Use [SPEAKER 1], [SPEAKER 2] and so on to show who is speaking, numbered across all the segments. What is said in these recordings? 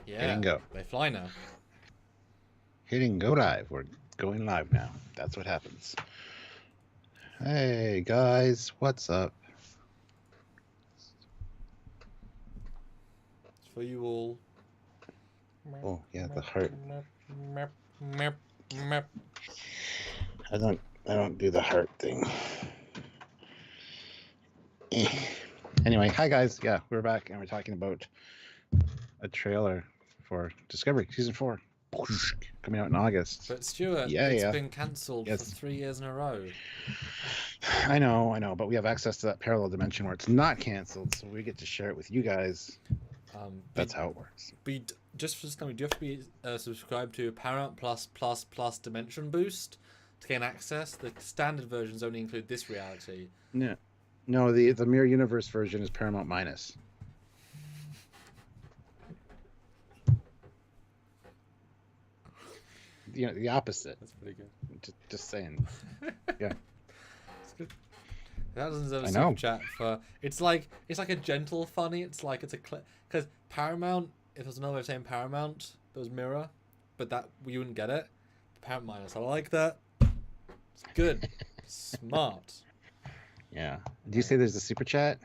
[SPEAKER 1] Yeah,
[SPEAKER 2] Hitting go.
[SPEAKER 1] they fly now.
[SPEAKER 2] Hitting go live. We're going live now. That's what happens. Hey guys, what's up?
[SPEAKER 1] It's for you all.
[SPEAKER 2] Oh yeah, the heart.
[SPEAKER 1] Map, map, map.
[SPEAKER 2] I don't do the heart thing. Anyway, hi guys. Yeah, we're back and we're talking about a trailer for Discovery Season 4 coming out in August.
[SPEAKER 1] But Stuart,
[SPEAKER 2] Yeah,
[SPEAKER 1] it's
[SPEAKER 2] yeah.
[SPEAKER 1] been cancelled for
[SPEAKER 2] Yes.
[SPEAKER 1] 3 years in a row.
[SPEAKER 2] I know, but we have access to that parallel dimension where it's not canceled, so we get to share it with you guys. That's how it works.
[SPEAKER 1] Just for Discovery, do you have to be subscribed to Paramount Plus Dimension Boost to gain access? The standard versions only include this reality.
[SPEAKER 2] No, the Mirror Universe version is Paramount Minus. You know, the opposite.
[SPEAKER 1] That's pretty good.
[SPEAKER 2] Just saying. Yeah.
[SPEAKER 1] It's good. That doesn't deserve a
[SPEAKER 2] I
[SPEAKER 1] super
[SPEAKER 2] know.
[SPEAKER 1] chat for. It's like a gentle funny. It's like it's a because Paramount. If there was another way of saying Paramount, there was Mirror, but that you wouldn't get it. Paramount Minus. I like that. It's good. Smart.
[SPEAKER 2] Yeah. Do you say there's a super chat?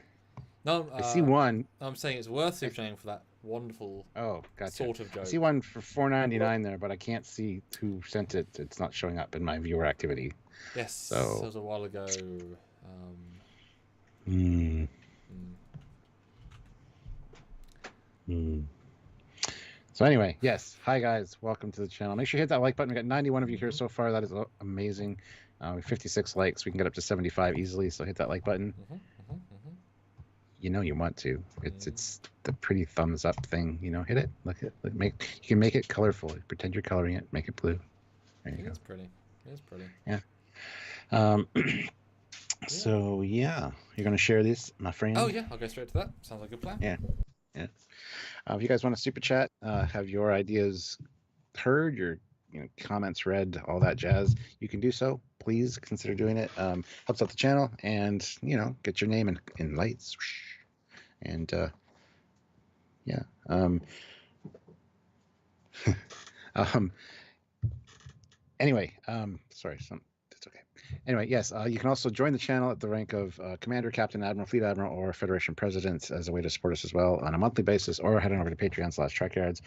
[SPEAKER 1] No,
[SPEAKER 2] I see one.
[SPEAKER 1] I'm saying it's worth super chatting for that wonderful
[SPEAKER 2] Gotcha.
[SPEAKER 1] sort of joke.
[SPEAKER 2] I see one for $4.99 there, but I can't see who sent it. It's not showing up in my viewer activity.
[SPEAKER 1] Yes,
[SPEAKER 2] So
[SPEAKER 1] that was a while ago.
[SPEAKER 2] So anyway, yes. Hi guys, welcome to the channel. Make sure you hit that like button. We got 91 of you here so far. That is amazing. We have 56 likes. We can get up to 75 easily. So hit that like button. You know you want to. It's the pretty thumbs up thing. You know, hit it. Look at it. You can make it colorful. Pretend you're coloring it. Make it blue. There you go.
[SPEAKER 1] It's pretty. It's pretty.
[SPEAKER 2] Yeah. So yeah, you're gonna share this, my friend.
[SPEAKER 1] Oh yeah, I'll go straight to that. Sounds like a good plan.
[SPEAKER 2] Yeah. If you guys want to super chat, have your ideas heard, your comments read, all that jazz, you can do so. Please consider doing it. Helps out the channel, and get your name in lights. And yeah. Anyway, sorry, it's okay. Anyway, yes, you can also join the channel at the rank of Commander, Captain, Admiral, Fleet Admiral, or Federation President as a way to support us as well on a monthly basis, or head on over to Patreon/Trekyards.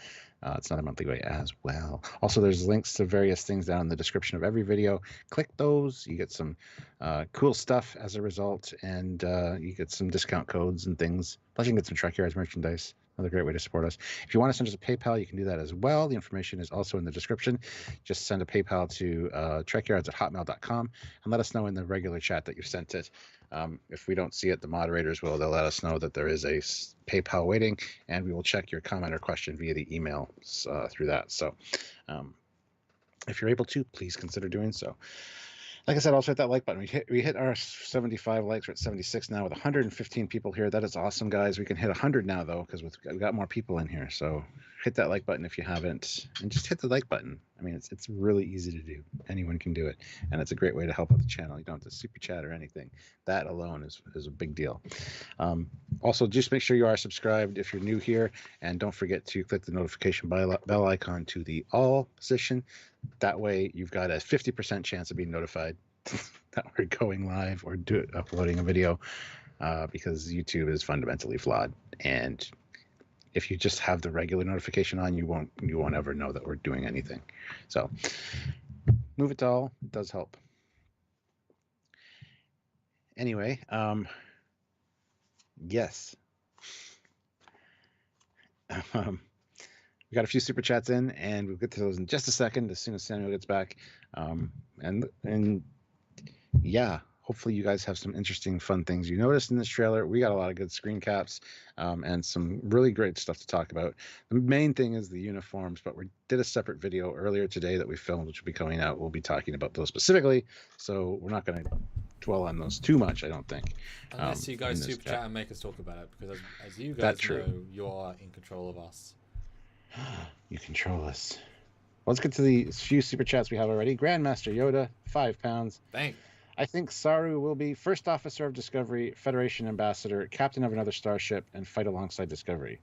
[SPEAKER 2] It's another monthly way as well. Also, there's links to various things down in the description of every video. Click those. You get some cool stuff as a result, and you get some discount codes and things. Plus, you can get some Trekyards merchandise. Another great way to support us. If you want to send us a PayPal, you can do that as well. The information is also in the description. Just send a PayPal to trekyards@hotmail.com and let us know in the regular chat that you sent it. If we don't see it, the moderators will. They'll let us know that there is a PayPal waiting, and we will check your comment or question via the email through that. So if you're able to, please consider doing so. Like I said, also hit that like button. We hit our 75 likes. We're at 76 now with 115 people here. That is awesome, guys. We can hit 100 now, though, because we've got more people in here. So hit that like button if you haven't, and just hit the like button. I mean, it's really easy to do. Anyone can do it, and it's a great way to help out the channel. You don't have to super chat or anything. That alone is a big deal. Also, just make sure you are subscribed if you're new here, and don't forget to click the notification bell icon to the all position. That way, you've got a 50% chance of being notified that we're going live or uploading a video, because YouTube is fundamentally flawed. And if you just have the regular notification on, you won't ever know that we're doing anything. So move it to all. It does help. Anyway, yes. We got a few super chats in, and we'll get to those in just a second as soon as Samuel gets back. And yeah, hopefully you guys have some interesting, fun things you noticed in this trailer. We got a lot of good screen caps and some really great stuff to talk about. The main thing is the uniforms, but we did a separate video earlier today that we filmed, which will be coming out. We'll be talking about those specifically, so we're not going to dwell on those too much, I don't think.
[SPEAKER 1] Unless you guys super chat and make us talk about it, because as you guys know, you are in control of us.
[SPEAKER 2] You control us. Let's get to the few super chats we have already. Grandmaster Yoda, £5.
[SPEAKER 1] Thank you.
[SPEAKER 2] I think Saru will be first officer of Discovery, Federation ambassador, captain of another starship, and fight alongside Discovery.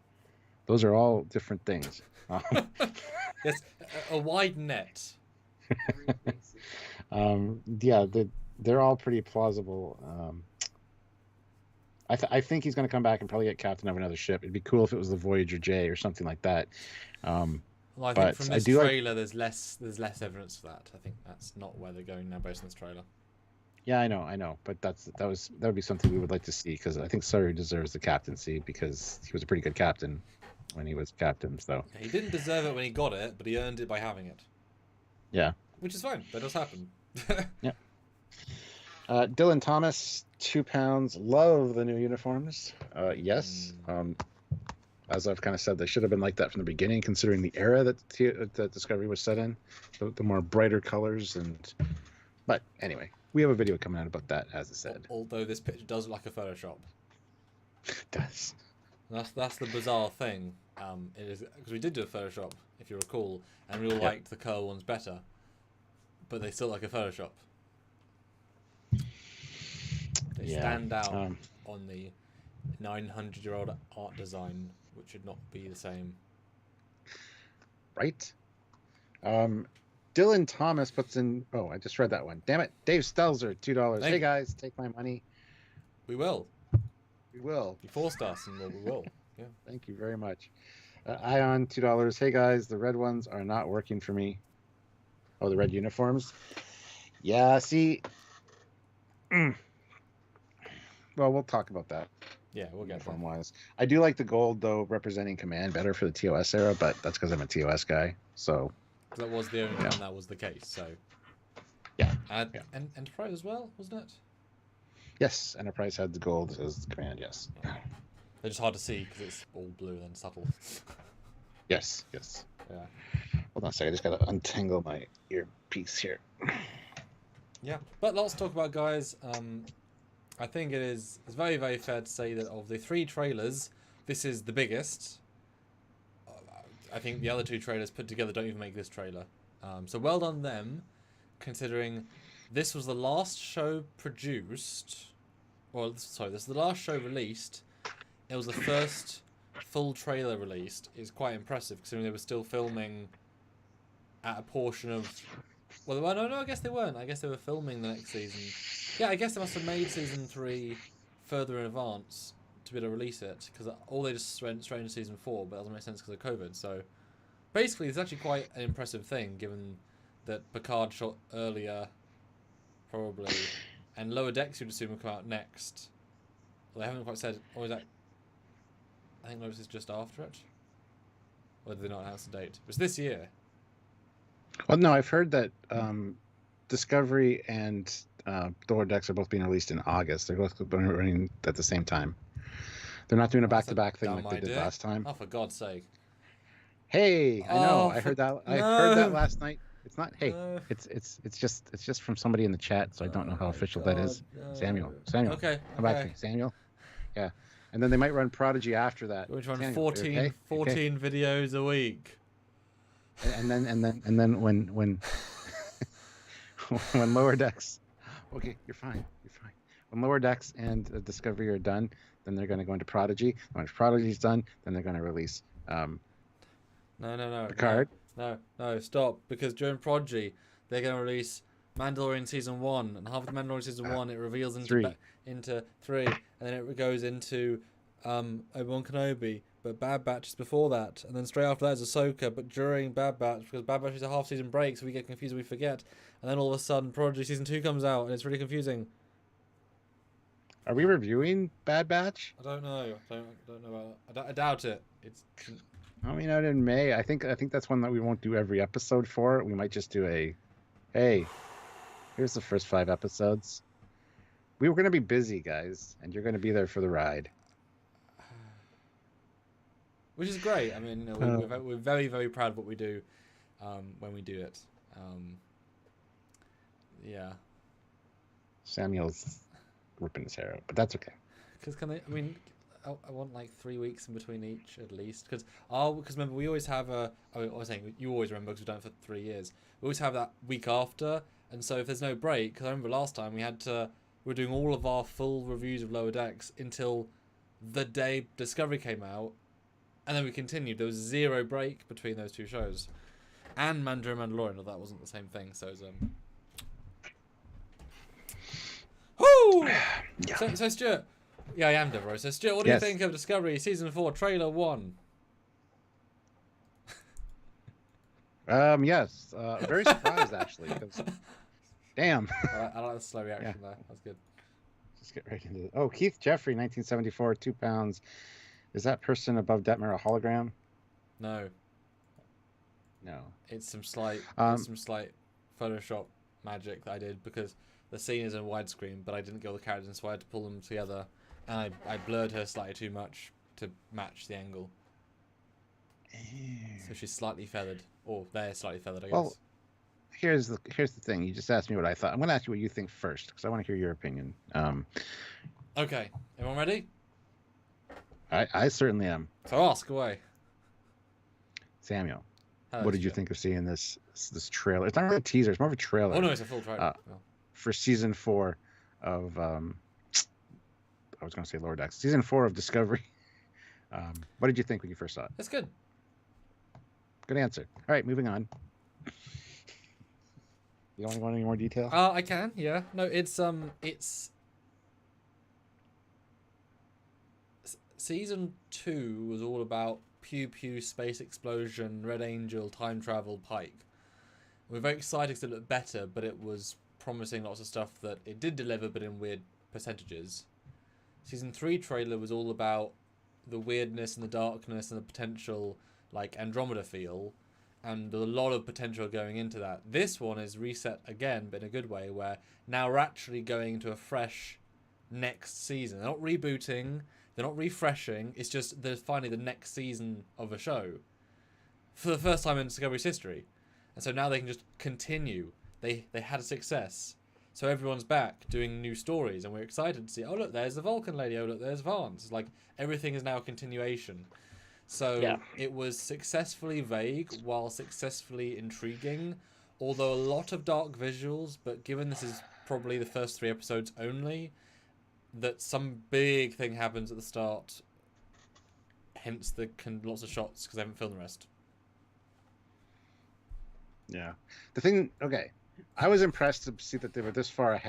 [SPEAKER 2] Those are all different things.
[SPEAKER 1] Yes, a wide net.
[SPEAKER 2] Yeah, they're all pretty plausible. I think he's going to come back and probably get captain of another ship. It'd be cool if it was the Voyager J or something like that.
[SPEAKER 1] Well, I think
[SPEAKER 2] But
[SPEAKER 1] from
[SPEAKER 2] I
[SPEAKER 1] this
[SPEAKER 2] do like.
[SPEAKER 1] trailer, there's less evidence for that. I think that's not where they're going now, based on this trailer.
[SPEAKER 2] Yeah, I know, but that would be something we would like to see because I think Surrey deserves the captaincy because he was a pretty good captain when he was captain. So
[SPEAKER 1] He didn't deserve it when he got it, but he earned it by having it.
[SPEAKER 2] yeah,
[SPEAKER 1] Which is fine. That does happen.
[SPEAKER 2] yeah. Dylan Thomas, £2. Love the new uniforms. Yes. As I've kind of said, they should have been like that from the beginning, considering the era that Discovery was set in, the more brighter colors and. But anyway, we have a video coming out about that, as I said.
[SPEAKER 1] Although this picture does look like a Photoshop.
[SPEAKER 2] It does.
[SPEAKER 1] That's the bizarre thing. It is because we did do a Photoshop, if you recall, and we all liked the curl ones better, but they still look like a Photoshop. They stand out on the 900-year-old art design, which should not be the same.
[SPEAKER 2] Right. Dylan Thomas puts in. Oh, I just read that one. Damn it, Dave Stelzer, $2. Hey guys, take my money.
[SPEAKER 1] We will.
[SPEAKER 2] We will.
[SPEAKER 1] You forced us, and we will. Yeah.
[SPEAKER 2] Thank you very much. Ion, $2. Hey guys, the red ones are not working for me. Oh, the red uniforms. Yeah. See. Well, we'll talk about that.
[SPEAKER 1] Yeah, we'll get
[SPEAKER 2] uniform wise. I do like the gold though, representing command better for the TOS era, but that's because I'm a TOS guy. So.
[SPEAKER 1] That was the only time that was the case. So.
[SPEAKER 2] Yeah.
[SPEAKER 1] And Enterprise as well, wasn't it?
[SPEAKER 2] Yes, Enterprise had the gold as the command. Yes.
[SPEAKER 1] Yeah. They're just hard to see because it's all blue and subtle.
[SPEAKER 2] Yes.
[SPEAKER 1] Yeah.
[SPEAKER 2] Hold on a second. I just gotta untangle my earpiece here.
[SPEAKER 1] Yeah, but let's talk about, guys. I think it's very, very fair to say that of the 3 trailers, this is the biggest. I think the other 2 trailers put together don't even make this trailer. So well done them, considering this was the last show produced. Well, sorry, this is the last show released. It was the first full trailer released. It's quite impressive, considering they were still filming at a portion of... Well, no, I guess they weren't. I guess they were filming the next season. Yeah, I guess they must have made season 3 further in advance to be able to release it, because all they just went straight into season 4, but that doesn't make sense because of COVID. So basically, it's actually quite an impressive thing, given that Picard shot earlier, probably, and Lower Decks you'd assume will come out next. Well, they haven't quite said, or is that... I think Lotus is just after it. Or did they not announce the date? It was this year.
[SPEAKER 2] Well, no, I've heard that Discovery and Lower Decks are both being released in August. They're both running at the same time. They're not doing a back-to-back thing like they did last time.
[SPEAKER 1] Oh, for God's sake!
[SPEAKER 2] Hey, I know. I heard that. I heard that last night. It's not. Hey,
[SPEAKER 1] no.
[SPEAKER 2] it's just from somebody in the chat, so I don't know how official that is.
[SPEAKER 1] No.
[SPEAKER 2] Samuel.
[SPEAKER 1] Okay.
[SPEAKER 2] Come back to me, Samuel. Yeah, and then they might run Prodigy after that.
[SPEAKER 1] Which run
[SPEAKER 2] Samuel,
[SPEAKER 1] 14 videos a week.
[SPEAKER 2] And then when when Lower Decks, okay, you're fine. When Lower Decks and Discovery are done, then they're going to go into Prodigy. When Prodigy's done, then they're going to release
[SPEAKER 1] No.
[SPEAKER 2] Picard.
[SPEAKER 1] No, stop. Because during Prodigy, they're going to release Mandalorian Season 1, and half of the Mandalorian Season 1, it reveals into 3, and then it goes into Obi-Wan Kenobi, but Bad Batch is before that, and then straight after that is Ahsoka, but during Bad Batch, because Bad Batch is a half-season break, so we get confused and we forget, and then all of a sudden Prodigy Season 2 comes out, and it's really confusing.
[SPEAKER 2] Are we reviewing Bad Batch?
[SPEAKER 1] I don't know. I don't know about that. I doubt it. It's...
[SPEAKER 2] I mean, out in May. I think that's one that we won't do every episode for. We might just do hey, here's the first 5 episodes. We were going to be busy, guys, and you're going to be there for the ride.
[SPEAKER 1] Which is great. I mean, we're very, very proud of what we do when we do it. Yeah.
[SPEAKER 2] Samuel's ripping his hair out, but that's okay.
[SPEAKER 1] Because I want like 3 weeks in between each at least. Because remember, we always have I was saying, you always remember because we've done it for 3 years. We always have that week after. And so if there's no break, because I remember last time we were doing all of our full reviews of Lower Decks until the day Discovery came out. And then we continued. There was 0 break between those 2 shows. And Mandarin Mandalorian, although that wasn't the same thing. So it was, woo!
[SPEAKER 2] Yeah.
[SPEAKER 1] So Stuart. Yeah, I am Devereaux. So Stuart, what do you think of Discovery Season 4 Trailer 1?
[SPEAKER 2] Yes. Very surprised, actually. Because, damn.
[SPEAKER 1] I like the slow reaction there. That's good.
[SPEAKER 2] Just get right into it. Oh, Keith Jeffrey, 1974, 2 pounds. Is that person above Detmer a hologram?
[SPEAKER 1] No.
[SPEAKER 2] No.
[SPEAKER 1] It's some slight Photoshop magic that I did because the scene is in widescreen, but I didn't get all the characters in, so I had to pull them together, and I blurred her slightly too much to match the angle. So she's slightly feathered, or they're slightly feathered, I guess. Well,
[SPEAKER 2] here's the thing. You just asked me what I thought. I'm going to ask you what you think first, because I want to hear your opinion.
[SPEAKER 1] Okay, everyone ready?
[SPEAKER 2] I certainly am.
[SPEAKER 1] So ask away.
[SPEAKER 2] Samuel, what did you think of seeing this trailer? It's not really a teaser. It's more of a trailer.
[SPEAKER 1] Oh no, it's a full trailer.
[SPEAKER 2] For season 4 of I was going to say Lower Decks. Season 4 of Discovery. What did you think when you first saw it?
[SPEAKER 1] It's good.
[SPEAKER 2] Good answer. All right, moving on. You don't want any more detail?
[SPEAKER 1] I can. Yeah. No, it's season 2 was all about pew pew, space explosion, Red Angel, time travel, Pike. We're very excited because it looked better, but it was promising lots of stuff that it did deliver, but in weird percentages. Season 3 trailer was all about the weirdness and the darkness and the potential, like Andromeda feel, and there's a lot of potential going into that. This one is reset again, but in a good way, where now we're actually going into a fresh next season. They're not rebooting, they're not refreshing, it's just there's finally the next season of a show for the first time in Discovery's history. And so now they can just continue. They had a success. So everyone's back doing new stories, and we're excited to see, oh look, there's the Vulcan lady, oh look, there's Vance. It's like everything is now a continuation. So it was successfully vague while successfully intriguing, although a lot of dark visuals, but given this is probably the first 3 episodes only, that some big thing happens at the start, hence the lots of shots because they haven't filmed the rest.
[SPEAKER 2] Yeah. The thing, okay, I was impressed to see that they were this far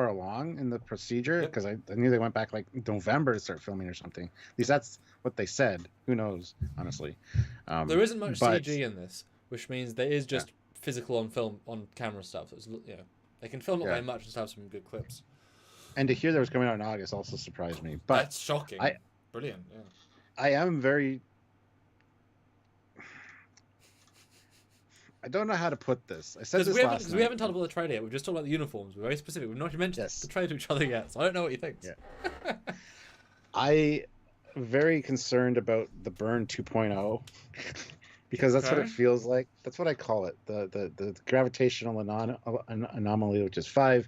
[SPEAKER 2] along in the procedure, because I knew they went back like November to start filming or something. At least that's what they said. Who knows, honestly.
[SPEAKER 1] There isn't much CG in this, which means there is just physical on camera stuff. So it's, they can film not very much and still have some good clips.
[SPEAKER 2] And to hear that was coming out in August also surprised me. But
[SPEAKER 1] that's shocking. Brilliant. Yeah.
[SPEAKER 2] I am very. I don't know how to put this. I said this last night.
[SPEAKER 1] We haven't talked about the trailer yet. We've just talked about the uniforms. We're very specific. We've not even mentioned the trailer to each other yet, so I don't know what you think.
[SPEAKER 2] Yeah. I am very concerned about the burn 2.0 because that's what it feels like. That's what I call it. The gravitational anomaly, which is 5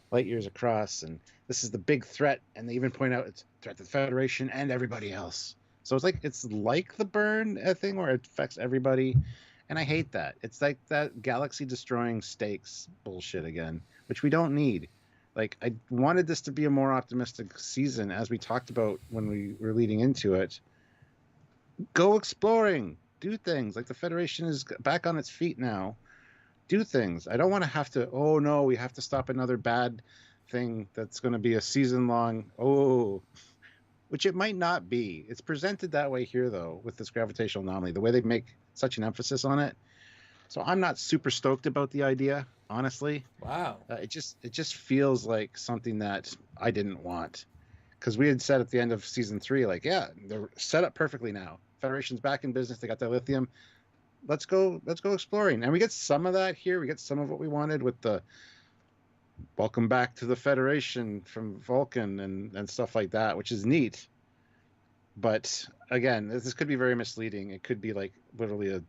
[SPEAKER 2] light years across, and this is the big threat. And they even point out it's a threat to the Federation and everybody else. So it's like the burn thing where it affects everybody. And I hate that. It's like that galaxy-destroying stakes bullshit again, which we don't need. Like, I wanted this to be a more optimistic season, as we talked about when we were leading into it. Go exploring. Do things. Like, the Federation is back on its feet now. Do things. I don't want to have to, oh, no, we have to stop another bad thing that's going to be a season-long, which it might not be. It's presented that way here, though, with this gravitational anomaly, the way they make such an emphasis on it. So I'm not super stoked about the idea, honestly.
[SPEAKER 1] Wow.
[SPEAKER 2] It just feels like something that I didn't want, because we had said at the end of season 3, like, yeah, they're set up perfectly now. Federation's back in business. They got their lithium. Let's go exploring. And we get some of that here. We get some of what we wanted with the welcome back to the Federation from Vulcan and stuff like that, which is neat. But again, this could be very misleading. It could be like literally a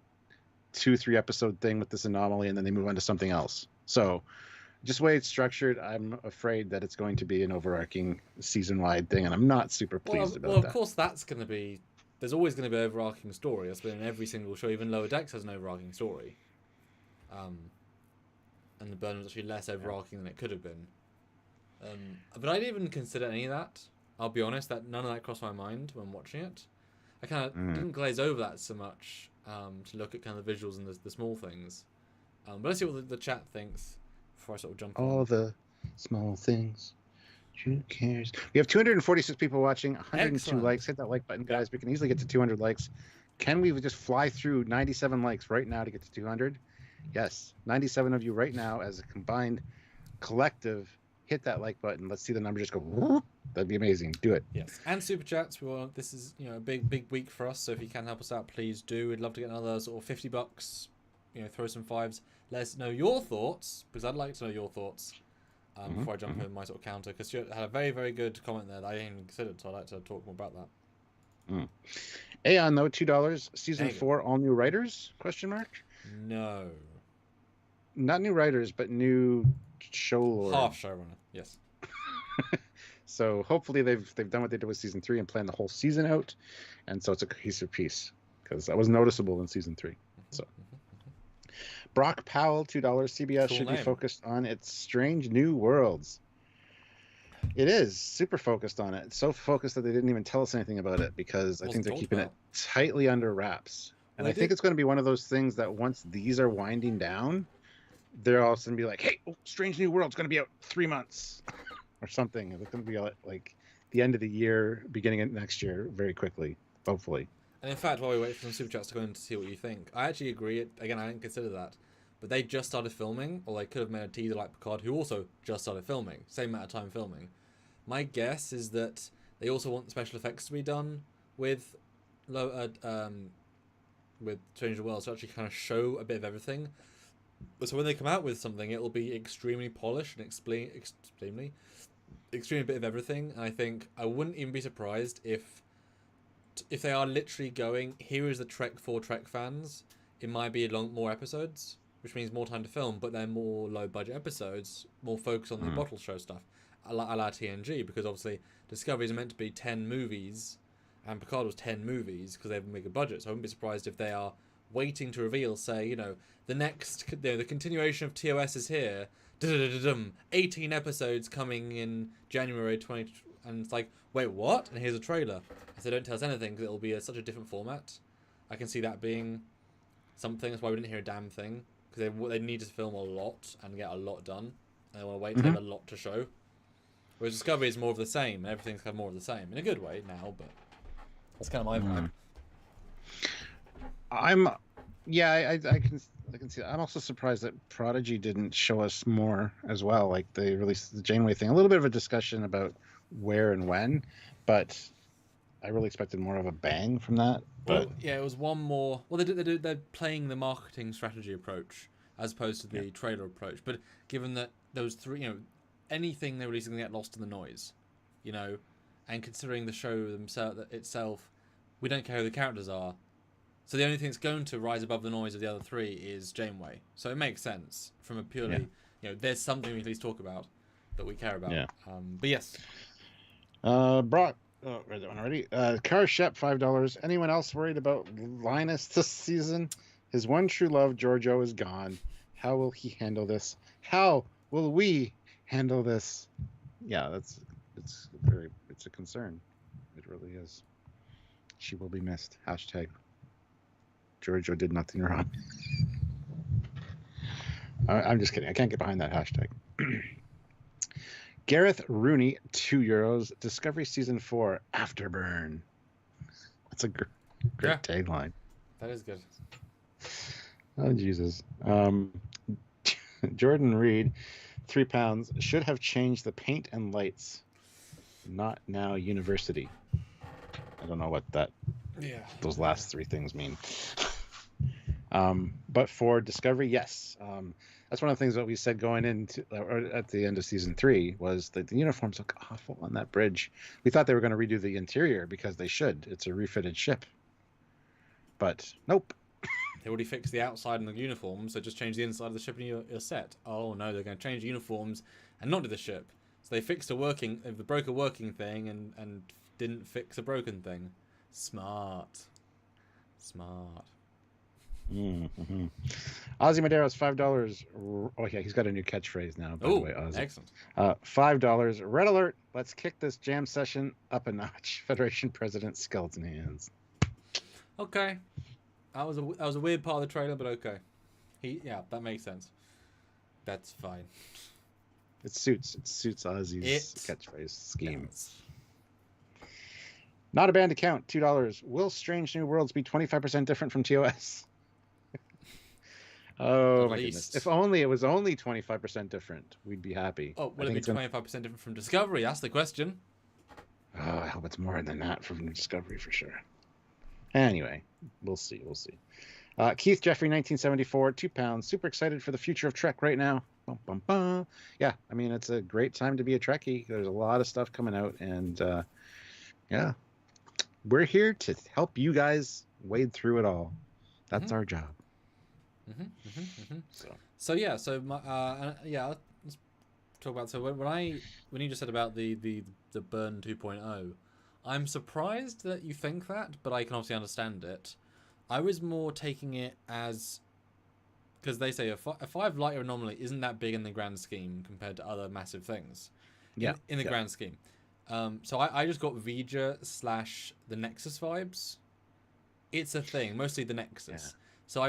[SPEAKER 2] 2-3 episode thing with this anomaly, and then they move on to something else. So just the way it's structured, I'm afraid that it's going to be an overarching season-wide thing, and I'm not super pleased about that.
[SPEAKER 1] Well, of course, that's going to be... There's always going to be an overarching story. That's been in every single show. Even Lower Decks has an overarching story. And the burn was actually less overarching than it could have been. But I didn't even consider any of that. I'll be honest, that none of that crossed my mind when watching it. I kind of didn't glaze over that so much to look at kind of the visuals and the small things. But let's see what the chat thinks before I sort of jump
[SPEAKER 2] All
[SPEAKER 1] on.
[SPEAKER 2] the small things. Who cares? We have 246 people watching, 102
[SPEAKER 1] Excellent.
[SPEAKER 2] likes. Hit that like button, guys. We can easily get to 200 likes. Can we just fly through 97 likes right now to get to 200? Yes. 97 of you right now as a combined collective. Hit that like button. Let's see the number just go. Whoop. That'd be amazing. Do it.
[SPEAKER 1] Yes, and super chats. This is a big week for us. So if you can help us out, please do. We'd love to get another sort of $50. Throw some fives. Let us know your thoughts, because I'd like to know your thoughts before I jump in my sort of counter. Because you had a very, very good comment there that I didn't even consider, so I'd like to talk more about that.
[SPEAKER 2] Aeon though, $2. Season 4, all new writers? Question mark.
[SPEAKER 1] No.
[SPEAKER 2] Not new writers, but new showrunner.
[SPEAKER 1] Half showrunner. Yes.
[SPEAKER 2] So hopefully they've done what they did with season 3 and planned the whole season out, and so it's a cohesive piece, because that was noticeable in season 3. So Brock Powell, $2. CBS
[SPEAKER 1] Cool
[SPEAKER 2] should
[SPEAKER 1] name.
[SPEAKER 2] be focused on its strange new worlds. It is super focused on it. It's so focused that they didn't even tell us anything about it, because I think they're keeping it tightly under wraps. And I think it's going to be one of those things that once these are winding down, they're all of a sudden be like, hey, Strange New World's going to be out 3 months or something. It's going to be like the end of the year, beginning of next year, very quickly, hopefully.
[SPEAKER 1] And in fact, while we wait for some super chats to go in to see what you think, I actually agree. Again, I didn't consider that. But they just started filming, or they could have made a teaser like Picard, who also just started filming. Same amount of time filming. My guess is that they also want special effects to be done with Strange New Worlds to actually kind of show a bit of everything. So when they come out with something, it'll be extremely polished and extremely bit of everything. And I think I wouldn't even be surprised if they are literally going, here is the Trek for Trek fans. It might be more episodes, which means more time to film, but they're more low budget episodes, more focus on the bottle show stuff, a la TNG, because obviously Discovery is meant to be 10 movies, and Picard was 10 movies because they have a bigger budget. So I wouldn't be surprised if they are waiting to reveal, say, the next, the continuation of TOS is here, 18 episodes coming in January 20, and it's like, wait, what? And here's a trailer. If they don't tell us anything, because it'll be such a different format. I can see that being something. That's why we didn't hear a damn thing, because they need to film a lot and get a lot done, and they want to wait to have a lot to show. Whereas Discovery is more of the same, and everything's kind of more of the same in a good way now, but that's kind of my vibe.
[SPEAKER 2] I can see that. I'm also surprised that Prodigy didn't show us more as well. Like, they released the Janeway thing, a little bit of a discussion about where and when, but I really expected more of a bang from that. But
[SPEAKER 1] it was one more. Well, they're playing the marketing strategy approach as opposed to the trailer approach. But given that those three, anything they're releasing, they get lost in the noise, and considering the show itself, we don't care who the characters are. So the only thing that's going to rise above the noise of the other three is Janeway. So it makes sense from a purely, there's something we can at least talk about that we care about.
[SPEAKER 2] Yeah.
[SPEAKER 1] But yes.
[SPEAKER 2] Brock, read that one already. Kara Shep, $5. Anyone else worried about Linus this season? His one true love, Giorgio, is gone. How will he handle this? How will we handle this? Yeah, it's a concern. It really is. She will be missed. Hashtag Giorgio did nothing wrong. I'm just kidding. I can't get behind that hashtag. Gareth Rooney, €2. Discovery Season 4, Afterburn. That's a great tagline.
[SPEAKER 1] That is good.
[SPEAKER 2] Oh, Jesus. Jordan Reed, £3. Should have changed the paint and lights. Not now university. I don't know what those last three things mean. But for Discovery, yes. That's one of the things that we said going into or at the end of season 3 was that the uniforms look awful on that bridge. We thought they were going to redo the interior because they should. It's a refitted ship. But nope.
[SPEAKER 1] They already fixed the outside and the uniforms, so just change the inside of the ship and you're set. Oh no, they're going to change the uniforms and not do the ship. So they fixed the broke a working thing and didn't fix a broken thing. Smart.
[SPEAKER 2] Mm-hmm. Ozzy Madero's $5. Oh yeah, he's got a new catchphrase now. By the way, Ozzy.
[SPEAKER 1] Excellent.
[SPEAKER 2] $5. Red alert! Let's kick this jam session up a notch. Federation President Skeleton Hands.
[SPEAKER 1] Okay, that was a weird part of the trailer, but okay. Yeah, that makes sense. That's fine.
[SPEAKER 2] It suits Ozzy's
[SPEAKER 1] It
[SPEAKER 2] catchphrase scheme.
[SPEAKER 1] does.
[SPEAKER 2] Not a band account, $2. Will Strange New Worlds be 25% different from TOS? Oh
[SPEAKER 1] At
[SPEAKER 2] my goodness!
[SPEAKER 1] least.
[SPEAKER 2] If only it was only 25% different, we'd be happy.
[SPEAKER 1] Oh,
[SPEAKER 2] I
[SPEAKER 1] will it
[SPEAKER 2] think
[SPEAKER 1] be
[SPEAKER 2] it's gonna.
[SPEAKER 1] 25% different from Discovery? That's the question.
[SPEAKER 2] Oh, I hope it's more than that from Discovery for sure. Anyway, we'll see. We'll see. Keith Jeffrey, 1974, £2. Super excited for the future of Trek right now. Bum, bum, bum. Yeah, I mean, it's a great time to be a Trekkie. There's a lot of stuff coming out, and yeah, we're here to help you guys wade through it all. That's our job.
[SPEAKER 1] So yeah, let's talk about. So when you just said about the burn 2.0, I'm surprised that you think that, but I can obviously understand it. I was more taking it as, because they say a 5 light year anomaly isn't that big in the grand scheme compared to other massive things. In the grand scheme. So I just got Vija / the Nexus vibes. It's a thing, mostly the Nexus. Yeah. So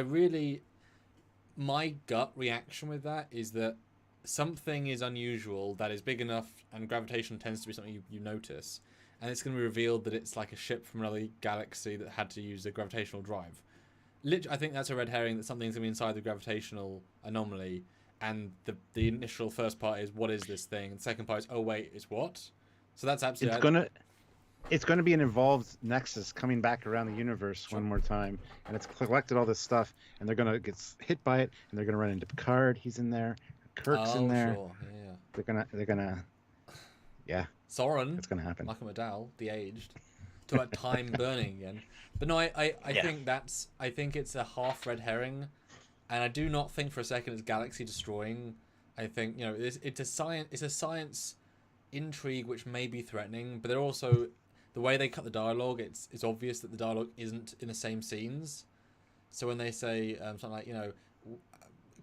[SPEAKER 1] my gut reaction with that is that something is unusual that is big enough, and gravitation tends to be something you notice, and it's going to be revealed that it's like a ship from another galaxy that had to use a gravitational drive. I think that's a red herring, that something's going to be inside the gravitational anomaly, and the initial first part is, what is this thing? And the second part is, oh wait, it's what? So that's absolutely...
[SPEAKER 2] It's going to be an evolved Nexus coming back around the universe one more time, and it's collected all this stuff, and they're going to get hit by it, and they're going to run into Picard. He's in there. Kirk's in there.
[SPEAKER 1] Sure. Yeah.
[SPEAKER 2] They're gonna, yeah.
[SPEAKER 1] Soren.
[SPEAKER 2] It's gonna happen.
[SPEAKER 1] Michael McDowell, the aged. Talk about time burning again. But no, I think it's a half red herring, and I do not think for a second it's galaxy destroying. I think it's a science intrigue which may be threatening, but they're also, the way they cut the dialogue, it's obvious that the dialogue isn't in the same scenes. So when they say something like,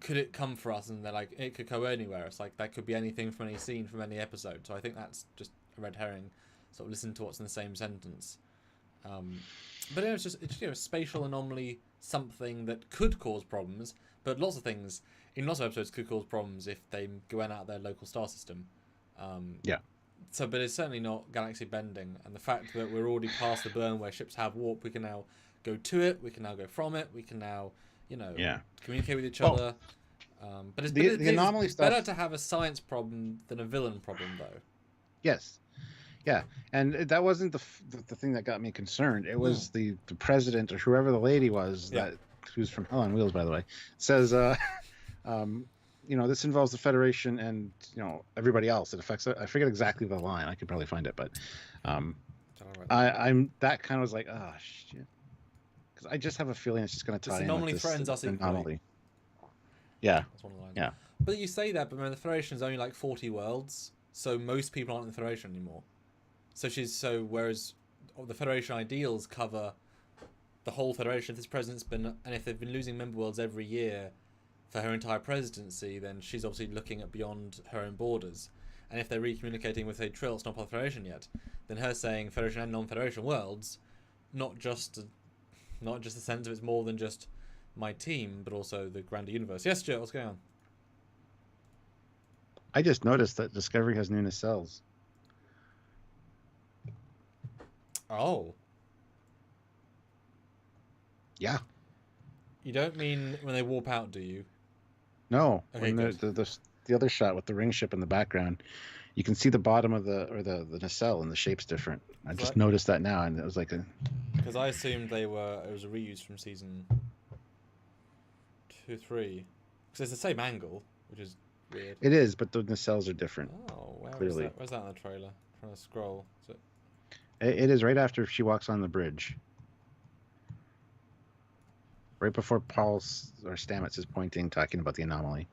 [SPEAKER 1] could it come for us, and they're like, it could go anywhere, it's like that could be anything from any scene from any episode. So I think that's just a red herring. Sort of listen to what's in the same sentence. But it's just a spatial anomaly, something that could cause problems, but lots of things in lots of episodes could cause problems if they went out their local star system. So, but it's certainly not galaxy bending, and the fact that we're already past the burn where ships have warp, we can now go to it, we can now go from it, we can now, communicate with each other. But it's better to have a science problem than a villain problem, though.
[SPEAKER 2] Yes. Yeah, and that wasn't the thing that got me concerned. It was the president, or whoever the lady was, who's from Hell on Wheels, by the way, says, this involves the Federation and everybody else. It affects. I forget exactly the line. I could probably find it, but I'm that kind of was like, oh shit, because I just have a feeling it's just going to tie in with this
[SPEAKER 1] threatens us
[SPEAKER 2] anomaly. Yeah,
[SPEAKER 1] that's one of the lines.
[SPEAKER 2] Yeah,
[SPEAKER 1] but you say that, but remember the Federation is only like 40 worlds, so most people aren't in the Federation anymore. Whereas the Federation ideals cover the whole Federation. If this president's if they've been losing member worlds every year for her entire presidency, then she's obviously looking at beyond her own borders. And if they're recommunicating with, say, Trill, it's not part of the Federation yet, then her saying Federation and non-Federation worlds, not just the sense of it's more than just my team, but also the grander universe. Yes, Stuart, what's going on?
[SPEAKER 2] I just noticed that Discovery has new nacelles.
[SPEAKER 1] Oh.
[SPEAKER 2] Yeah.
[SPEAKER 1] You don't mean when they warp out, do you?
[SPEAKER 2] No.
[SPEAKER 1] Okay,
[SPEAKER 2] when the other shot with the ring ship in the background, you can see the bottom of the nacelle, and the shape's different. I just noticed that now, and it was like a.
[SPEAKER 1] Because I assumed it was a reuse from season 2, 3. Because it's the same angle, which is weird.
[SPEAKER 2] It is, but the nacelles are different.
[SPEAKER 1] Oh,
[SPEAKER 2] clearly.
[SPEAKER 1] Where's that in the trailer? I'm trying to scroll. Is it?
[SPEAKER 2] It is right after she walks on the bridge. Right before Paul or Stamets is pointing, talking about the anomaly.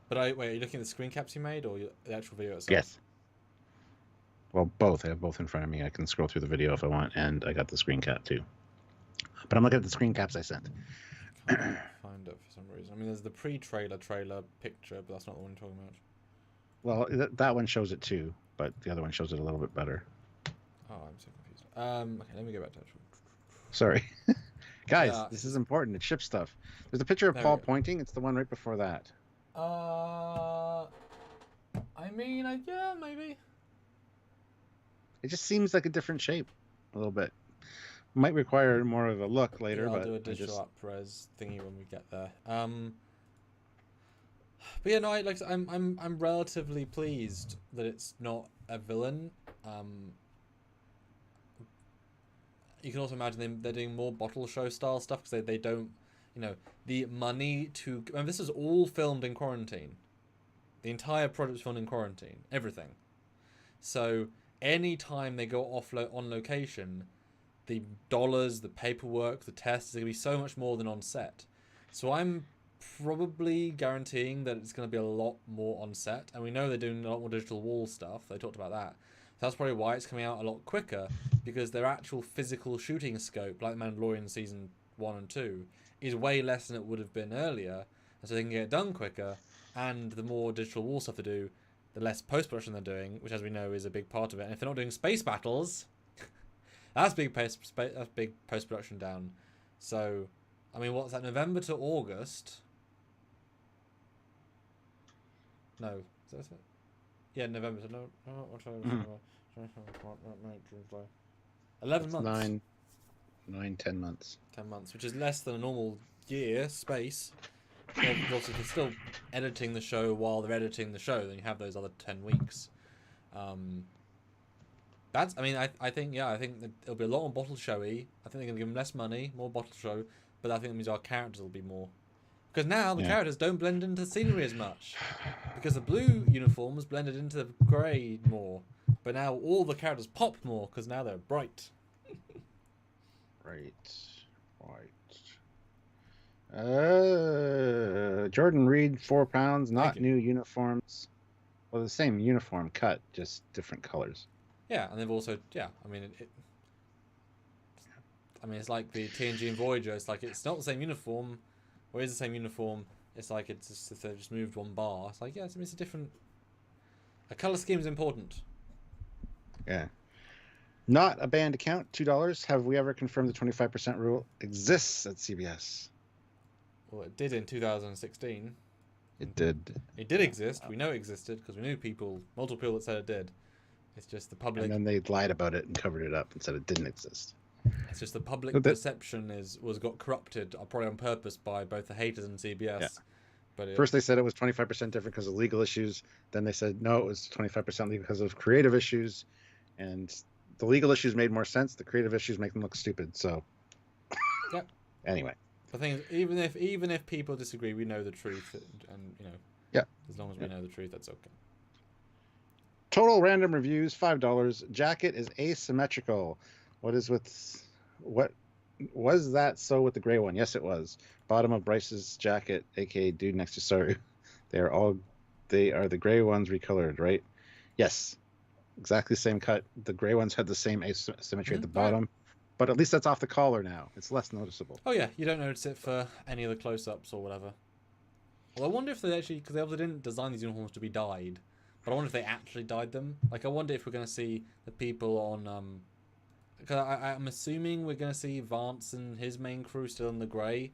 [SPEAKER 1] But are you looking at the screen caps you made, or the actual video itself?
[SPEAKER 2] Yes. Well, both. I have both in front of me. I can scroll through the video if I want, and I got the screen cap too. But I'm looking at the screen caps I sent.
[SPEAKER 1] I can't find it for some reason. I mean, there's the pre-trailer picture, but that's not the one you're talking about.
[SPEAKER 2] Well, that one shows it too, but the other one shows it a little bit better.
[SPEAKER 1] Oh, I'm so confused. Okay, let me go back to actual.
[SPEAKER 2] Sorry. Guys,
[SPEAKER 1] Yeah,
[SPEAKER 2] this is important. It's ship stuff. There's a picture of
[SPEAKER 1] There
[SPEAKER 2] Paul
[SPEAKER 1] we go.
[SPEAKER 2] pointing. It's the one right before that.
[SPEAKER 1] I mean, yeah, maybe.
[SPEAKER 2] It just seems like a different shape, a little bit. Might require more of a look later,
[SPEAKER 1] Yeah, I'll
[SPEAKER 2] but
[SPEAKER 1] do a
[SPEAKER 2] I
[SPEAKER 1] digital
[SPEAKER 2] just
[SPEAKER 1] up-res thingy when we get there. But yeah, no, I'm relatively pleased that it's not a villain. You can also imagine they're doing more bottle show style stuff because they don't, the money to. Remember, this is all filmed in quarantine. The entire project was filmed in quarantine. Everything. So any time they go on location, the dollars, the paperwork, the tests is going to be so much more than on set. So I'm probably guaranteeing that it's going to be a lot more on set. And we know they're doing a lot more digital wall stuff. They talked about that. So that's probably why it's coming out a lot quicker, because their actual physical shooting scope, like Mandalorian season 1 and 2, is way less than it would have been earlier. And so they can get it done quicker. And the more digital wall stuff they do, the less post-production they're doing, which, as we know, is a big part of it. And if they're not doing space battles, that's big post-production down. So, I mean, what's that? November to August? No, is that it? Yeah, November to no. 11
[SPEAKER 2] it's
[SPEAKER 1] months.
[SPEAKER 2] 10 months.
[SPEAKER 1] 10 months, which is less than a normal year space. So obviously, if they're still editing the show while they're editing the show, then you have those other 10 weeks. I think that it'll be a lot more bottle showy. I think they're going to give them less money, more bottle show, but I think that means our characters will be more. Because now the characters don't blend into the scenery as much. Because the blue uniforms blended into the grey more. But now all the characters pop more because now they're bright.
[SPEAKER 2] Right. Jordan Reed, 4 pounds, not new uniforms. Well, the same uniform cut, just different colors.
[SPEAKER 1] Yeah, and they've also, it's like the TNG and Voyager. It's like it's not the same uniform, or is the same uniform. It's like they've just moved one bar. It's like, yeah, it's a different. A color scheme is important.
[SPEAKER 2] Yeah. Not a banned account, $2. Have we ever confirmed the 25% rule exists at CBS?
[SPEAKER 1] Well, it did in 2016.
[SPEAKER 2] It did.
[SPEAKER 1] It did exist. We know it existed because we knew multiple people that said it did. It's just the public.
[SPEAKER 2] And then they lied about it and covered it up and said it didn't exist.
[SPEAKER 1] It's just the public perception was got corrupted, probably on purpose, by both the haters and CBS. Yeah. But
[SPEAKER 2] first they said it was 25% different because of legal issues. Then they said no, it was 25% because of creative issues, and the legal issues made more sense. The creative issues make them look stupid. So,
[SPEAKER 1] yep.
[SPEAKER 2] Anyway,
[SPEAKER 1] the thing is, even if people disagree, we know the truth, and as long as we know the truth, that's okay.
[SPEAKER 2] Total random reviews, $5. Jacket is asymmetrical. What was that so with the gray one? Yes, it was. Bottom of Bryce's jacket, aka dude next to Saru. They are the gray ones recolored, right? Yes. Exactly the same cut. The gray ones had the same asymmetry at the bottom. Right. But at least that's off the collar now. It's less noticeable.
[SPEAKER 1] Oh yeah, you don't notice it for any of the close-ups or whatever. Well, I wonder if they actually, because they obviously didn't design these uniforms to be dyed, but I wonder if they actually dyed them. Like, I wonder if we're going to see the people on because I'm assuming we're going to see Vance and his main crew still in the grey,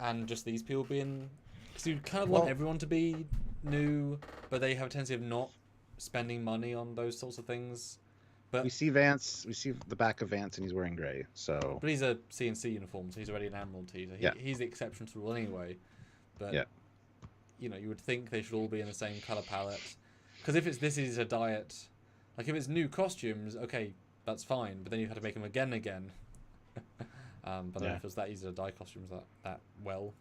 [SPEAKER 1] and just these people being. Because you kind of want everyone to be new, but they have a tendency of not spending money on those sorts of things. But
[SPEAKER 2] we see Vance. We see the back of Vance, and he's wearing grey. So,
[SPEAKER 1] but he's a CNC uniform, so he's already an Admiralty. So he's the exception to the rule anyway. But you would think they should all be in the same color palette. Because if this is a diet, like if it's new costumes, okay, that's fine. But then you have to make them again and again. But I don't know if it's that easy to dye costumes that well.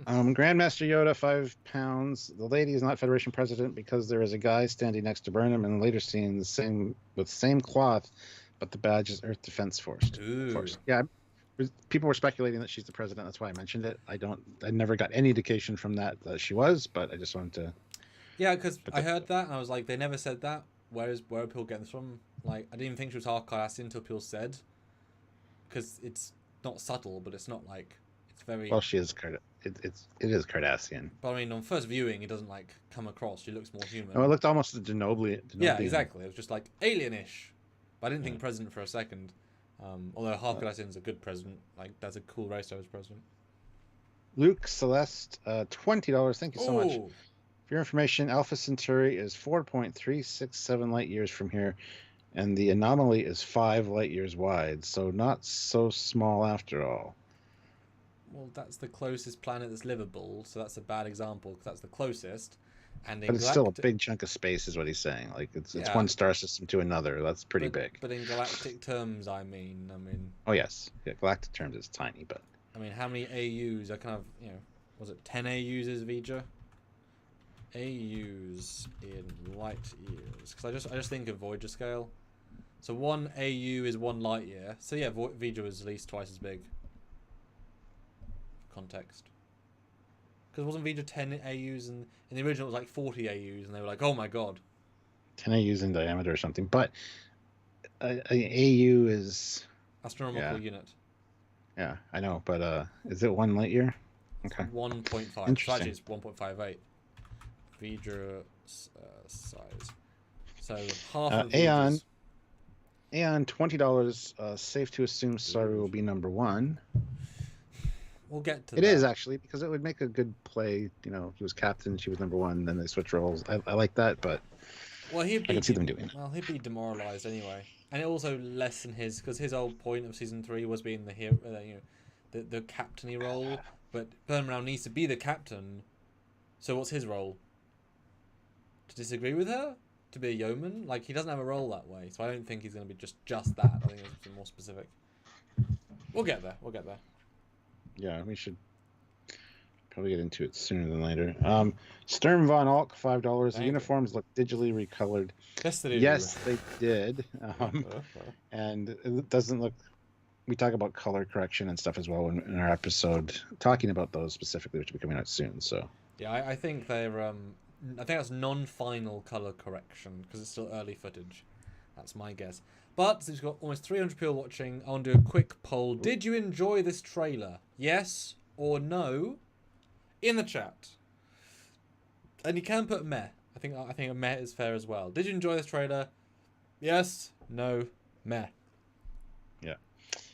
[SPEAKER 2] Grandmaster Yoda, 5 pounds. The lady is not Federation president because there is a guy standing next to Burnham in the later scene, with same cloth, but the badge is Earth Defense Force. Yeah, people were speculating that she's the president. That's why I mentioned it. I never got any indication from that she was, but I just wanted to.
[SPEAKER 1] Yeah, because I heard that and I was like, they never said that. Where are people getting this from? Like, I didn't even think she was Harkassi until people said, because it's not subtle, but it's not like it's very.
[SPEAKER 2] Well, she is it is Cardassian.
[SPEAKER 1] But I mean, on first viewing, it doesn't come across. She looks more human.
[SPEAKER 2] No, it looked almost Denobli.
[SPEAKER 1] Yeah, exactly. It was just like alien-ish. But I didn't think president for a second. Although Harkudaisen's a good president. Like, that's a cool race to have as president.
[SPEAKER 2] Luke Celeste, $20. Thank you so much.
[SPEAKER 1] Oh,
[SPEAKER 2] For your information, Alpha Centauri is 4.367 light years from here, and the anomaly is 5 light years wide, so not so small after all.
[SPEAKER 1] well, that's the closest planet that's livable, so that's a bad example because that's the closest. And in
[SPEAKER 2] But it's still a big chunk of space, is what he's saying. Like it's one star system to another. That's pretty big.
[SPEAKER 1] But in galactic terms, I mean.
[SPEAKER 2] Oh yes, yeah. Galactic terms is tiny, but.
[SPEAKER 1] I mean, how many AUs are kind of was it 10 AUs is Vija? AUs in light years, because I just think of Voyager scale. So 1 AU is 1 light year. So yeah, Vija was at least twice as big. Context. Because wasn't Vija 10 AUs and in the original it was like 40 AUs and they were like, oh my god.
[SPEAKER 2] 10 AUs in diameter or something, but an AU is
[SPEAKER 1] astronomical unit.
[SPEAKER 2] Yeah, I know, but is it 1 light year? Okay.
[SPEAKER 1] 1.5. So actually it's 1.58. Vija size. So half of
[SPEAKER 2] Aeon. Aeon, $20. Safe to assume Saru will be number 1.
[SPEAKER 1] We'll get to
[SPEAKER 2] that. It is actually, because it would make a good play. You know, he was captain, she was number 1, then they switch roles. I like that, but I can see them doing it.
[SPEAKER 1] Well, he'd be demoralized anyway, and it also lessen his, because his whole point of season 3 was being the hero, the captainy role. But Burnham needs to be the captain. So what's his role? To disagree with her? To be a yeoman? Like, he doesn't have a role that way, so I don't think he's going to be just that. I think it's more specific. We'll get there.
[SPEAKER 2] Yeah, we should probably get into it sooner than later. Sturm von Alk, $5. The uniforms look digitally recolored. Yes, they did. And it doesn't look... We talk about color correction and stuff as well in our episode, talking about those specifically, which will be coming out soon. So
[SPEAKER 1] yeah, I think they're... I think that's non-final color correction, because it's still early footage. That's my guess. But since we've got almost 300 people watching, I want to do a quick poll. Did you enjoy this trailer? Yes or no? In the chat. And you can put meh. I think a meh is fair as well. Did you enjoy this trailer? Yes, no, meh.
[SPEAKER 2] Yeah.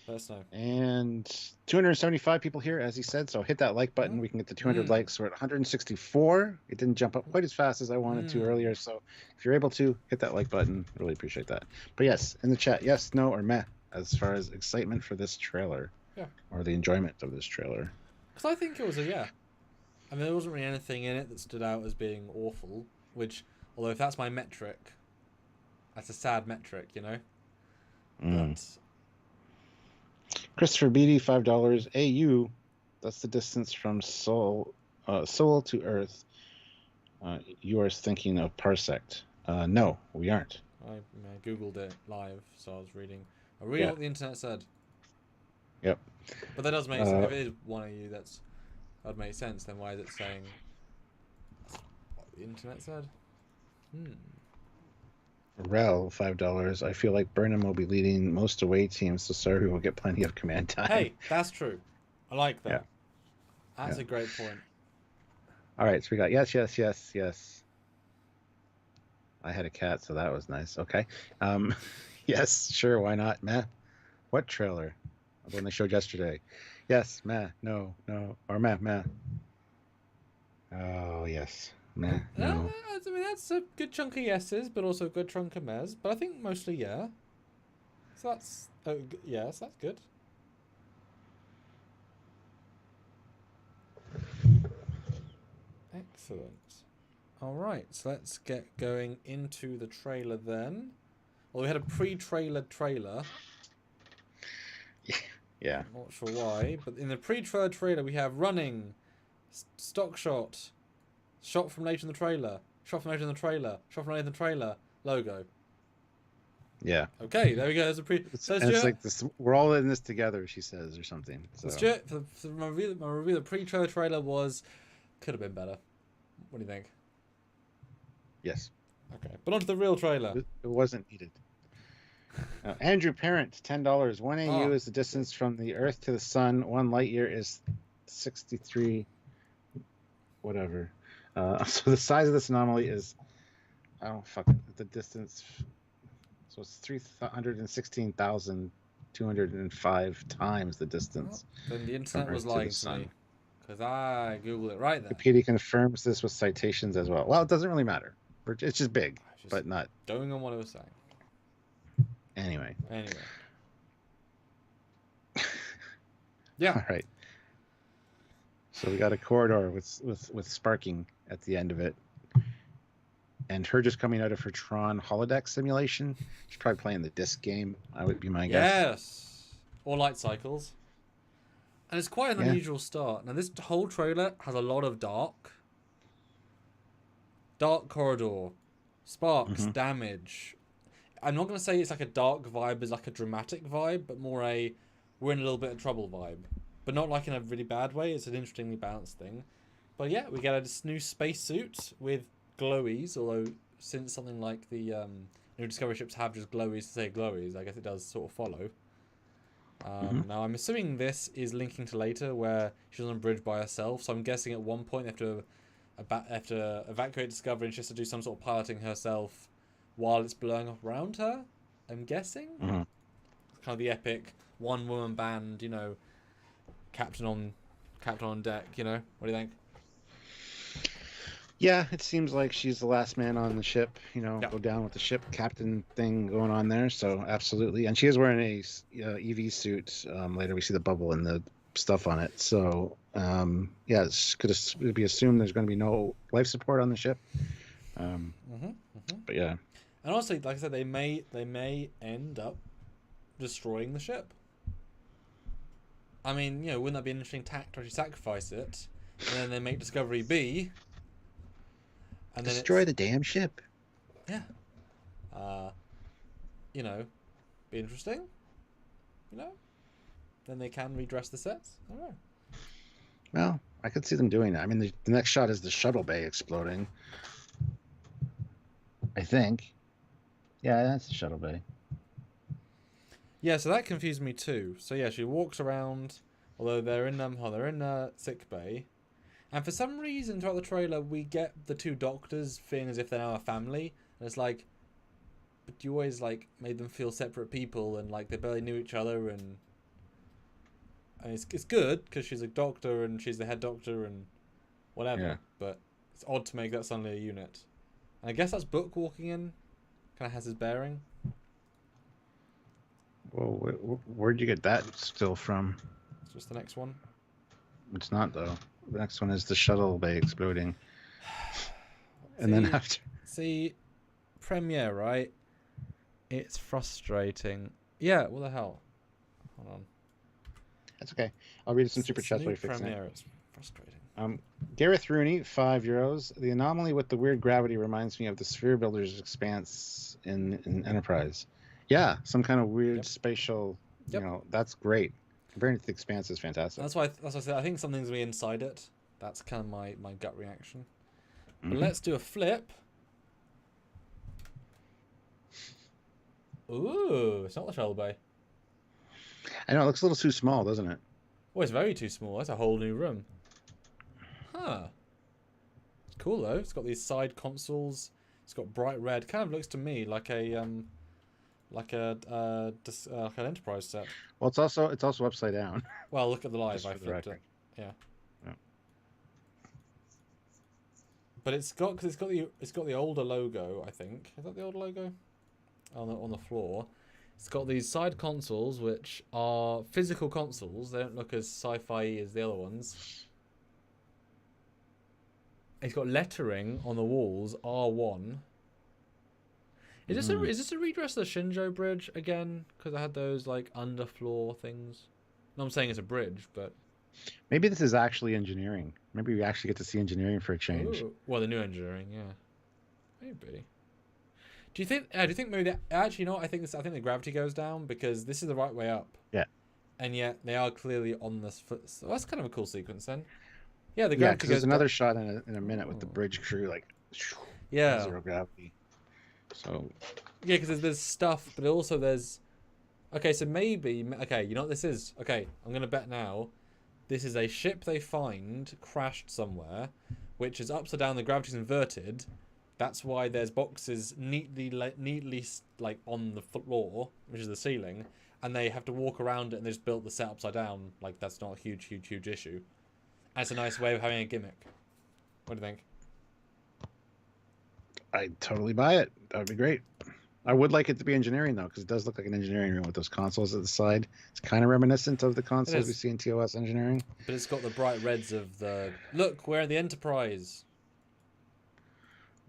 [SPEAKER 1] Let us know. And
[SPEAKER 2] 275 people here, as he said, so hit that like button. We can get to 200 likes. We're at 164. It didn't jump up quite as fast as I wanted to earlier, so if you're able to, hit that like button. Really appreciate that. But yes, in the chat, yes, no, or meh, as far as excitement for this trailer.
[SPEAKER 1] Yeah.
[SPEAKER 2] Or the enjoyment of this trailer.
[SPEAKER 1] Because I think it was a yeah. I mean, there wasn't really anything in it that stood out as being awful, which, although if that's my metric, that's a sad metric, you know? But...
[SPEAKER 2] Christopher Beatty, $5. AU, that's the distance from Sol to Earth. You are thinking of parsec. No, we aren't.
[SPEAKER 1] I googled it live, so I was reading. I read what the internet said.
[SPEAKER 2] Yep.
[SPEAKER 1] But that does make sense. If it is 1 AU, that would make sense. Then why is it saying what the internet said?
[SPEAKER 2] Rel, $5. I feel like Burnham will be leading most away teams, so Saru will get plenty of command time.
[SPEAKER 1] Hey, that's true. I like that. Yeah. That's a great point.
[SPEAKER 2] All right, so we got yes. I had a cat, so that was nice. Okay. Yes, sure, why not? Meh. What trailer? The one they showed yesterday. Yes, meh, no, or meh. Oh, yes. Meh, no.
[SPEAKER 1] I mean, that's a good chunk of yeses, but also a good chunk of mehs. But I think mostly yeah. So that's yes, that's good. Excellent. All right, so let's get going into the trailer then. Well, we had a pre-trailer trailer.
[SPEAKER 2] Yeah.
[SPEAKER 1] I'm not sure why, but in the pre-trailer trailer we have running, stock shot from later in the trailer, shot from later in the trailer, shot from later in the trailer, logo.
[SPEAKER 2] Yeah.
[SPEAKER 1] Okay, there we go. There's a
[SPEAKER 2] it's like this. We're all in this together, she says, or something. So.
[SPEAKER 1] Stuart, for my review, the pre-trailer trailer could have been better. What do you think?
[SPEAKER 2] Yes.
[SPEAKER 1] Okay, but onto the real trailer.
[SPEAKER 2] It wasn't needed. Andrew Parent, $10. 1 AU is the distance from the Earth to the Sun. 1 light year is 63. Whatever. So the size of this anomaly is, the distance So it's 316,205 times the
[SPEAKER 1] Well,
[SPEAKER 2] distance
[SPEAKER 1] then the
[SPEAKER 2] from
[SPEAKER 1] internet was
[SPEAKER 2] Earth to
[SPEAKER 1] lying
[SPEAKER 2] the
[SPEAKER 1] to me.
[SPEAKER 2] sun.
[SPEAKER 1] Because I Googled it right there.
[SPEAKER 2] Wikipedia confirms this with citations as well. Well, it doesn't really matter. It's just big,
[SPEAKER 1] I was just
[SPEAKER 2] but not.
[SPEAKER 1] going on what I was saying.
[SPEAKER 2] Anyway.
[SPEAKER 1] Anyway. Yeah.
[SPEAKER 2] All right. So we got a corridor with sparking at the end of it. And her just coming out of her Tron holodeck simulation. She's probably playing the disc game, I would be my guess.
[SPEAKER 1] Yes. Or light cycles. And it's quite an unusual start. Now, this whole trailer has a lot of dark. Dark corridor. Sparks. Damage. I'm not going to say it's like a dark vibe, it's like a dramatic vibe, but more a we're in a little bit of trouble vibe. But not like in a really bad way. It's an interestingly balanced thing. But yeah, we get a new spacesuit with glowies, although since something like the new Discovery ships have just glowies to say glowies, I guess it does sort of follow. Now I'm assuming this is linking to later where she's on a bridge by herself, so I'm guessing at one point they have to evacuate Discovery and she has to do some sort of piloting herself while it's blowing up around her, I'm guessing. It's kind of the epic one woman band, you know, captain on deck, you know. What do you think?
[SPEAKER 2] Yeah, it seems like she's the last man on the ship, you know,
[SPEAKER 1] Yeah.
[SPEAKER 2] go down with the ship captain thing going on there. So absolutely. And she is wearing a EV suit. Later we see the bubble and the stuff on it. So yeah, it could be assumed there's going to be no life support on the ship. But yeah.
[SPEAKER 1] And honestly, like I said, they may end up destroying the ship. I mean, you know, wouldn't that be an interesting tact to actually sacrifice it, and then they make Discovery B, and then
[SPEAKER 2] Destroy the damn ship.
[SPEAKER 1] Yeah. You know, be interesting. You know, then they can redress the sets. I don't know.
[SPEAKER 2] Well, I could see them doing that. I mean, the next shot is the shuttle bay exploding. I think. Yeah, that's the shuttle bay.
[SPEAKER 1] Yeah, so that confused me too. So yeah, she walks around, although they're in sick bay, and for some reason throughout the trailer we get the two doctors feeling as if they're now a family, and it's like, but you always like made them feel separate people, and like they barely knew each other, and it's good because she's a doctor and she's the head doctor and whatever,
[SPEAKER 2] Yeah.
[SPEAKER 1] but it's odd to make that suddenly a unit, and I guess that's Book walking in, kind of has his bearing.
[SPEAKER 2] Well, where'd you get that still from?
[SPEAKER 1] It's just the next one.
[SPEAKER 2] It's not, though. The next one is the shuttle bay exploding. And then after...
[SPEAKER 1] See, Premiere, right? It's frustrating. Yeah, what the hell? Hold on.
[SPEAKER 2] That's okay. I'll read some super
[SPEAKER 1] It's
[SPEAKER 2] chats
[SPEAKER 1] new
[SPEAKER 2] while you're fixing
[SPEAKER 1] Premiere,
[SPEAKER 2] it.
[SPEAKER 1] it's frustrating.
[SPEAKER 2] Gareth Rooney, €5. The anomaly with the weird gravity reminds me of the Sphere Builder's expanse in Enterprise. Yeah, some kind of weird spatial, you know, that's great. Comparing it to the Expanse is fantastic.
[SPEAKER 1] That's why I said I think something's be inside it. That's kind of my gut reaction. But let's do a flip. Ooh, it's not the shuttle bay.
[SPEAKER 2] I know, it looks a little too small, doesn't it?
[SPEAKER 1] Oh, it's very too small. That's a whole new room. Huh. It's cool though. It's got these side consoles. It's got bright red. Kind of looks to me like an Enterprise set.
[SPEAKER 2] Well, it's also upside down.
[SPEAKER 1] Well, look at the live.
[SPEAKER 2] Just
[SPEAKER 1] I
[SPEAKER 2] for the
[SPEAKER 1] flipped it.
[SPEAKER 2] record.
[SPEAKER 1] Yeah.
[SPEAKER 2] Yeah.
[SPEAKER 1] But it's got the older logo. I think is that the older logo on the floor. It's got these side consoles which are physical consoles. They don't look as sci-fi as the other ones. It's got lettering on the walls. R1. Is this a redress of the Shinjo bridge again? Because I had those like underfloor things. No, I'm saying it's a bridge, but
[SPEAKER 2] Maybe this is actually engineering. Maybe we actually get to see engineering for a change.
[SPEAKER 1] ooh. Well, the new engineering, yeah, maybe. Do you think maybe that actually? You know what? I think the gravity goes down because this is the right way up.
[SPEAKER 2] Yeah.
[SPEAKER 1] And yet they are clearly on this foot. So that's kind of a cool sequence then. Yeah, the
[SPEAKER 2] Yeah,
[SPEAKER 1] gravity
[SPEAKER 2] because
[SPEAKER 1] goes
[SPEAKER 2] there's another
[SPEAKER 1] down.
[SPEAKER 2] shot in a minute with the bridge crew like
[SPEAKER 1] Yeah.
[SPEAKER 2] zero gravity. So
[SPEAKER 1] Yeah, because there's stuff, but also there's. Okay, so maybe. Okay, you know what this is? Okay, I'm gonna bet now. This is a ship they find crashed somewhere, which is upside down. The gravity's inverted, That's why there's boxes neatly like on the floor, which is the ceiling, and they have to walk around it, and they just built the set upside down. Like, that's not a huge issue. And it's a nice way of having a gimmick. What do you think?
[SPEAKER 2] I'd totally buy it. That would be great. I would like it to be engineering, though, because it does look like an engineering room with those consoles at the side. It's kind of reminiscent of the consoles we see in TOS engineering.
[SPEAKER 1] But it's got the bright reds of the... Look, we're in the Enterprise.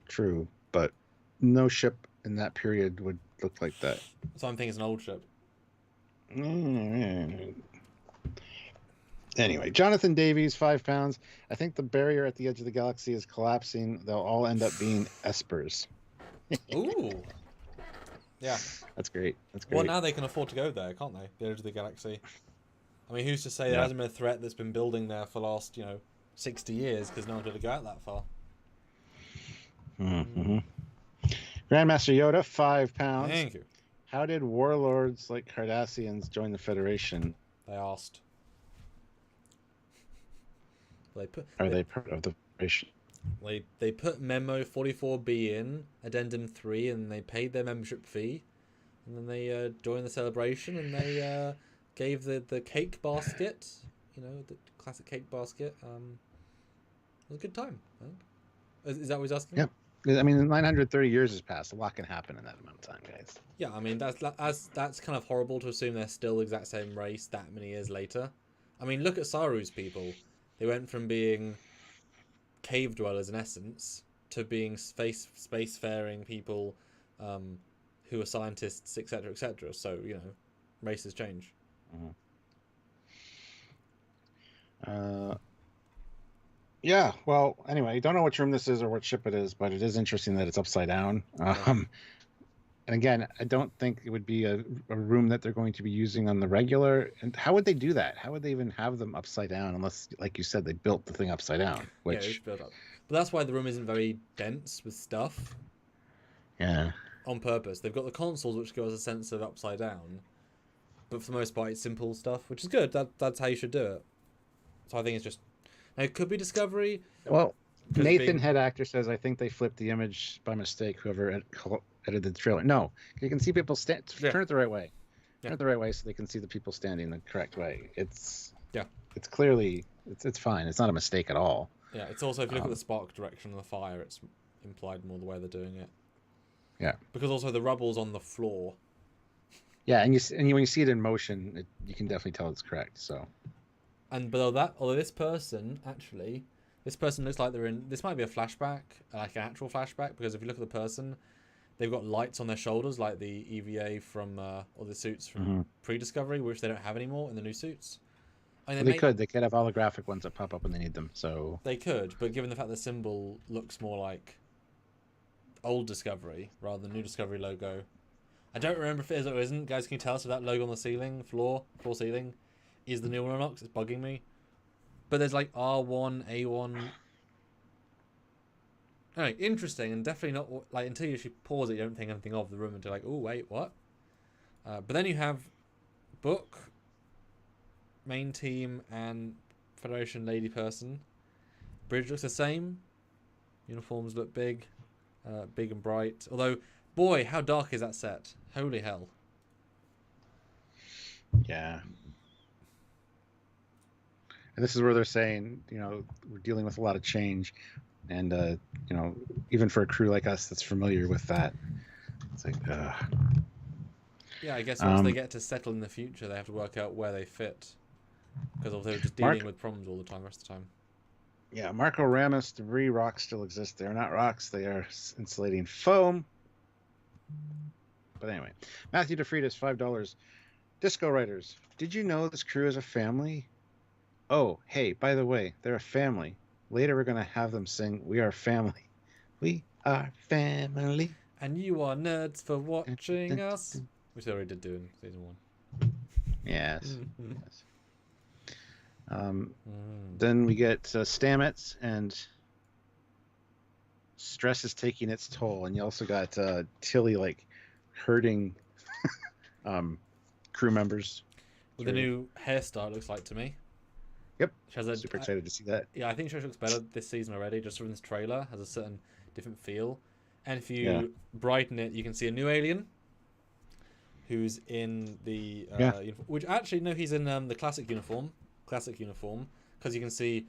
[SPEAKER 2] True, but no ship in that period would look like that.
[SPEAKER 1] So I'm thinking it's an old ship.
[SPEAKER 2] Anyway, Jonathan Davies, 5 pounds. I think the barrier at the edge of the galaxy is collapsing. They'll all end up being espers.
[SPEAKER 1] Ooh. Yeah.
[SPEAKER 2] That's great. That's great.
[SPEAKER 1] Well, now they can afford to go there, can't they? The edge of the galaxy. I mean, who's to say there hasn't been a threat that's been building there for the last, 60 years because no one did go out that far.
[SPEAKER 2] Mm-hmm. Grandmaster Yoda, 5 pounds.
[SPEAKER 1] Thank you.
[SPEAKER 2] How did warlords like Cardassians join the Federation?
[SPEAKER 1] They asked.
[SPEAKER 2] Are they part of the Federation?
[SPEAKER 1] They put Memo 44B in, Addendum 3, and they paid their membership fee. And then they joined the celebration, and they gave the cake basket, the classic cake basket. It was a good time, I think. Is that what he's asking?
[SPEAKER 2] Yeah. I mean, 930 years has passed. A lot can happen in that amount of time, guys.
[SPEAKER 1] Yeah, I mean, that's kind of horrible to assume they're still the exact same race that many years later. I mean, look at Saru's people. They went from being cave dwellers, in essence, to being spacefaring people who are scientists, etc., etc. So, races change.
[SPEAKER 2] Yeah, well, anyway, don't know which room this is or what ship it is, but it is interesting that it's upside down. And again, I don't think it would be a room that they're going to be using on the regular. And how would they do that? How would they even have them upside down unless, like you said, they built the thing upside down?
[SPEAKER 1] Yeah, it's built up. But that's why the room isn't very dense with stuff.
[SPEAKER 2] Yeah.
[SPEAKER 1] On purpose. They've got the consoles, which give us a sense of upside down. But for the most part, it's simple stuff, which is good. That's how you should do it. So I think it's just... Now, it could be Discovery.
[SPEAKER 2] Well, Nathan, head actor, says, I think they flipped the image by mistake, whoever edited the trailer. No, you can see people turn it the right way. Turn it the right way so they can see the people standing the correct way. It's clearly, it's fine. It's not a mistake at all.
[SPEAKER 1] Yeah, it's also, if you look at the spark direction of the fire, it's implied more the way they're doing it.
[SPEAKER 2] Yeah.
[SPEAKER 1] Because also the rubble's on the floor.
[SPEAKER 2] Yeah, and when you see it in motion, you can definitely tell it's correct, so...
[SPEAKER 1] And although this person looks like they're in. This might be a flashback, like an actual flashback, because if you look at the person, they've got lights on their shoulders, like the EVA from or the suits from pre-Discovery, which they don't have anymore in the new suits. I mean,
[SPEAKER 2] they could have holographic ones that pop up when they need them. So
[SPEAKER 1] they could, but given the fact the symbol looks more like old Discovery rather than new Discovery logo, I don't remember if it is or isn't. Guys, can you tell us if that logo on the floor ceiling? Is the new one or not? 'Cause it's bugging me. But there's like R1, A1. Anyway, interesting, and definitely not like until you actually pause it, you don't think anything of the room until like, oh wait, what? But then you have book, main team, and Federation lady person. Bridge looks the same. Uniforms look big and bright. Although, boy, how dark is that set? Holy hell!
[SPEAKER 2] Yeah. And this is where they're saying, we're dealing with a lot of change. And, even for a crew like us that's familiar with that, it's like,
[SPEAKER 1] Yeah, I guess once they get to settle in the future, they have to work out where they fit. Because they're just dealing with problems all the time, the rest of the time.
[SPEAKER 2] Yeah, Marco Ramos debris rocks still exist. They're not rocks. They are insulating foam. But anyway, Matthew DeFreitas, $5. Disco Writers, did you know this crew is a family? Oh, hey, by the way, they're a family. Later we're going to have them sing, We Are Family. We are family.
[SPEAKER 1] And you are nerds for watching us. Which they already did do in season 1.
[SPEAKER 2] Yes. Yes. Then we get Stamets, and stress is taking its toll. And you also got Tilly, hurting crew members.
[SPEAKER 1] With the new hairstyle, it looks like to me.
[SPEAKER 2] Yep. Super excited to see that.
[SPEAKER 1] Yeah, I think she looks better this season already, just from this trailer. Has a certain different feel. And if you brighten it, you can see a new alien who's in the uniform, which actually no, he's in the classic uniform, because you can see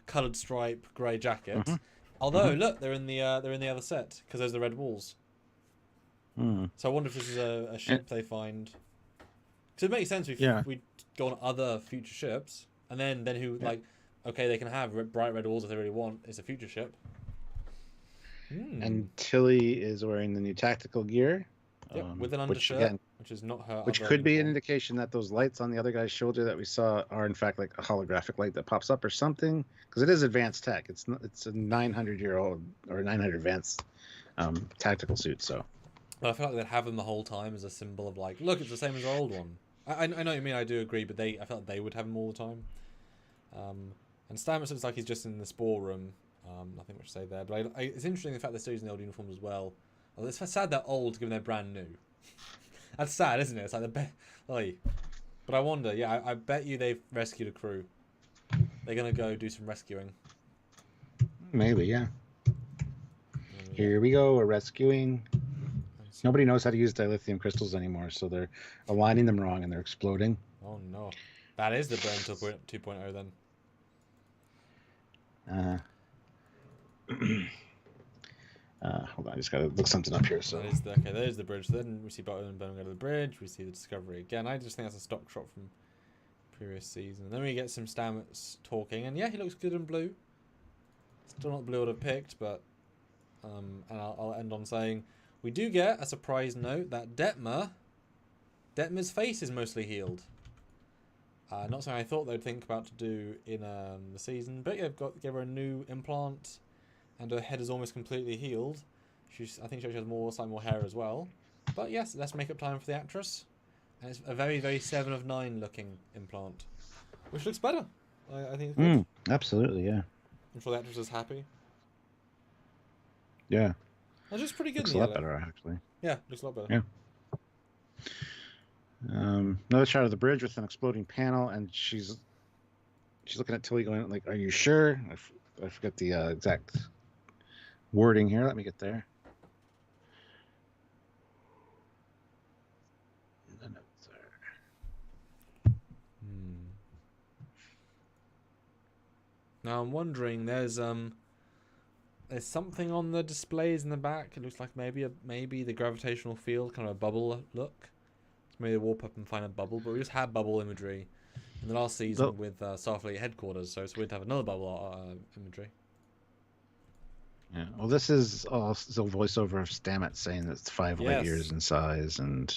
[SPEAKER 1] coloured stripe, grey jacket.
[SPEAKER 2] Mm-hmm.
[SPEAKER 1] Although look, they're in the other set because there's the red walls.
[SPEAKER 2] Mm.
[SPEAKER 1] So I wonder if this is a ship they find. Because it makes sense we go on other future ships, and then who okay, they can have bright red walls if they really want. It's a future ship.
[SPEAKER 2] And Tilly is wearing the new tactical gear.
[SPEAKER 1] Yep, with an undershirt, which is not her.
[SPEAKER 2] Which could be an indication that those lights on the other guy's shoulder that we saw are in fact like a holographic light that pops up or something. Because it is advanced tech. It's a 900-year-old or 900 advanced tactical suit. So.
[SPEAKER 1] But I feel like they'd have them the whole time as a symbol of like, look, it's the same as our old one. I know what you mean. I do agree, but I felt like they would have them all the time. And Stamets looks like he's just in the spore room. Nothing much to say there, but it's interesting the fact they're still using the old uniforms as well. Although it's sad they're old given they're brand new. That's sad, isn't it? It's like but I wonder. Yeah, I bet you they've rescued a crew. They're gonna go do some rescuing.
[SPEAKER 2] Maybe, yeah. Here we go. We're rescuing. Nobody knows how to use dilithium crystals anymore, so they're aligning them wrong and they're exploding.
[SPEAKER 1] Oh no, that is the Burn 2.0 then.
[SPEAKER 2] Hold on, I just gotta look something up here. So
[SPEAKER 1] there's the bridge. Then we see Butler and Ben go to the bridge. We see the Discovery again. I just think that's a stock shot from previous season. Then we get some Stamets talking, and yeah, he looks good in blue. Still not the blue I'd have picked, but and I'll end on saying we do get a surprise note that Detmer's face is mostly healed. Not something I thought they'd think about to do in the season, but yeah, gave her a new implant, and her head is almost completely healed. I think she has slightly more hair as well. But yes, let's make up time for the actress, and it's a very, very 7 of 9 looking implant, which looks better. I think it's good.
[SPEAKER 2] Absolutely, yeah.
[SPEAKER 1] I'm sure the actress is happy.
[SPEAKER 2] Yeah.
[SPEAKER 1] That's just pretty good.
[SPEAKER 2] Looks a lot better, actually.
[SPEAKER 1] Yeah, looks a lot better.
[SPEAKER 2] Yeah. Another shot of the bridge with an exploding panel, and she's looking at Tilly going like, "Are you sure?" I forget the exact wording here. Let me get there. The notes are.
[SPEAKER 1] Now I'm wondering, there's something on the displays in the back. It looks like maybe the gravitational field, kind of a bubble look. Maybe they warp up and find a bubble, but we just had bubble imagery in the last season with Starfleet headquarters, so it's weird to have another bubble imagery.
[SPEAKER 2] Yeah. Well, this is also a voiceover of Stamets saying that it's 5 light years in size and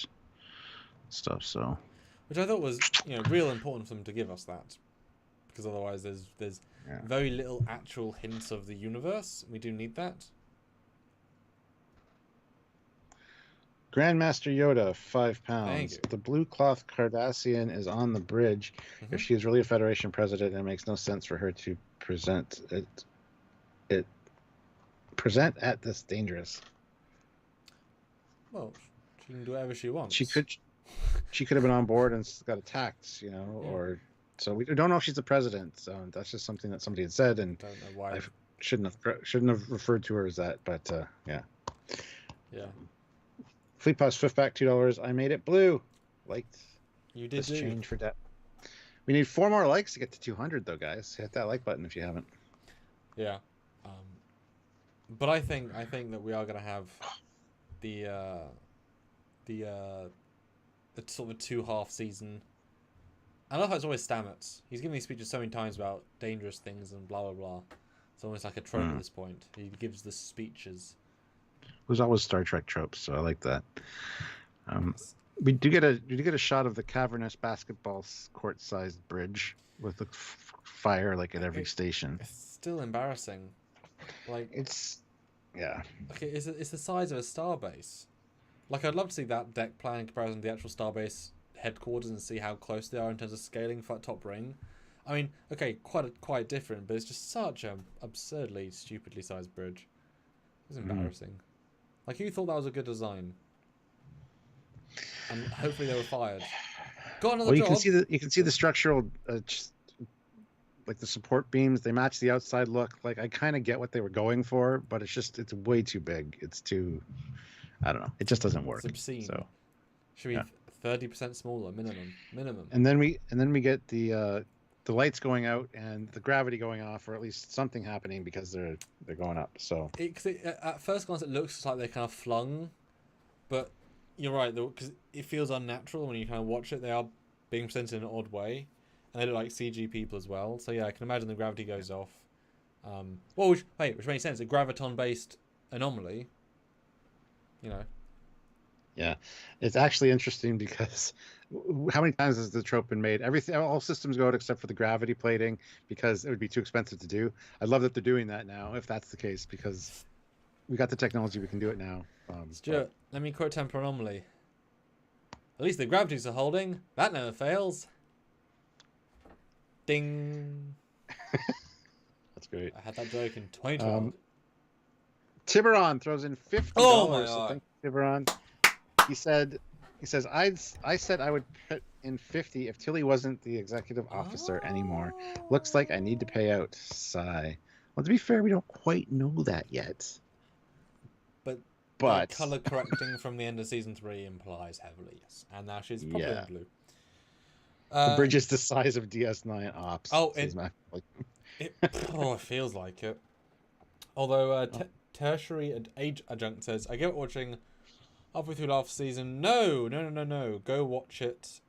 [SPEAKER 2] stuff. So,
[SPEAKER 1] which I thought was real important for them to give us that, because otherwise there's very little actual hints of the universe. We do need that.
[SPEAKER 2] Grandmaster Yoda, 5 pounds.
[SPEAKER 1] Thank you.
[SPEAKER 2] The blue cloth Cardassian is on the bridge. If she is really a Federation president, it makes no sense for her to present at this dangerous.
[SPEAKER 1] Well, she can do whatever she wants.
[SPEAKER 2] She could have been on board and got attacked, or so we don't know if she's the president. So that's just something that somebody had said, and
[SPEAKER 1] don't know why.
[SPEAKER 2] I shouldn't have referred to her as that. But yeah. Fleet Pass fifth back $2. I made it blue. Liked.
[SPEAKER 1] You did
[SPEAKER 2] change for that. We need 4 more likes to get to 200 though, guys. Hit that like button if you haven't.
[SPEAKER 1] Yeah. But I think that we are gonna have the sort of a 2-half season. I love how it's always Stamets. He's giving these speeches so many times about dangerous things and blah blah blah. It's almost like a trope at this point. He gives the speeches.
[SPEAKER 2] It was always Star Trek tropes, so I like that. We do get a shot of the cavernous basketball court-sized bridge with the fire like at every station.
[SPEAKER 1] It's still embarrassing. Like Okay, it's the size of a starbase. Like I'd love to see that deck plan in comparison to the actual starbase headquarters and see how close they are in terms of scaling for that top ring. I mean, okay, quite different, but it's just such an absurdly, stupidly sized bridge. It's embarrassing. Like, who thought that was a good design? And hopefully they were fired. Got another job.
[SPEAKER 2] You can see the structural like the support beams, they match the outside look. Like I kind of get what they were going for, but it's way too big. It's too, I don't know. It just doesn't work.
[SPEAKER 1] It's obscene.
[SPEAKER 2] So
[SPEAKER 1] should be 30% smaller minimum.
[SPEAKER 2] And then we get the lights going out and the gravity going off, or at least something happening because they're going up. So
[SPEAKER 1] at first glance it looks like they're kind of flung, but you're right, because it feels unnatural when you kind of watch it. They are being presented in an odd way, and they look like CG people as well. So yeah, I can imagine the gravity goes off. Which makes sense. A graviton-based anomaly, you know.
[SPEAKER 2] Yeah, it's actually interesting because how many times has the trope been made? All systems go out except for the gravity plating because it would be too expensive to do. I love that they're doing that now, if that's the case, because we got the technology, we can do it now.
[SPEAKER 1] Stuart, let me quote Temporal Anomaly. At least the gravities are holding. That never fails. Ding.
[SPEAKER 2] That's great.
[SPEAKER 1] I had that joke in 2012.
[SPEAKER 2] Tiburon throws in $50.
[SPEAKER 1] Oh my God.
[SPEAKER 2] So thank you, Tiburon. He says, I said I would put in 50 if Tilly wasn't the executive officer anymore. Looks like I need to pay out. Sigh. Well, to be fair, we don't quite know that yet. But
[SPEAKER 1] color correcting from the end of season 3 implies heavily, yes. And now she's probably in blue.
[SPEAKER 2] The bridge is the size of DS9 Ops.
[SPEAKER 1] Oh, it feels like it. Although tertiary age adjunct says, I get watching halfway through last season. No. Go watch it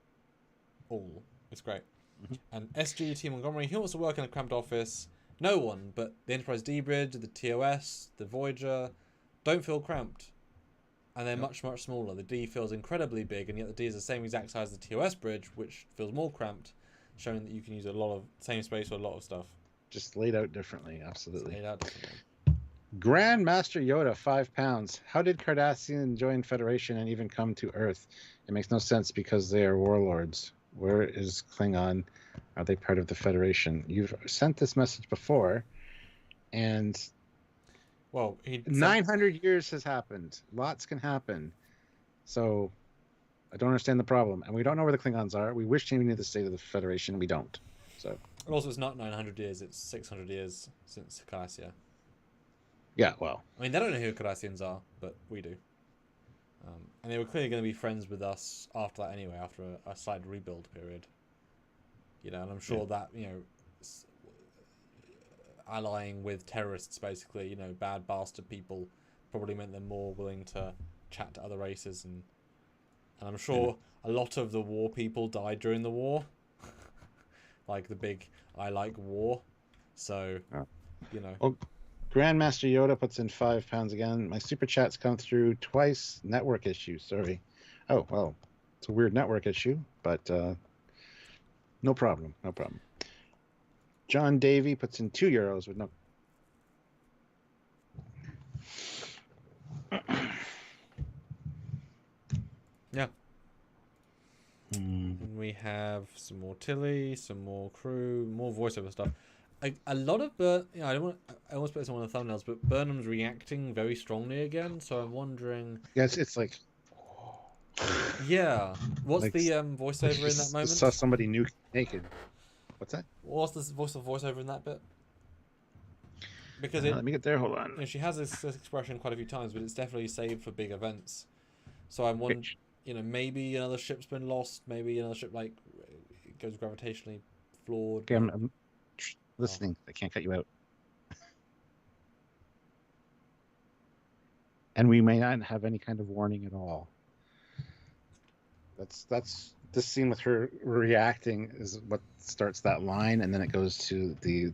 [SPEAKER 1] all. It's great.
[SPEAKER 2] Mm-hmm.
[SPEAKER 1] And SG Montgomery, who wants to work in a cramped office? No one, but the Enterprise D bridge, the TOS, the Voyager don't feel cramped. And they're much smaller. The D feels incredibly big, and yet the D is the same exact size as the TOS bridge, which feels more cramped, showing that you can use a lot of same space for a lot of stuff.
[SPEAKER 2] Just laid out differently, absolutely.
[SPEAKER 1] Laid out differently.
[SPEAKER 2] Grand Master Yoda, £5. How did Cardassian join Federation and even come to Earth? It makes no sense because they are warlords. Where is Klingon? Are they part of the Federation? You've sent this message before, and 900 years has happened. Lots can happen. So I don't understand the problem. And we don't know where the Klingons are. We wish we knew the state of the Federation. We don't. So.
[SPEAKER 1] And also, it's not 900 years. It's 600 years since Cardassia.
[SPEAKER 2] Yeah, well.
[SPEAKER 1] I mean, they don't know who Cardassians are, but we do. And they were clearly going to be friends with us after that anyway, after a slight rebuild period. You know, and I'm sure that, you know, allying with terrorists, basically, you know, bad bastard people, probably meant they're more willing to chat to other races. And I'm sure a lot of the war people died during the war. Like the big, I like war. So, you know.
[SPEAKER 2] Well, Grandmaster Yoda puts in £5 again. My super chats come through twice. Network issue, sorry. Oh, well, it's a weird network issue, but no problem. John Davey puts in €2 with no.
[SPEAKER 1] Yeah. And we have some more Tilly, some more crew, more voiceover stuff. A lot of I almost put this on one of the thumbnails, but Burnham's reacting very strongly again. So I'm wondering.
[SPEAKER 2] Yes, it's like.
[SPEAKER 1] Yeah. What's like, the voiceover in that moment?
[SPEAKER 2] Saw somebody naked. What's that?
[SPEAKER 1] What's the voiceover in that bit? Because
[SPEAKER 2] let me get there. Hold on.
[SPEAKER 1] You know, she has this expression quite a few times, but it's definitely saved for big events. So I'm wondering, you know, maybe another ship's been lost. Maybe another ship goes gravitationally flawed.
[SPEAKER 2] Okay, I'm listening. I can't cut you out. And we may not have any kind of warning at all. That's this scene with her reacting is what starts that line, and then it goes to the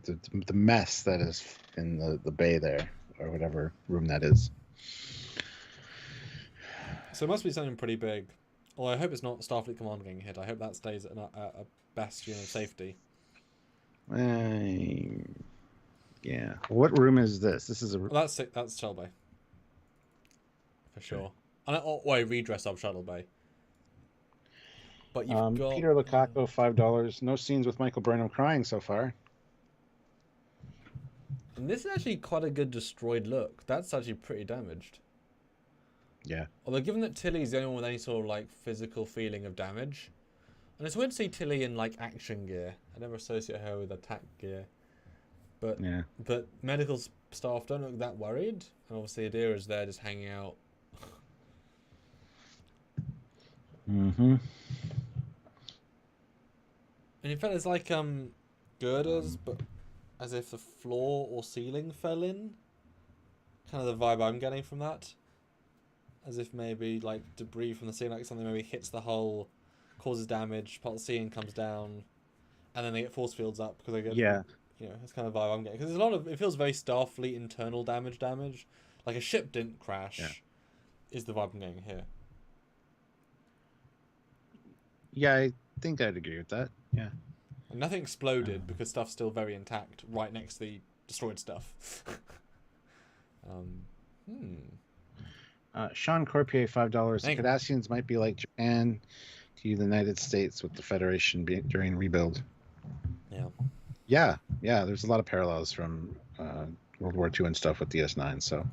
[SPEAKER 2] mess that is in the bay there, or whatever room that is.
[SPEAKER 1] So it must be something pretty big. Well, I hope it's not Starfleet Command getting hit. I hope that stays a bastion of safety.
[SPEAKER 2] Yeah. What room is this? This is a.
[SPEAKER 1] Well, that's Shuttle Bay. For sure. And redress of Shuttle Bay. But you've got
[SPEAKER 2] Peter Lukaku, $5. No scenes with Michael Burnham crying so far.
[SPEAKER 1] And this is actually quite a good destroyed look. That's actually pretty damaged.
[SPEAKER 2] Yeah.
[SPEAKER 1] Although given that Tilly's the only one with any sort of like physical feeling of damage, And it's weird to see Tilly in like action gear. I never associate her with attack gear. But
[SPEAKER 2] Yeah.
[SPEAKER 1] but medical staff don't look that worried, and obviously Adira's there just hanging out.
[SPEAKER 2] Mm-hmm.
[SPEAKER 1] And in fact, there's like girders, but as if the floor or ceiling fell in. Kind of the vibe I'm getting from that. As if maybe like debris from the ceiling, like something maybe hits the hull, causes damage, part of the ceiling comes down, and then they get force fields up because they get.
[SPEAKER 2] Yeah.
[SPEAKER 1] You know, that's kind of the vibe I'm getting. Because there's a lot of, it feels very Starfleet internal damage. Like a ship didn't crash, is the vibe I'm getting here.
[SPEAKER 2] Yeah, I think I'd agree with that. Yeah.
[SPEAKER 1] And nothing exploded because stuff's still very intact right next to the destroyed stuff.
[SPEAKER 2] Sean Corpier, $5. The
[SPEAKER 1] Thank you.
[SPEAKER 2] Cardassians might be like Japan to the United States with the Federation during rebuild.
[SPEAKER 1] Yeah.
[SPEAKER 2] Yeah. There's a lot of parallels from World War II and stuff with DS9. So,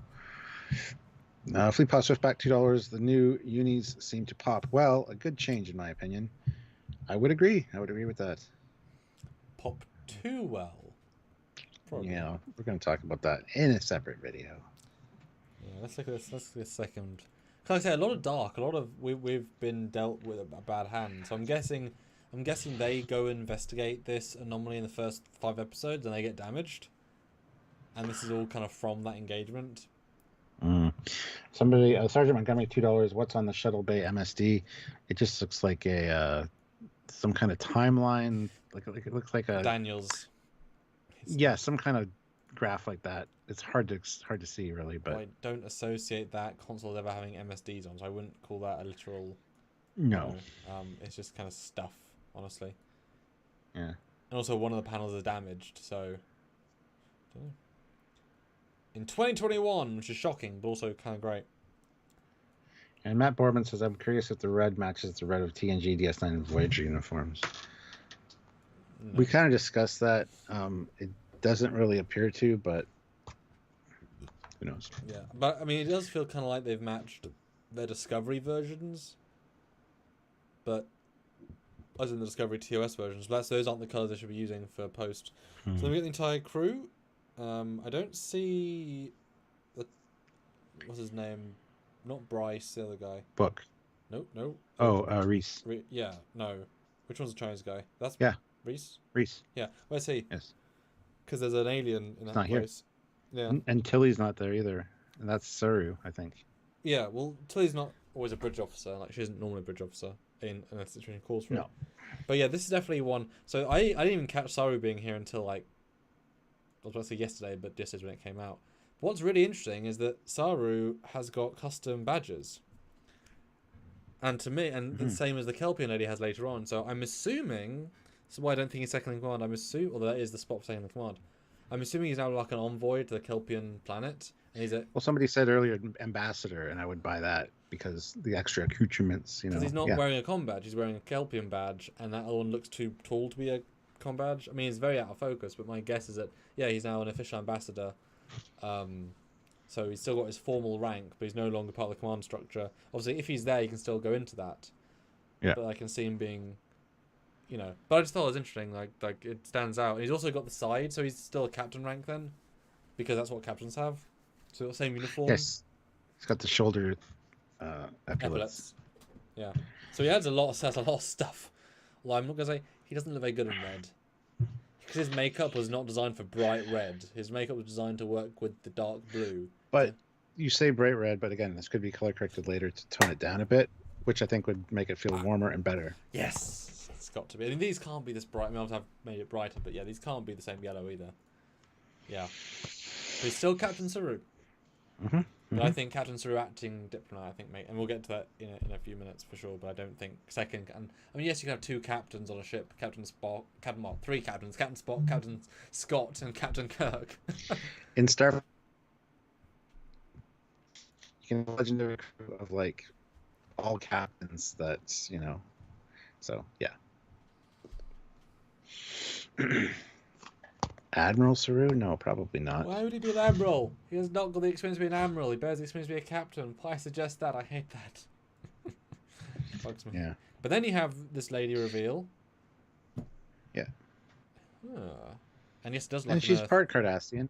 [SPEAKER 2] Fleet Pod Swift back $2. The new unis seem to pop. Well, a good change in my opinion. I would agree with that.
[SPEAKER 1] Pop too well. Probably.
[SPEAKER 2] Yeah, we're going to talk about that in a separate video.
[SPEAKER 1] Yeah, let's look at this. Let's look at a second. Can I say a lot of dark? A lot of we've been dealt with a bad hand. So I'm guessing they go investigate this anomaly in the first 5 episodes and they get damaged. And this is all kind of from that engagement.
[SPEAKER 2] Somebody, Sergeant Montgomery, $2. What's on the Shuttle Bay MSD? It just looks like a some kind of timeline. Like it looks like a
[SPEAKER 1] Daniels.
[SPEAKER 2] Yeah, some kind of graph like that. It's hard to see really, but
[SPEAKER 1] I don't associate that console ever having MSDs on, so I wouldn't call that a literal.
[SPEAKER 2] No.
[SPEAKER 1] It's just kind of stuff, honestly.
[SPEAKER 2] Yeah.
[SPEAKER 1] And also, one of the panels is damaged, so. Don't know. In 2021, which is shocking, but also kind of great.
[SPEAKER 2] And Matt Borman says, I'm curious if the red matches the red of TNG, DS9, and Voyager uniforms. No. We kind of discussed that. It doesn't really appear to, but who knows?
[SPEAKER 1] Yeah, but I mean, it does feel kind of like they've matched their Discovery versions, but as in the Discovery TOS versions. But those aren't the colours they should be using for post. So we get the entire crew. I don't see what's his name? Not Bryce, the other guy.
[SPEAKER 2] Book.
[SPEAKER 1] No.
[SPEAKER 2] Oh, Reese.
[SPEAKER 1] Yeah, no. Which one's the Chinese guy? That's Reese.
[SPEAKER 2] Yeah.
[SPEAKER 1] Where's he?
[SPEAKER 2] Yes.
[SPEAKER 1] Because there's an alien in that
[SPEAKER 2] not
[SPEAKER 1] place. Here. Yeah.
[SPEAKER 2] And Tilly's not there either, and that's Saru, I think.
[SPEAKER 1] Yeah. Well, Tilly's not always a bridge officer. Like she isn't normally a bridge officer in a situation calls for it. But yeah, this is definitely one. So I didn't even catch Saru being here until like I was about to say yesterday, but this is when it came out. But what's really interesting is that Saru has got custom badges. And to me, and the same as the Kelpian lady has later on. So I'm assuming, this is why I don't think he's second in command. Although that is the spot for second in command. I'm assuming he's now like an envoy to the Kelpian planet. And he's
[SPEAKER 2] well, somebody said earlier ambassador, and I would buy that because the extra accoutrements,
[SPEAKER 1] Because he's not wearing a comm badge, he's wearing a Kelpian badge, and that other one looks too tall to be a comm badge. I mean, it's very out of focus, but my guess is that, yeah, he's now an official ambassador. So he's still got his formal rank, but he's no longer part of the command structure. Obviously, if he's there, he can still go into that.
[SPEAKER 2] Yeah.
[SPEAKER 1] But I can see him being, But I just thought it was interesting. Like it stands out. And he's also got the side, so he's still a captain rank then, because that's what captains have. So the same uniform.
[SPEAKER 2] Yes. He's got the shoulder epaulets.
[SPEAKER 1] Yeah. So he has a lot of stuff. Well, I'm not gonna say he doesn't look very good in red. Because his makeup was not designed for bright red. His makeup was designed to work with the dark blue.
[SPEAKER 2] But you say bright red, but again, this could be color corrected later to tone it down a bit, which I think would make it feel warmer and better.
[SPEAKER 1] Yes, it's got to be. I mean, these can't be this bright. I mean, I've made it brighter, but yeah, these can't be the same yellow either. Yeah. But he's still Captain Saru. But I think Captain Saru acting diplomat, and we'll get to that in a few minutes for sure, but I don't think second. And I mean, yes, you can have 2 captains on a ship. Captain Spock, 3 captains. Captain Spock, Captain Scott, and Captain Kirk.
[SPEAKER 2] In Star, you can have a legendary crew of like all captains. That's so yeah. Admiral Saru? No, probably not.
[SPEAKER 1] Why would he be an admiral? He has not got the experience to be an admiral. He bears the experience to be a captain. Why suggest that? I hate that. Bugs me.
[SPEAKER 2] Yeah.
[SPEAKER 1] But then you have this lady reveal.
[SPEAKER 2] Yeah.
[SPEAKER 1] And yes, it does look
[SPEAKER 2] And
[SPEAKER 1] like
[SPEAKER 2] she's
[SPEAKER 1] an Earth.
[SPEAKER 2] part Cardassian.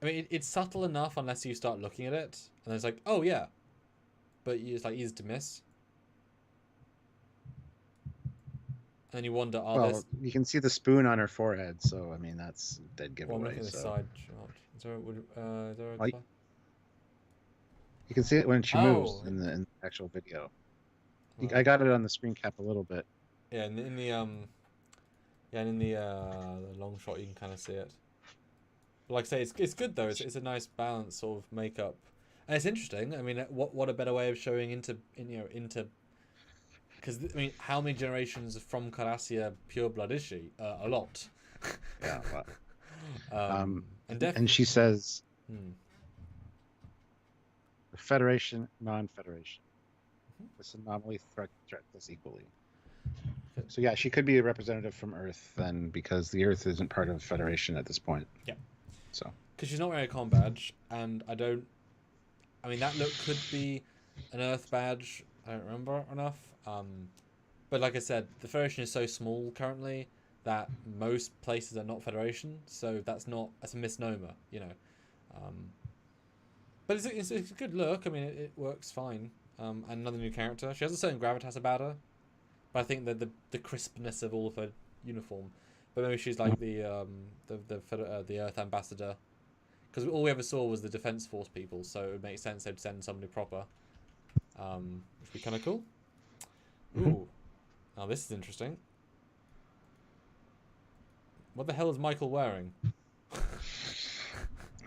[SPEAKER 1] I mean, it's subtle enough unless you start looking at it, and it's like, oh yeah, but it's like easy to miss. And then you wonder, are
[SPEAKER 2] Well,
[SPEAKER 1] this?
[SPEAKER 2] you can see the spoon on her forehead, so I mean that's a dead
[SPEAKER 1] Well, I'm
[SPEAKER 2] giveaway.
[SPEAKER 1] looking at the
[SPEAKER 2] So
[SPEAKER 1] side shot. Is there? Is there a
[SPEAKER 2] Well, you can see it when she moves
[SPEAKER 1] Oh,
[SPEAKER 2] in the actual video.
[SPEAKER 1] well,
[SPEAKER 2] I got it on the screen cap a little bit.
[SPEAKER 1] yeah, in the yeah, and in the long shot you can kind of see it. But like I say, it's good though. It's a nice balance sort of makeup, and it's interesting. I mean, what a better way of showing into because I mean, how many generations from Cardassia pure blood is she? A lot.
[SPEAKER 2] Yeah.
[SPEAKER 1] And
[SPEAKER 2] and she says
[SPEAKER 1] Hmm.
[SPEAKER 2] the Federation, non-Federation. This anomaly threat us equally. So yeah, she could be a representative from Earth then, because the Earth isn't part of Federation at this point.
[SPEAKER 1] Yeah.
[SPEAKER 2] So.
[SPEAKER 1] Because she's not wearing a comm badge, and I mean, that look could be an Earth badge. I don't remember enough. But like I said, the Federation is so small currently that most places are not Federation, so that's a misnomer, you know. But it's a good look. I mean, it works fine. And another new character. She has a certain gravitas about her, but I think that the crispness of all of her uniform. But maybe she's like the Earth ambassador, because all we ever saw was the Defense Force people, so it would make sense they'd send somebody proper, which would be kind of cool. Ooh, now this is interesting. What the hell is Michael wearing?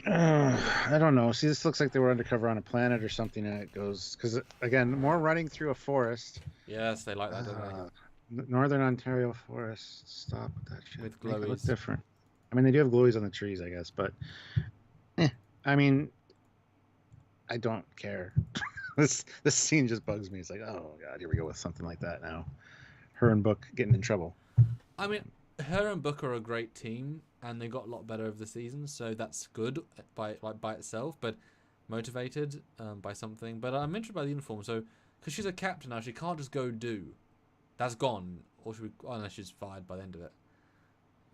[SPEAKER 2] I don't know. See, this looks like they were undercover on a planet or something, and it goes because again, more running through a forest.
[SPEAKER 1] Yes, they like that, don't they?
[SPEAKER 2] Northern Ontario forest. Stop with that shit.
[SPEAKER 1] With
[SPEAKER 2] Make it look
[SPEAKER 1] glowies.
[SPEAKER 2] different. I mean, they do have glowies on the trees, I guess, but I mean, I don't care. this scene just bugs me. It's like, oh god, here we go with something like that now. Her and Book getting in trouble.
[SPEAKER 1] I mean, her and Book are a great team, and they got a lot better over the season, so that's good by itself. But motivated by something. But I'm interested by the uniform, so because she's a captain now, she can't just go do. That's gone, or should we? Unless she's fired by the end of it.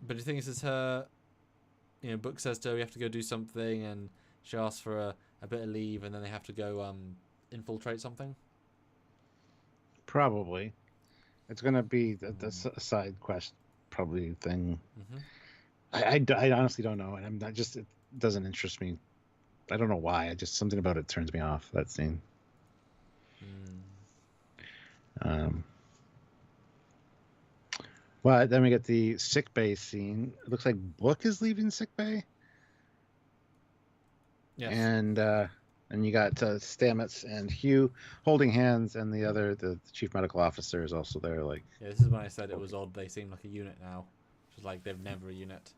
[SPEAKER 1] But the thing is her. You know, Book says to her, "We have to go do something," and she asks for a bit of leave, and then they have to go infiltrate something.
[SPEAKER 2] Probably, it's gonna be the side quest probably thing. I honestly don't know, and I'm not just it doesn't interest me. I don't know why. I just something about it turns me off. That scene. Well, then we get the sick bay scene. It looks like Book is leaving sick bay.
[SPEAKER 1] Yes.
[SPEAKER 2] And you got Stamets and Hugh holding hands, and the chief medical officer is also there. Like,
[SPEAKER 1] yeah, this is when I said it was odd. They seem like a unit now, which is like they've never a unit.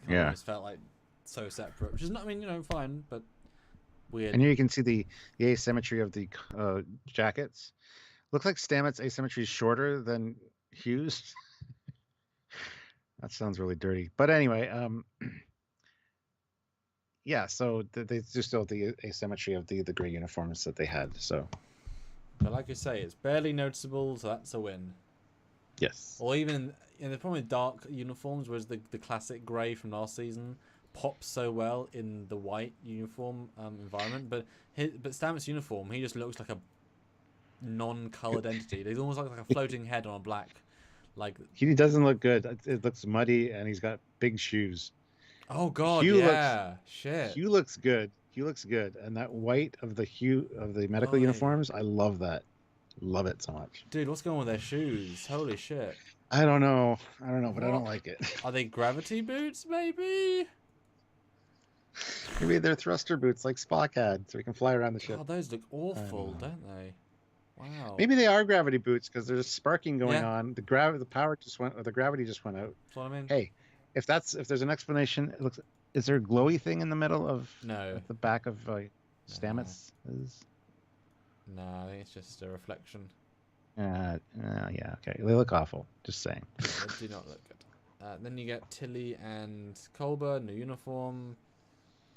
[SPEAKER 2] Yeah,
[SPEAKER 1] it just felt like so separate, which is not. I mean, you know, fine, but weird.
[SPEAKER 2] And here you can see the asymmetry of the jackets. Looks like Stamets' asymmetry is shorter than Hugh's. That sounds really dirty, but anyway, yeah. So they just still the asymmetry of the gray uniforms that they had. So,
[SPEAKER 1] but like you say, it's barely noticeable, so that's a win.
[SPEAKER 2] Yes.
[SPEAKER 1] Or even the problem with dark uniforms was the classic grey from last season pops so well in the white uniform environment, but Stamets' uniform, he just looks like a non-colored entity. He's almost like a floating head on a black. Like
[SPEAKER 2] he doesn't look good. It looks muddy, and he's got big shoes.
[SPEAKER 1] Oh god, shit.
[SPEAKER 2] Hugh looks good. Hugh looks good, and that white of the medical uniforms, I love that. Love it so much.
[SPEAKER 1] Dude, what's going on with their shoes? Holy shit.
[SPEAKER 2] I don't know, but I don't like it.
[SPEAKER 1] Are they gravity boots, maybe?
[SPEAKER 2] Maybe they're thruster boots like Spock had, so we can fly around the ship.
[SPEAKER 1] Oh, those look awful, don't they? Wow.
[SPEAKER 2] Maybe they are gravity boots because there's sparking going on. The gravity just went out.
[SPEAKER 1] That's what I mean.
[SPEAKER 2] Hey, if there's an explanation, it looks. Is there a glowy thing in the middle of the back of Stamets?
[SPEAKER 1] No, I think it's just a reflection.
[SPEAKER 2] Yeah, okay. They look awful. Just saying.
[SPEAKER 1] Yeah, they do not look good. Then you get Tilly and Colbert, new uniform.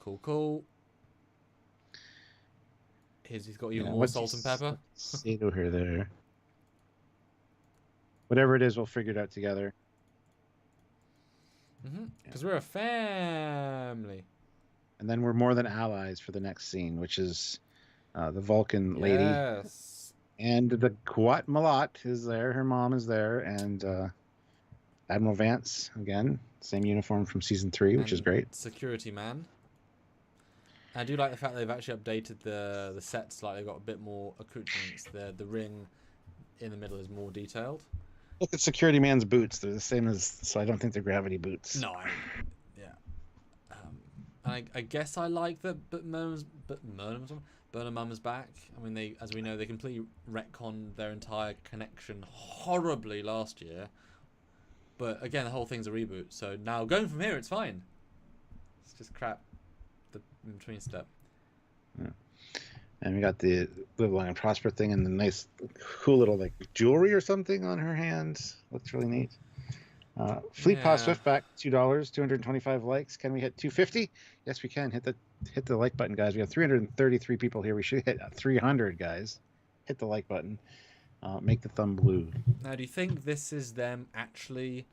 [SPEAKER 1] Cool. He's got even more salt and pepper.
[SPEAKER 2] Say to her there. Whatever it is, we'll figure it out together.
[SPEAKER 1] Because we're a family.
[SPEAKER 2] And then we're more than allies for the next scene, which is the Vulcan lady.
[SPEAKER 1] Yes.
[SPEAKER 2] And the Kuat Malat is there. Her mom is there. And Admiral Vance, again, same uniform from season 3, which is great.
[SPEAKER 1] Security man. I do like the fact they've actually updated the set slightly. They've got a bit more accoutrements. The ring in the middle is more detailed.
[SPEAKER 2] Look at Security Man's boots. They're the same as, so I don't think they're gravity boots.
[SPEAKER 1] No, I guess I like that, but Burnham Mum's back. I mean, they, as we know, they completely retconned their entire connection horribly last year. But again, the whole thing's a reboot. So now going from here, it's fine. It's just crap. The in between step.
[SPEAKER 2] Yeah. And we got the Live Long and Prosper thing and the nice, cool little like jewelry or something on her hand. Looks really neat. Fleet Paw Swiftback, $2, 225 likes. Can we hit 250? Yes, we can. Hit the like button, guys. We have 333 people here. We should hit 300, guys. Hit the like button. Make the thumb blue.
[SPEAKER 1] Now, do you think this is them actually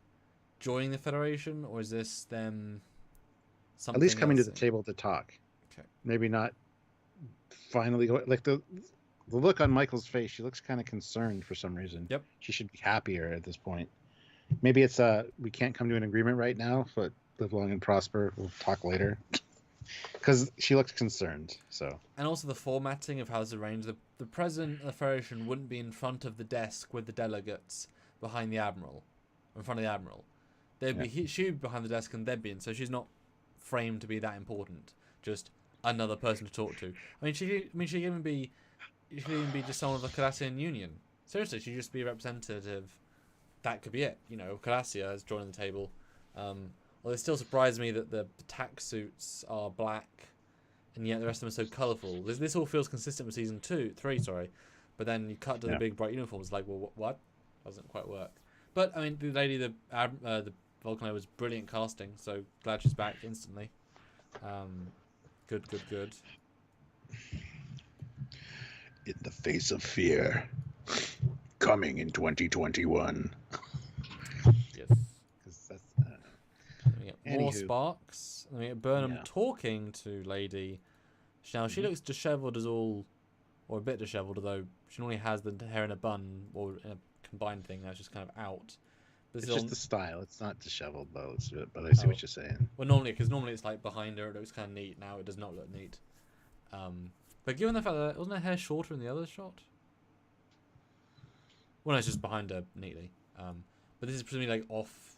[SPEAKER 1] joining the Federation, or is this them something
[SPEAKER 2] at least coming to
[SPEAKER 1] else?
[SPEAKER 2] the table to talk?
[SPEAKER 1] Okay.
[SPEAKER 2] Maybe not finally go, like the look on Michael's face. She looks kind of concerned for some reason.
[SPEAKER 1] Yep.
[SPEAKER 2] She should be happier at this point. Maybe it's we can't come to an agreement right now, but live long and prosper. We'll talk later. Because she looks concerned. So. And
[SPEAKER 1] also the formatting of how it's arranged. The president of the Federation wouldn't be in front of the desk with the delegates behind the admiral, in front of the admiral. They'd be she'd be behind the desk and they'd be in. So she's not framed to be that important. Just another person to talk to. I mean, she could even be just someone of the Cardassian Union. Seriously, she'd just be a representative. That could be it. You know, Cardassia has joined the table. Well, it still surprised me that the tack suits are black, and yet the rest of them are so colourful. This all feels consistent with season 3, sorry. But then you cut to the big bright uniforms, like, well, what? Doesn't quite work. But I mean, the lady, the Vulcan was brilliant casting. So glad she's back instantly. Good.
[SPEAKER 2] In the face of fear, coming in 2021.
[SPEAKER 1] Yes. More sparks. I mean, Burnham talking to Lady. Now she looks dishevelled or a bit dishevelled, although she normally has the hair in a bun or in a combined thing. That's just kind of out. But
[SPEAKER 2] it's just the style. It's not dishevelled though. But I see what you're saying.
[SPEAKER 1] Well, normally it's like behind her. It looks kind of neat. Now it does not look neat. But given the fact that wasn't her hair shorter in the other shot? Well, no, it's just behind her neatly. But this is presumably like off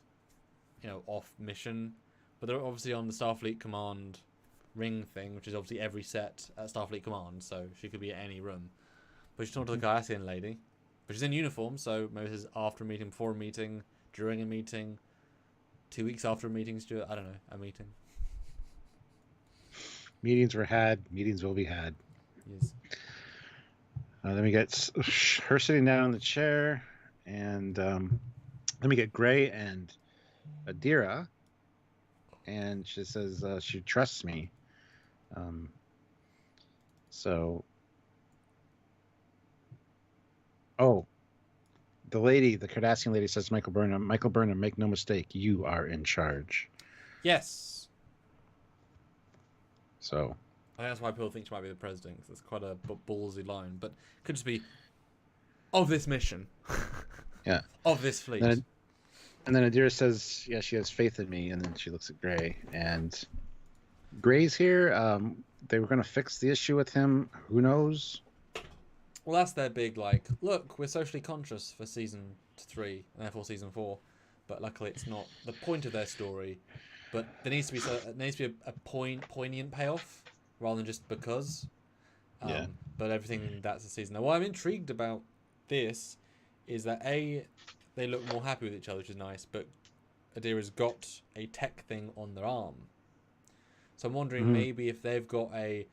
[SPEAKER 1] mission. But they're obviously on the Starfleet Command ring thing, which is obviously every set at Starfleet Command, so she could be at any room. But she's talking to the Cardassian lady. But she's in uniform, so maybe this is after a meeting, before a meeting, during a meeting, 2 weeks after a meeting, I don't know, a meeting.
[SPEAKER 2] Meetings were had, meetings will be had.
[SPEAKER 1] Yes.
[SPEAKER 2] Then we get her sitting down in the chair, and then we get Gray and Adira, and she says she trusts me. The Cardassian lady says, Michael Burnham, make no mistake, you are in charge.
[SPEAKER 1] Yes.
[SPEAKER 2] So.
[SPEAKER 1] I think that's why people think she might be the president, because it's quite a ballsy line, but it could just be of this mission.
[SPEAKER 2] Yeah.
[SPEAKER 1] Of this fleet.
[SPEAKER 2] And then Adira says, yeah, she has faith in me, and then she looks at Gray, and Gray's here. They were going to fix the issue with him. Who knows?
[SPEAKER 1] Well, that's their big, like, look, we're socially conscious for season 3, and therefore season 4, but luckily it's not the point of their story. But there needs to be a poignant payoff, rather than just because. But everything that's the season. Now, what I'm intrigued about this is that they look more happy with each other, which is nice, but Adira's got a tech thing on their arm. So I'm wondering maybe if they've got a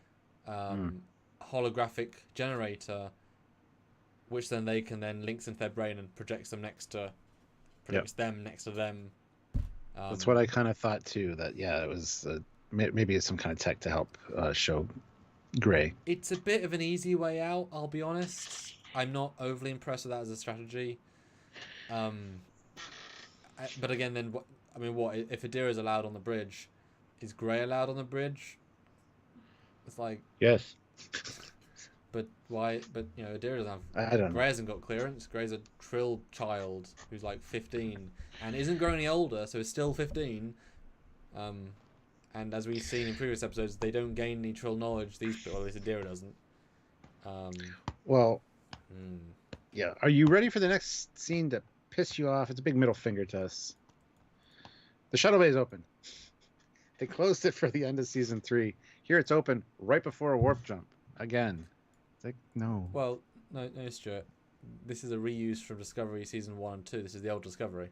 [SPEAKER 1] holographic generator, which then they can then links into their brain and projects them next to them.
[SPEAKER 2] That's what I kind of thought too. That it was maybe it's some kind of tech to help show Gray.
[SPEAKER 1] It's a bit of an easy way out, I'll be honest. I'm not overly impressed with that as a strategy. But again, then what? I mean, what if Adira is allowed on the bridge? Is Grey allowed on the bridge? It's like,
[SPEAKER 2] Yes.
[SPEAKER 1] but why? But Adira doesn't have.
[SPEAKER 2] I don't know.
[SPEAKER 1] Grey hasn't got clearance. Grey's a Trill child who's like 15 and isn't growing any older, so is still 15. And as we've seen in previous episodes, they don't gain any Trill knowledge. These people, at least Adira doesn't.
[SPEAKER 2] Well, yeah. Are you ready for the next scene to piss you off? It's a big middle finger to us. The shuttle bay is open. They closed it for the end of season 3. Here it's open right before a warp jump. Again. It's like, no.
[SPEAKER 1] Well, no, Stuart. This is a reuse from Discovery season 1 and 2. This is the old Discovery.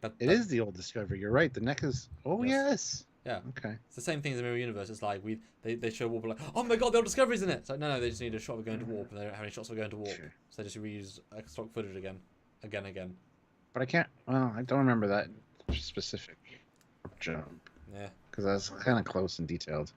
[SPEAKER 2] It is the old Discovery. You're right. The neck is... Oh, yes.
[SPEAKER 1] Yeah.
[SPEAKER 2] Okay.
[SPEAKER 1] It's the same thing as the Mirror Universe. It's like they show warp, like, oh my god, the old Discovery's in it. It's like, no, they just need a shot of going to warp, and they don't have any shots of going to warp. Sure. So they just reuse stock footage again.
[SPEAKER 2] But I can't... Well, I don't remember that specific jump.
[SPEAKER 1] Yeah.
[SPEAKER 2] Because that's kind of close and detailed.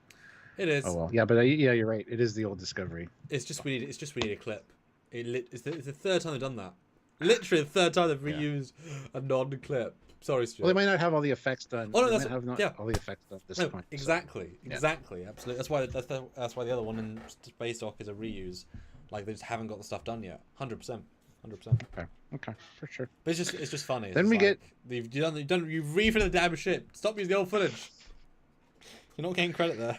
[SPEAKER 1] It is.
[SPEAKER 2] Oh, well. Yeah, but yeah, you're right. It is the old Discovery.
[SPEAKER 1] It's just we need a clip. It's the third time they've done that. Literally the third time they've reused a non-clip. Sorry, Stuart.
[SPEAKER 2] Well, they might not have all the effects done.
[SPEAKER 1] Oh no,
[SPEAKER 2] they might have all the effects done at this point.
[SPEAKER 1] Exactly, absolutely. That's why the other one in Space Dock is a reuse. Like they just haven't got the stuff done yet. 100%.
[SPEAKER 2] Okay, for sure.
[SPEAKER 1] But it's just funny.
[SPEAKER 2] Then we get
[SPEAKER 1] you've refitted the damn ship. Stop using the old footage. You're not getting credit there.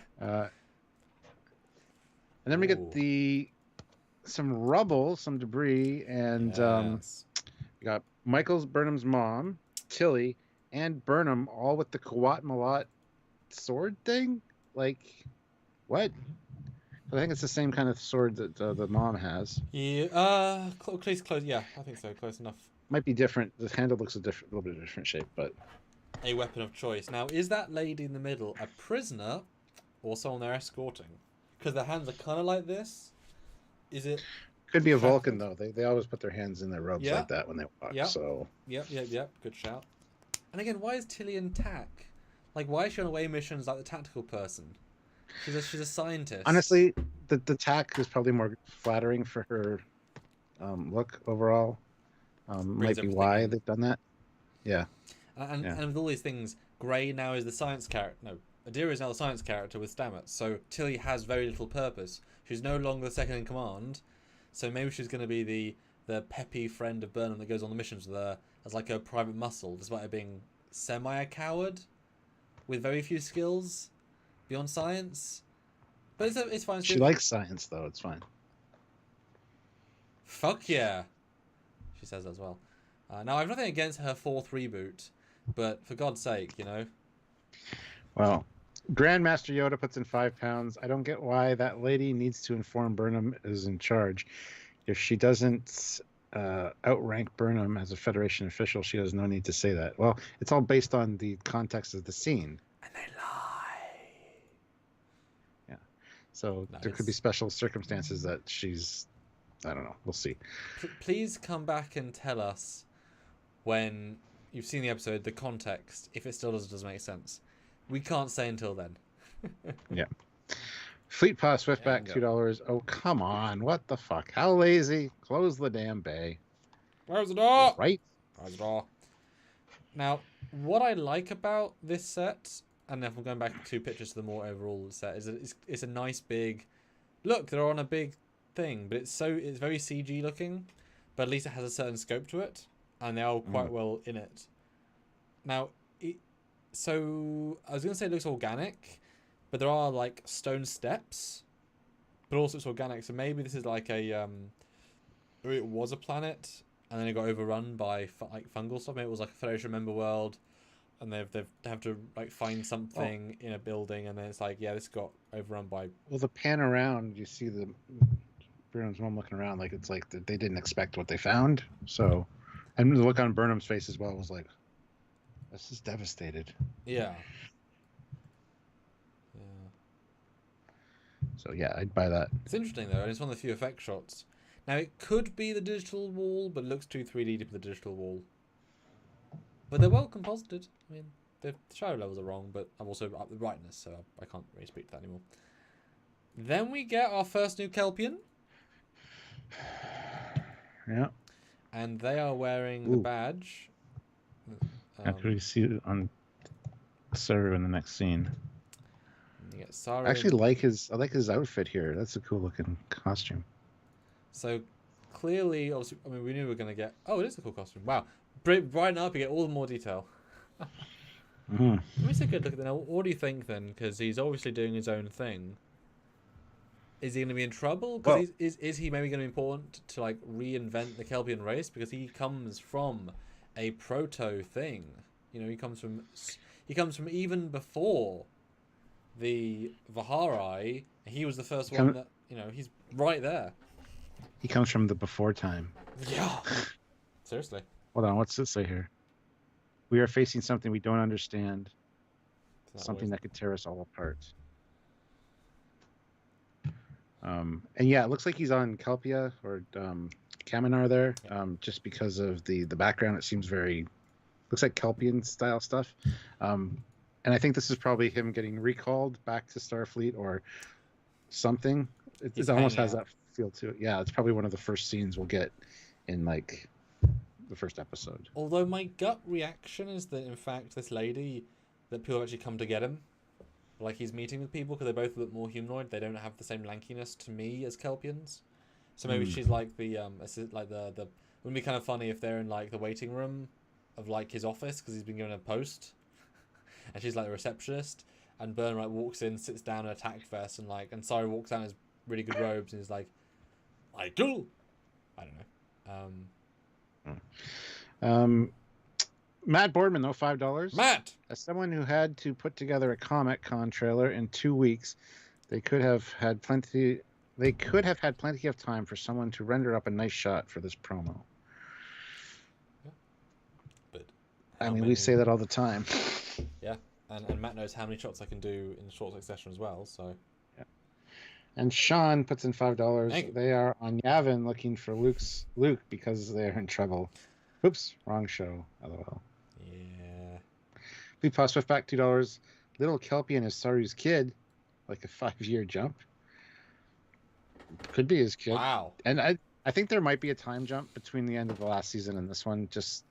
[SPEAKER 2] And then we get some rubble, some debris, and we got Michael's Burnham's mom, Tilly, and Burnham all with the Kawat Malat sword thing. Like, what? I think it's the same kind of sword that the mom has.
[SPEAKER 1] Yeah, close. Yeah, I think so. Close enough.
[SPEAKER 2] Might be different. The handle looks a little bit different shape, but
[SPEAKER 1] a weapon of choice. Now, is that lady in the middle a prisoner or someone they're escorting? Because their hands are kind of like this. Is it?
[SPEAKER 2] Could be a Vulcan though. They always put their hands in their robes like that when they walk.
[SPEAKER 1] Yep.
[SPEAKER 2] So.
[SPEAKER 1] Yep. Good shout. And again, why is Tilly in TAC? Like, why is she on away missions like the tactical person? She's a scientist.
[SPEAKER 2] Honestly, the TAC is probably more flattering for her look overall. Might be why they've done that. Yeah.
[SPEAKER 1] And with all these things, Grey now is the science character. No, Adira is now the science character with Stamets. So Tilly has very little purpose. She's no longer the second in command. So maybe she's going to be the peppy friend of Burnham that goes on the missions with her as like a private muscle, despite her being a coward with very few skills beyond science. But it's fine.
[SPEAKER 2] She likes science though. It's fine.
[SPEAKER 1] Fuck yeah, she says as well. Now I've nothing against her 4th reboot, but for God's sake,
[SPEAKER 2] Well, Grandmaster Yoda puts in £5. I don't get why that lady needs to inform Burnham is in charge. If she doesn't outrank Burnham as a Federation official, she has no need to say that. Well, it's all based on the context of the scene.
[SPEAKER 1] And they lie.
[SPEAKER 2] Yeah. So there could be special circumstances that she's... I don't know. We'll see.
[SPEAKER 1] Please come back and tell us when you've seen the episode, the context, if it still doesn't make sense. We can't say until then.
[SPEAKER 2] Yeah. Fleet Pass Swiftback, $2. Oh, come on. What the fuck? How lazy? Close the damn bay.
[SPEAKER 1] Where's the door?
[SPEAKER 2] Right?
[SPEAKER 1] Where's the door? Now, what I like about this set, and if I'm going back 2 pictures to the more overall set, is that it's a nice big... Look, they're on a big thing, but it's very CG looking, but at least it has a certain scope to it, and they're all quite well in it. Now, so I was going to say it looks organic, but there are like stone steps, but also it's organic. So maybe this is like it was a planet, and then it got overrun by like fungal stuff. Maybe it was like a Federation member world, and they have to like find something in a building, and then it's like, yeah, this got overrun by.
[SPEAKER 2] Well, the pan around, you see the Burnham's mom looking around like it's like they didn't expect what they found. So, and the look on Burnham's face as well was like, this is devastated.
[SPEAKER 1] Yeah.
[SPEAKER 2] So yeah, I'd buy that.
[SPEAKER 1] It's interesting though, and it's one of the few effect shots. Now it could be the digital wall, but it looks too 3D to be the digital wall. But they're well composited. I mean, the shadow levels are wrong, but I've also upped the brightness, so I can't really speak to that anymore. Then we get our first new Kelpian.
[SPEAKER 2] Yeah.
[SPEAKER 1] And they are wearing the badge.
[SPEAKER 2] After we see it on Saru in the next scene.
[SPEAKER 1] You get Saru.
[SPEAKER 2] I actually like his outfit here. That's a cool looking costume.
[SPEAKER 1] So clearly, obviously, I mean, we knew we were going to get... Oh, it is a cool costume. Wow. Brighten up, you get all the more detail.
[SPEAKER 2] Mm-hmm.
[SPEAKER 1] Let me take a good look at that. Now, what do you think then? Because he's obviously doing his own thing. Is he going to be in trouble? Because is he maybe going to be important to like reinvent the Kelpian race? Because he comes from a proto thing. You know, he comes from even before the Vahari. He was the first one that, you know, he's right there.
[SPEAKER 2] He comes from the before time.
[SPEAKER 1] Yeah. Seriously.
[SPEAKER 2] Hold on, what's this say here? We are facing something we don't understand. Something that could tear us all apart. And yeah, it looks like he's on Kelpia or Kaminar there. Just because of the background, it seems very looks like Kelpian style stuff. And I think this is probably him getting recalled back to Starfleet or something. It almost has that feel to it. Yeah, it's probably one of the first scenes we'll get in like the first episode.
[SPEAKER 1] Although my gut reaction is that in fact this lady, that people actually come to get him, like he's meeting with people because they both look more humanoid. They don't have the same lankiness to me as Kelpians, so maybe she's like the like the wouldn't be kind of funny if they're in like the waiting room of like his office because he's been given a post, and she's like the receptionist, and Burnright walks in, sits down in a tack vest, and Sari walks out in his really good robes and is like, I do. I don't know.
[SPEAKER 2] Matt Boardman, though, $5.
[SPEAKER 1] Matt!
[SPEAKER 2] As someone who had to put together a Comic-Con trailer in 2 weeks, they could have had plenty of time for someone to render up a nice shot for this promo.
[SPEAKER 1] Yeah. But
[SPEAKER 2] I mean, we say that all the time.
[SPEAKER 1] Yeah, and Matt knows how many shots I can do in short succession as well, so...
[SPEAKER 2] Yeah. And Sean puts in $5. They are on Yavin looking for Luke because they're in trouble. Oops, wrong show. LOL.
[SPEAKER 1] Yeah.
[SPEAKER 2] We pause Swift back $2. Little Kelpian is Saru's kid, like a 5-year jump. Could be his kid.
[SPEAKER 1] Wow.
[SPEAKER 2] And I think there might be a time jump between the end of the last season and this one, just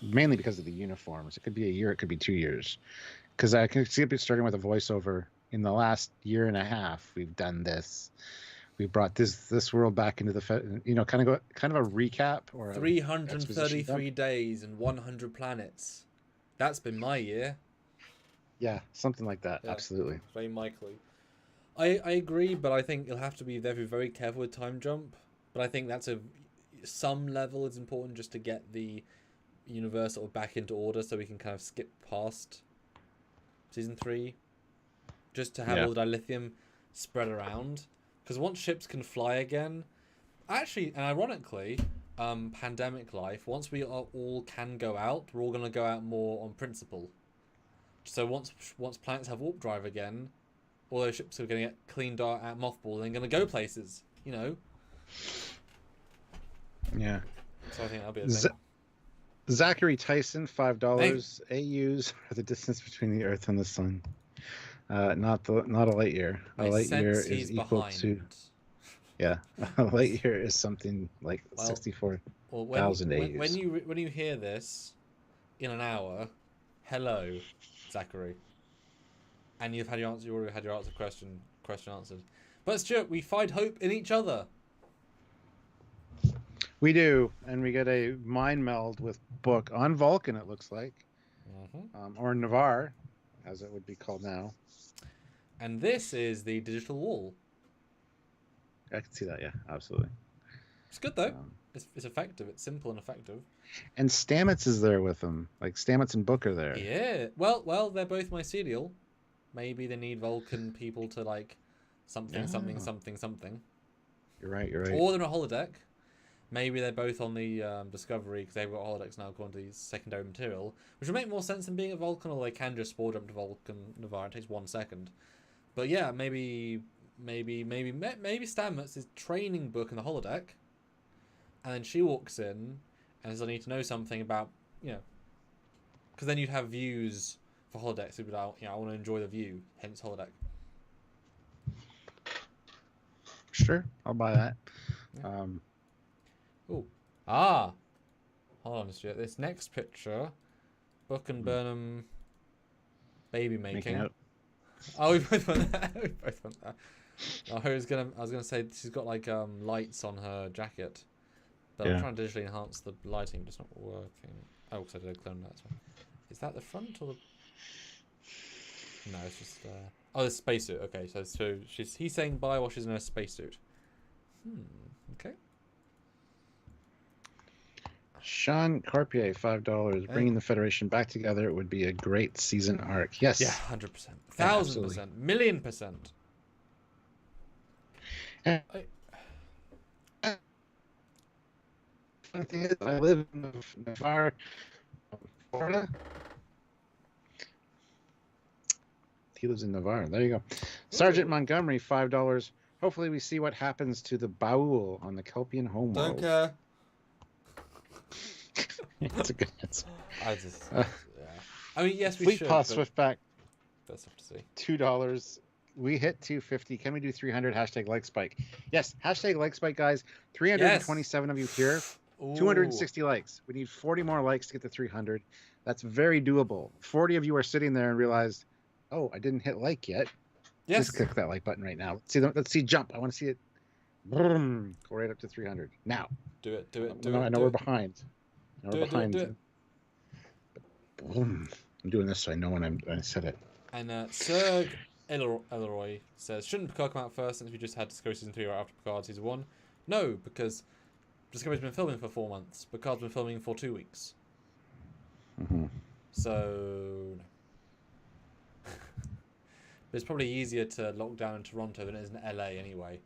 [SPEAKER 2] mainly because of the uniforms. It could be a year, it could be 2 years. Because I can see it starting with a voiceover. In the last year and a half, we've done this. We brought this world back into the, kind of a recap or
[SPEAKER 1] 333 days and 100 planets. That's been my year.
[SPEAKER 2] Yeah, something like that. Yeah, absolutely.
[SPEAKER 1] Very Michael-y. I agree, but I think you'll have to be very, very careful with time jump. But I think that's some level is important just to get the universe sort of back into order so we can kind of skip past season 3. Just to have all the dilithium spread around. Because once ships can fly again, actually, and ironically, pandemic life, once we all can go out, we're all going to go out more on principle. So once planets have warp drive again, all those ships are going to get cleaned out at mothball and they're going to go places, you know?
[SPEAKER 2] Yeah.
[SPEAKER 1] So I think that'll be a thing.
[SPEAKER 2] Zachary Tyson, $5. AUs are the distance between the Earth and the Sun. Not a light year. A light year is equal to... Yeah, a light year is something like 64,000 AUs.
[SPEAKER 1] When you hear this in an hour, hello, Zachary. And you've had your answer. You already had your answer question answered. But Stuart, we find hope in each other.
[SPEAKER 2] We do, and we get a mind meld with Book on Vulcan. It looks like, or Navarre, as it would be called now.
[SPEAKER 1] And this is the digital wall.
[SPEAKER 2] I can see that. Yeah, absolutely.
[SPEAKER 1] It's good though. It's effective. It's simple and effective.
[SPEAKER 2] And Stamets is there with them. Like Stamets and Book are there.
[SPEAKER 1] Yeah. Well, they're both mycelial. Maybe they need Vulcan people to like something.
[SPEAKER 2] You're right.
[SPEAKER 1] Or they're in a holodeck. Maybe they're both on the Discovery because they've got holodecks now according to the secondary material, which would make more sense than being a Vulcan, or they can just spore jump to Vulcan Navarre. It takes 1 second. But yeah, maybe Stamets is training Book in the holodeck, and then she walks in and says, "I need to know something about because then you'd have views for holodecks. You'd be like, I want to enjoy the view, hence holodeck."
[SPEAKER 2] Sure, I'll buy that.
[SPEAKER 1] Yeah. Oh, Ah, hold on, Stuart. This next picture, Book and
[SPEAKER 2] Hmm.
[SPEAKER 1] Burnham baby
[SPEAKER 2] Making
[SPEAKER 1] making.
[SPEAKER 2] out.
[SPEAKER 1] Oh, we both went there. We both went there. I was gonna say she's got like lights on her jacket, but I'm
[SPEAKER 2] Yeah.
[SPEAKER 1] trying to digitally enhance the lighting, but it's not working. Oh, because I did a clone that. Is that the front or the? No, it's just. Oh, the spacesuit. Okay, so he's saying bye while she's in a spacesuit. Okay.
[SPEAKER 2] Sean Carpier, $5. Bringing the Federation back together would be a great season arc. Yes.
[SPEAKER 1] Yeah, 100%,
[SPEAKER 2] Yeah,
[SPEAKER 1] 1,000%, $1,000,000%.
[SPEAKER 2] And the thing is, I live in Navarre, Florida. He lives in Navarre. There you go. Sergeant Montgomery, $5. Hopefully we see what happens to the Baul on the Kelpian homeworld.
[SPEAKER 1] Don't care.
[SPEAKER 2] That's a good answer.
[SPEAKER 1] I mean, yes, we
[SPEAKER 2] Fleet
[SPEAKER 1] should.
[SPEAKER 2] Pass
[SPEAKER 1] But
[SPEAKER 2] Swiftback,
[SPEAKER 1] let's have to see.
[SPEAKER 2] $2. We hit 250. Can we do 300? Hashtag like spike. Yes, hashtag like spike, guys. 327 of you here.
[SPEAKER 1] Ooh.
[SPEAKER 2] 260 likes. We need 40 more likes to get to 300. That's very doable. 40 of you are sitting there and realized, oh, I didn't hit like yet.
[SPEAKER 1] Yes.
[SPEAKER 2] Just click that like button right now. Let's see jump. I want to see it. Boom. Go right up to 300. Now.
[SPEAKER 1] Do it.
[SPEAKER 2] I know we're behind.
[SPEAKER 1] Do it.
[SPEAKER 2] Boom. I'm doing this so I know when I said it.
[SPEAKER 1] And Serg Elroy says, shouldn't Picard come out first since we just had Discovery Season 3 right after Picard Season 1? No, because Discovery's been filming for 4 months. Picard's been filming for 2 weeks.
[SPEAKER 2] Mm-hmm.
[SPEAKER 1] So, no. But it's probably easier to lock down in Toronto than it is in LA anyway.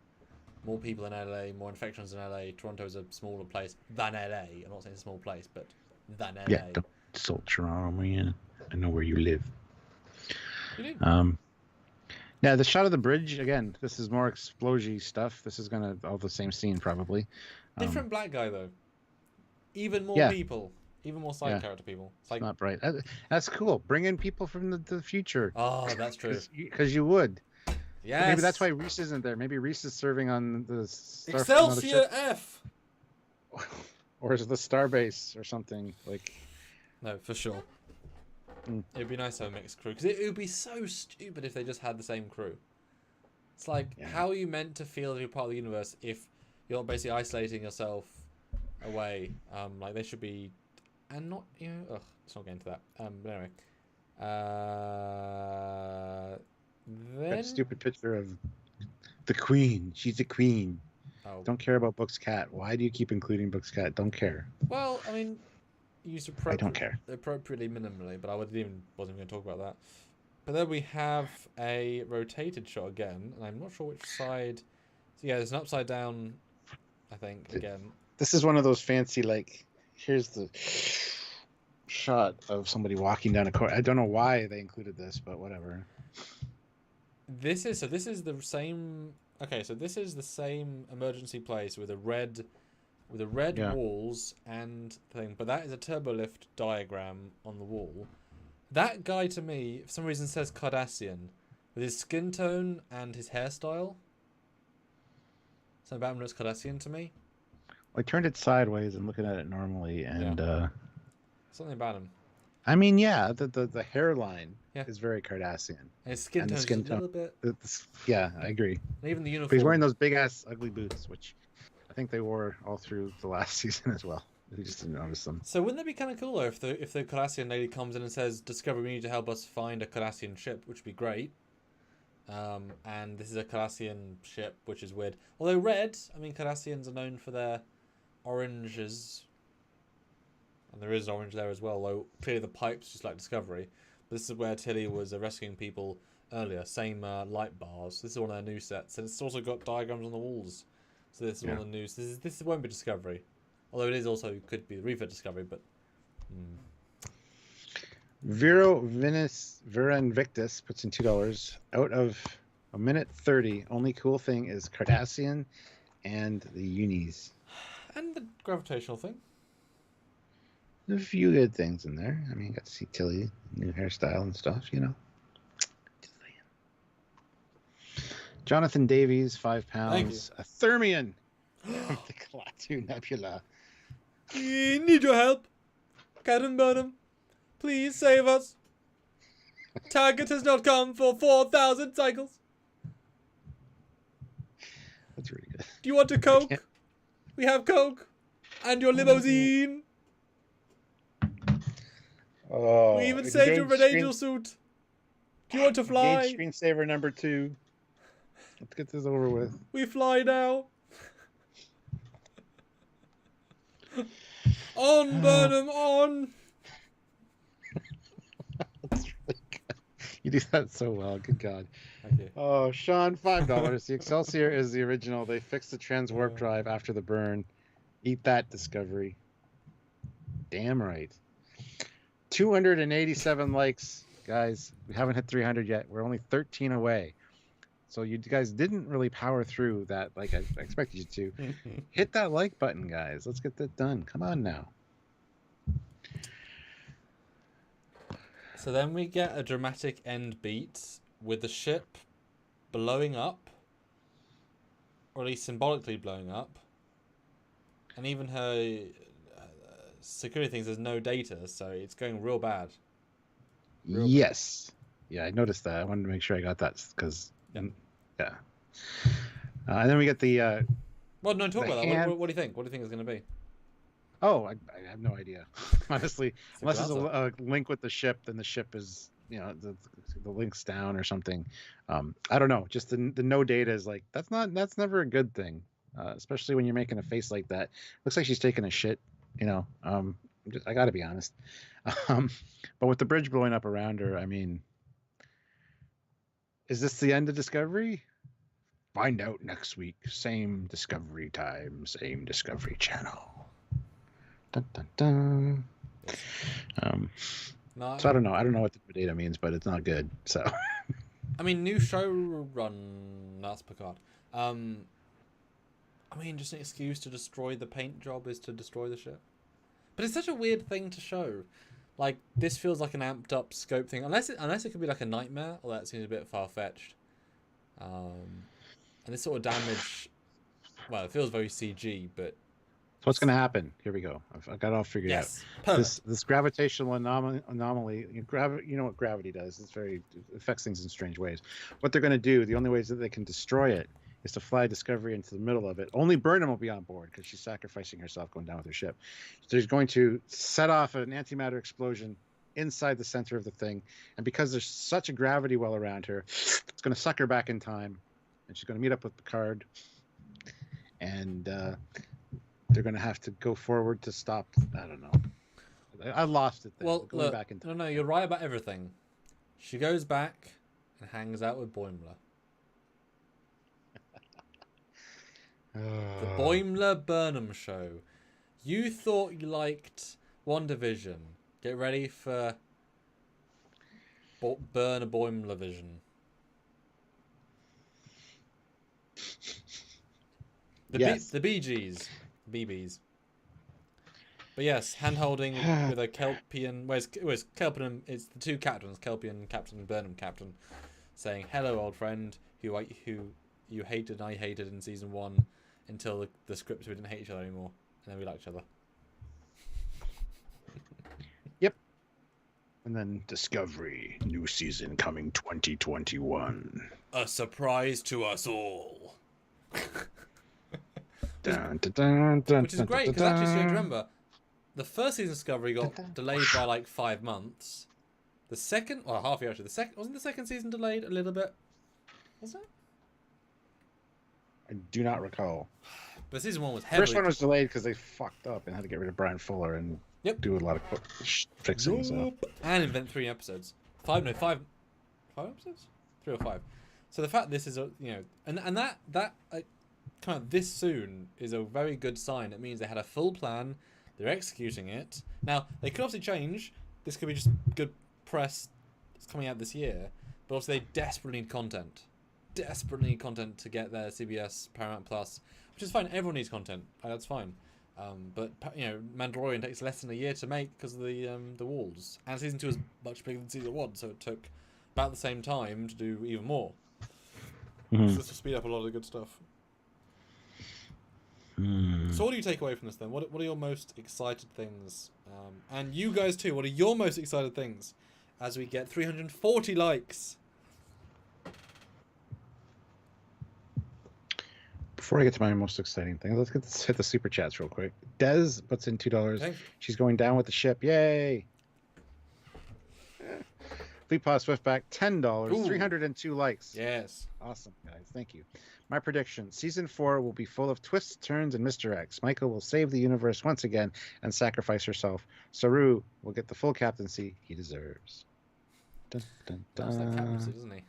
[SPEAKER 1] More people in LA, more infections in LA. Toronto is a smaller place than LA. I'm not saying it's a small place, but than LA.
[SPEAKER 2] Yeah, don't insult Toronto, man. I know where you live.
[SPEAKER 1] You do?
[SPEAKER 2] Yeah, the shot of the bridge, again, this is more explosion stuff. This is going to all the same scene, probably.
[SPEAKER 1] Different black guy, though. Even more people. Even more side character people. It's like,
[SPEAKER 2] not bright. That's cool. Bring in people from the future.
[SPEAKER 1] Oh, that's true.
[SPEAKER 2] Because you would.
[SPEAKER 1] Yes.
[SPEAKER 2] Maybe that's why Reese isn't there. Maybe Reese is serving on the
[SPEAKER 1] Excelsior F!
[SPEAKER 2] Or is it the Starbase or something? Like.
[SPEAKER 1] No, for sure. It'd be nice to have a mixed crew. Because it would be so stupid if they just had the same crew. It's like, how are you meant to feel that you're part of the universe if you're basically isolating yourself away? Like, they should be... And not, let's not get into that. But anyway. Then...
[SPEAKER 2] That stupid picture of the queen. She's a queen.
[SPEAKER 1] Oh.
[SPEAKER 2] Don't care about Book's cat. Why do you keep including Book's cat? Don't care.
[SPEAKER 1] Well, I mean, use
[SPEAKER 2] I don't care.
[SPEAKER 1] appropriately minimally, but I wasn't even going to talk about that. But then we have a rotated shot again, and I'm not sure which side. So yeah, there's an upside down, I think, again. This
[SPEAKER 2] is one of those fancy, like, here's the shot of somebody walking down a corridor. I don't know why they included this, but whatever.
[SPEAKER 1] This is the same. Okay, so this is the same emergency place with a red walls and thing, but that is a turbolift diagram on the wall. That guy to me, for some reason, says Cardassian with his skin tone and his hairstyle. Something about him looks Cardassian to me.
[SPEAKER 2] I turned it sideways and looking at it normally, and
[SPEAKER 1] something about him.
[SPEAKER 2] I mean, yeah, the hairline is very Cardassian.
[SPEAKER 1] And his skin tone is a little bit.
[SPEAKER 2] Yeah, I agree.
[SPEAKER 1] And even the uniform.
[SPEAKER 2] But he's wearing those big ass ugly boots, which I think they wore all through the last season as well. We just didn't notice them.
[SPEAKER 1] So wouldn't that be kind of cool though if the Cardassian lady comes in and says, "Discovery, we need to help us find a Cardassian ship," which would be great. And this is a Cardassian ship, which is weird. Although red, I mean, Cardassians are known for their oranges. And there is orange there as well, though clearly the pipe's just like Discovery. But this is where Tilly was rescuing people earlier. Same light bars. This is one of their new sets. And it's also got diagrams on the walls. So this is one of the new... This won't be Discovery. Although it is also could be the Reaver Discovery, but...
[SPEAKER 2] Vera Invictus puts in $2. Out of a minute 30, only cool thing is Cardassian and the unis.
[SPEAKER 1] And the gravitational thing.
[SPEAKER 2] There's a few good things in there. I mean, you got to see Tilly, new hairstyle and stuff, you know. Jonathan Davies, £5. A Thermian from the Klaatu Nebula.
[SPEAKER 1] We need your help. Captain Burnham, please save us. Target has not come for 4,000 cycles.
[SPEAKER 2] That's really good.
[SPEAKER 1] Do you want a Coke? We have Coke. And your limousine.
[SPEAKER 2] Oh,
[SPEAKER 1] We even saved you an angel suit. Do you want to fly?
[SPEAKER 2] Engage screensaver number 2. Let's get this over with.
[SPEAKER 1] We fly now. On, Burnham, on.
[SPEAKER 2] That's really good. You do that so well. Good God.
[SPEAKER 1] Thank you.
[SPEAKER 2] Oh, Sean, $5. The Excelsior is the original. They fixed the trans warp drive after the burn. Eat that, Discovery. Damn right. 287 likes, guys. We haven't hit 300 yet. We're only 13 away. So you guys didn't really power through that like I expected you to. Hit that like button, guys. Let's get that done. Come on now.
[SPEAKER 1] So then we get a dramatic end beat with the ship blowing up, or at least symbolically blowing up, and even her security things, there's no data, so it's going real bad.
[SPEAKER 2] Yes. Yeah, I noticed that. I wanted to make sure I got that because, yeah. And then we get the.
[SPEAKER 1] Well, no, talk about that. What do you think? What do you think it's going to be?
[SPEAKER 2] Oh, I have no idea. Honestly, unless there's a link with the ship, then the ship is, the link's down or something. I don't know. Just the no data is like that's never a good thing, especially when you're making a face like that. Looks like she's taking a shit. I got to be honest. But with the bridge blowing up around her, I mean, is this the end of Discovery? Find out next week. Same Discovery time, same Discovery channel. Dun, dun, dun. So I don't know. I don't know what the data means, but it's not good. So.
[SPEAKER 1] I mean, new show run. That's Picard. I mean, just an excuse to destroy the paint job is to destroy the ship. But it's such a weird thing to show. Like, this feels like an amped up scope thing. Unless it could be like a nightmare, or that seems a bit far fetched. And this sort of damage, well, it feels very CG, but.
[SPEAKER 2] So what's going to happen? Here we go. I've got it all figured out.
[SPEAKER 1] Perfect.
[SPEAKER 2] This gravitational anomaly, you know what gravity does. It affects things in strange ways. What they're going to do, the only ways that they can destroy it, is to fly Discovery into the middle of it. Only Burnham will be on board because she's sacrificing herself going down with her ship. So she's going to set off an antimatter explosion inside the center of the thing. And because there's such a gravity well around her, it's going to suck her back in time. And she's going to meet up with Picard. And they're going to have to go forward to stop. I don't know. I lost it there.
[SPEAKER 1] Well, look, back in time. No, you're right about everything. She goes back and hangs out with Boimler. The Boimler Burnham show. You thought you liked WandaVision. Get ready for Burn a Boimler Vision. The Bee Gees. BBs. But yes, hand-holding with a Kelpian... Well, it's Kelpian... It's the two captains, Kelpian Captain and Burnham Captain, saying, hello, old friend, who you hated and I hated in season 1 until the script we didn't hate each other anymore. And then we liked each other.
[SPEAKER 2] Yep. And then Discovery, new season coming 2021.
[SPEAKER 1] A surprise to us all. Which is great, because actually, so you remember, the first season of Discovery got delayed by like 5 months. The second, or half year actually, wasn't the second season delayed a little bit? Was it?
[SPEAKER 2] I do not recall.
[SPEAKER 1] But season 1 was heavily...
[SPEAKER 2] First one was delayed because they fucked up and had to get rid of Brian Fuller and do a lot of fixing. So.
[SPEAKER 1] And invent 3 episodes. 5 episodes? 3 or 5. So the fact this is, and that kind of this soon is a very good sign. It means they had a full plan, they're executing it. Now, they could obviously change. This could be just good press that's coming out this year. But obviously they desperately need content. Desperately need content to get their CBS, Paramount Plus, which is fine. Everyone needs content. That's fine. But Mandalorian takes less than a year to make because of the walls. And season 2 is much bigger than season 1, so it took about the same time to do even more. Just to speed up a lot of the good stuff. So what do you take away from this then? What are your most excited things? And you guys too, what are your most excited things as we get 340 likes?
[SPEAKER 2] Before I get to my most exciting thing, let's hit the super chats real quick. Des puts in $2.
[SPEAKER 1] Okay.
[SPEAKER 2] She's going down with the ship. Yay! Fleetpaw Swiftback, $10.
[SPEAKER 1] Ooh.
[SPEAKER 2] 302 likes.
[SPEAKER 1] Yes.
[SPEAKER 2] Awesome, guys. Thank you. My prediction, Season 4 will be full of twists, turns, and misdirects. Michael will save the universe once again and sacrifice herself. Saru will get the full captaincy he deserves. Dun, dun,
[SPEAKER 1] That's that captaincy,
[SPEAKER 2] dun.
[SPEAKER 1] doesn't he?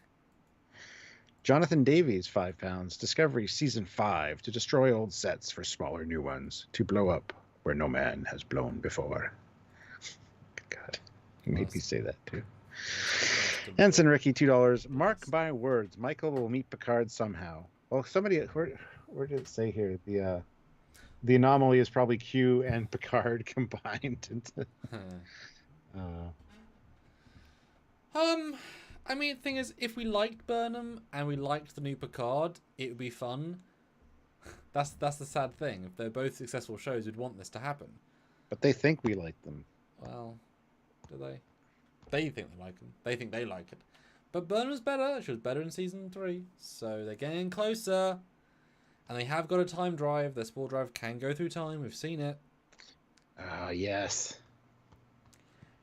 [SPEAKER 2] Jonathan Davies, £5. Discovery Season 5 to destroy old sets for smaller new ones. To blow up where no man has blown before. God, you made me say that too. Ensign Ricky, $2. Mark my words, Michael will meet Picard somehow. Well, somebody, where did it say here? The anomaly is probably Q and Picard combined into.
[SPEAKER 1] I mean, the thing is, if we liked Burnham and we liked the new Picard, it would be fun. That's the sad thing. If they're both successful shows, we'd want this to happen.
[SPEAKER 2] But they think we like them.
[SPEAKER 1] Well, do they? They think they like them. They think they like it. But Burnham's better. She was better in season 3. So they're getting closer. And they have got a time drive. Their spore drive can go through time. We've seen it.
[SPEAKER 2] Yes.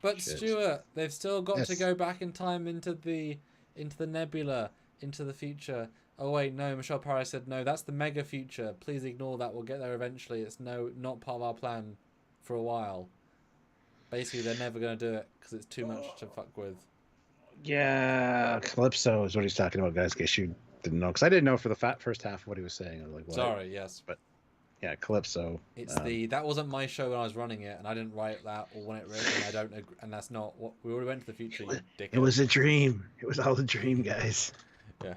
[SPEAKER 1] But
[SPEAKER 2] Shit.
[SPEAKER 1] Stuart, they've still got
[SPEAKER 2] Yes.
[SPEAKER 1] to go back in time into the nebula, into the future. Oh wait, no, Michelle Paris said no, that's the mega future. Please ignore that. We'll get there eventually. It's not part of our plan for a while. Basically, they're never going to do it because it's too much to fuck with.
[SPEAKER 2] Yeah, Calypso is what he's talking about, guys. In case you didn't know, because I didn't know for the first half of what he was saying. I was like, what?
[SPEAKER 1] Sorry, yes.
[SPEAKER 2] But yeah, Calypso.
[SPEAKER 1] It's that wasn't my show when I was running it, and I didn't write that or want it written. And I don't agree, and that's not what we already went to the future. You dickhead.
[SPEAKER 2] It was a dream. It was all a dream, guys.
[SPEAKER 1] Yeah.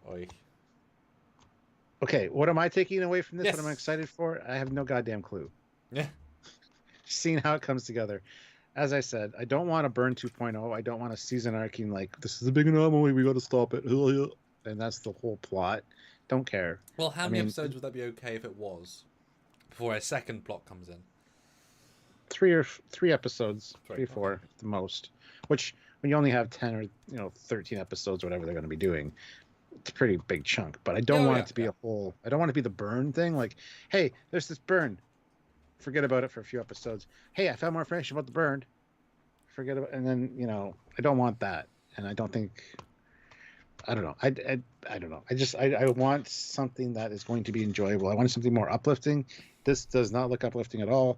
[SPEAKER 1] Oy.
[SPEAKER 2] Okay, what am I taking away from this?
[SPEAKER 1] Yes.
[SPEAKER 2] What am I excited for? I have no goddamn clue.
[SPEAKER 1] Yeah.
[SPEAKER 2] Seeing how it comes together. As I said, I don't want a Burn 2.0. I don't want a season arcing like, this is a big anomaly, we got to stop it. And that's the whole plot. Don't care.
[SPEAKER 1] Well, how many episodes would that be okay if it was? Before a second plot comes in.
[SPEAKER 2] 3 episodes,
[SPEAKER 1] Three,
[SPEAKER 2] 4
[SPEAKER 1] okay.
[SPEAKER 2] at the most. Which, when you only have 10 or 13 episodes, whatever they're going to be doing, it's a pretty big chunk. But I don't want it to be a whole. I don't want it to be the Burn thing. Like, hey, there's this Burn. Forget about it for a few episodes. Hey, I found more information about the Burn. Forget about, and then I don't want that, and I don't think. I don't know. I don't know. I want something that is going to be enjoyable. I want something more uplifting. This does not look uplifting at all.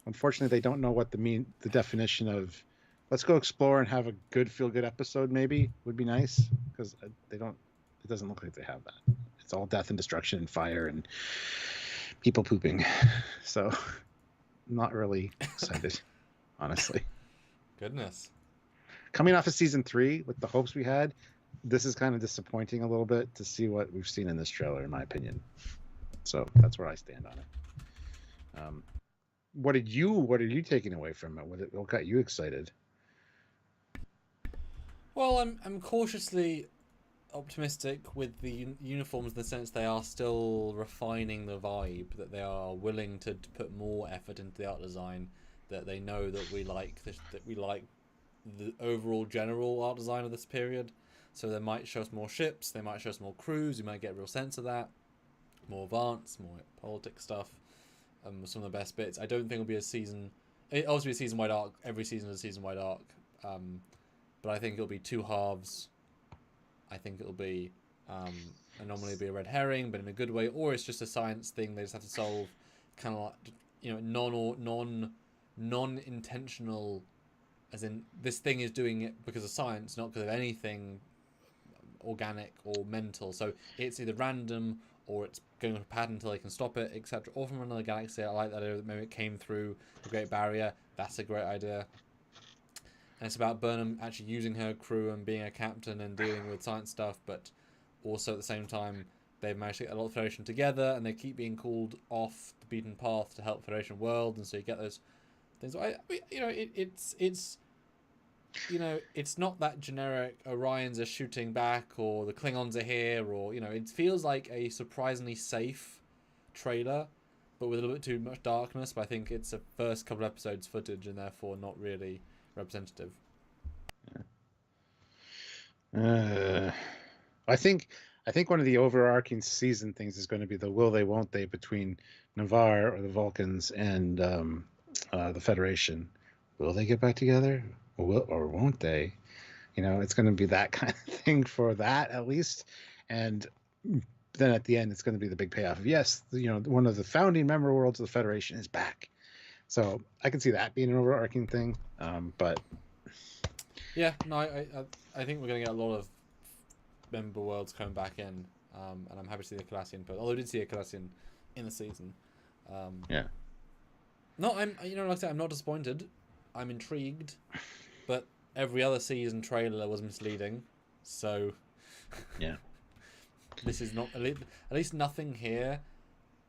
[SPEAKER 2] Unfortunately, they don't know what the definition of let's go explore and have a good feel good episode maybe would be nice, because they don't. It doesn't look like they have that. It's all death and destruction and fire and people pooping. So, not really excited, honestly.
[SPEAKER 1] Goodness.
[SPEAKER 2] Coming off of season 3 with the hopes we had, this is kind of disappointing a little bit to see what we've seen in this trailer, in my opinion. So that's where I stand on it. What are you taking away from it? What got you excited?
[SPEAKER 1] Well, I'm cautiously optimistic with the uniforms in the sense they are still refining the vibe, that they are willing to put more effort into the art design, that they know that we like this, that we like the overall general art design of this period. So they might show us more ships, they might show us more crews, you might get a real sense of that, more advanced, more politics stuff. Some of the best bits. I don't think it'll be a season. It'll also be a season-wide arc. Every season is a season-wide arc. But I think it'll be 2 halves. I think it'll be anomaly will be a red herring, but in a good way, or it's just a science thing they just have to solve, kind of like non-intentional, as in this thing is doing it because of science, not because of anything organic or mental. So it's either random or it's going to a pattern until they can stop it, etc. Or from another galaxy. I like that idea that maybe it came through the Great Barrier. That's a great idea. And it's about Burnham actually using her crew and being a captain and dealing with science stuff, but also at the same time they've managed to get a lot of Federation together and they keep being called off the beaten path to help Federation World, and so you get those things. It's not that generic Orions are shooting back or the Klingons are here, or it feels like a surprisingly safe trailer, but with a little bit too much darkness. But I think it's a first couple episodes footage and therefore not really representative.
[SPEAKER 2] I think one of the overarching season things is going to be the will they won't they between Navarre or the Vulcans and the Federation. Will they get back together, or won't they? It's going to be that kind of thing for that at least, and then at the end it's going to be the big payoff of yes, one of the founding member worlds of the Federation is back. So I can see that being an overarching thing, but
[SPEAKER 1] yeah, no, I think we're going to get a lot of member worlds coming back in, and I'm happy to see the Calassian, but although I did see a Calassian in the season.
[SPEAKER 2] Yeah.
[SPEAKER 1] No, like I said, I'm not disappointed. I'm intrigued, but every other season trailer was misleading, so
[SPEAKER 2] yeah.
[SPEAKER 1] This is not, at least nothing here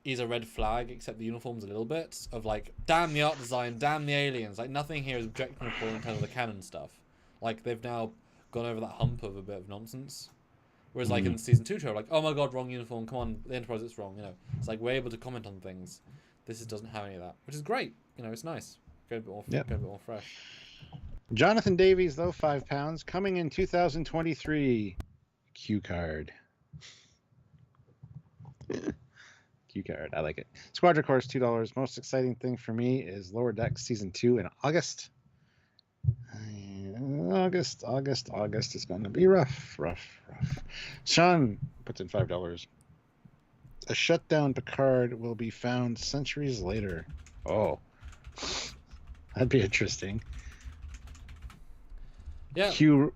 [SPEAKER 1] is a red flag, except the uniforms a little bit of like, damn the art design, damn the aliens. Like nothing here is objectionable in terms of the canon stuff. Like they've now gone over that hump of a bit of nonsense. Whereas like in the season 2 trailer, like, oh my god, wrong uniform, come on, the Enterprise, it's wrong. It's like we're able to comment on things. This doesn't have any of that, which is great. It's nice. Go a bit more fresh.
[SPEAKER 2] Jonathan Davies, though, £5 coming in 2023. Q card. Q card, I like it. Squadron Course, $2. Most exciting thing for me is Lower Decks season 2 in August. August is going to be rough. Sean puts in $5. A shutdown Picard will be found centuries later. Oh, that'd be interesting.
[SPEAKER 1] Yeah.
[SPEAKER 2] Q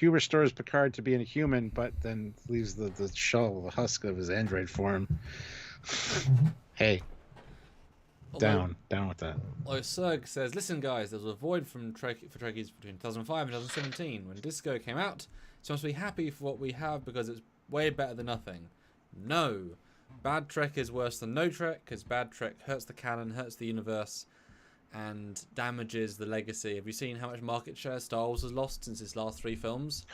[SPEAKER 2] restores Picard to being a human, but then leaves the shell, the husk of his android form. Hey. Down with that.
[SPEAKER 1] Serg says, listen guys, there was a void for Trekyards between 2005 and 2017 when Disco came out, so I must be happy for what we have because it's way better than nothing. No. Bad Trek is worse than no Trek because bad Trek hurts the canon, hurts the universe, and damages the legacy. Have you seen how much market share Star Wars has lost since its last 3 films?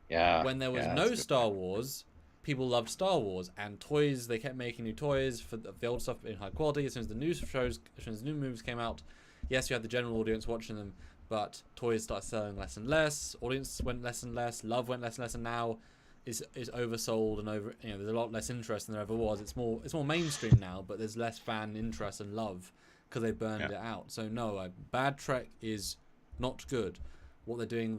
[SPEAKER 2] Yeah.
[SPEAKER 1] When there was no Star Wars, people loved Star Wars, and toys, they kept making new toys for the old stuff in high quality. As soon as the new movies came out, yes, you had the general audience watching them, but toys started selling less and less, audience went less and less, love went less and less, and now is oversold and over. There's a lot less interest than there ever was. It's more mainstream now, but there's less fan interest and love because they burned it out. So no, Bad Trek is not good. What they're doing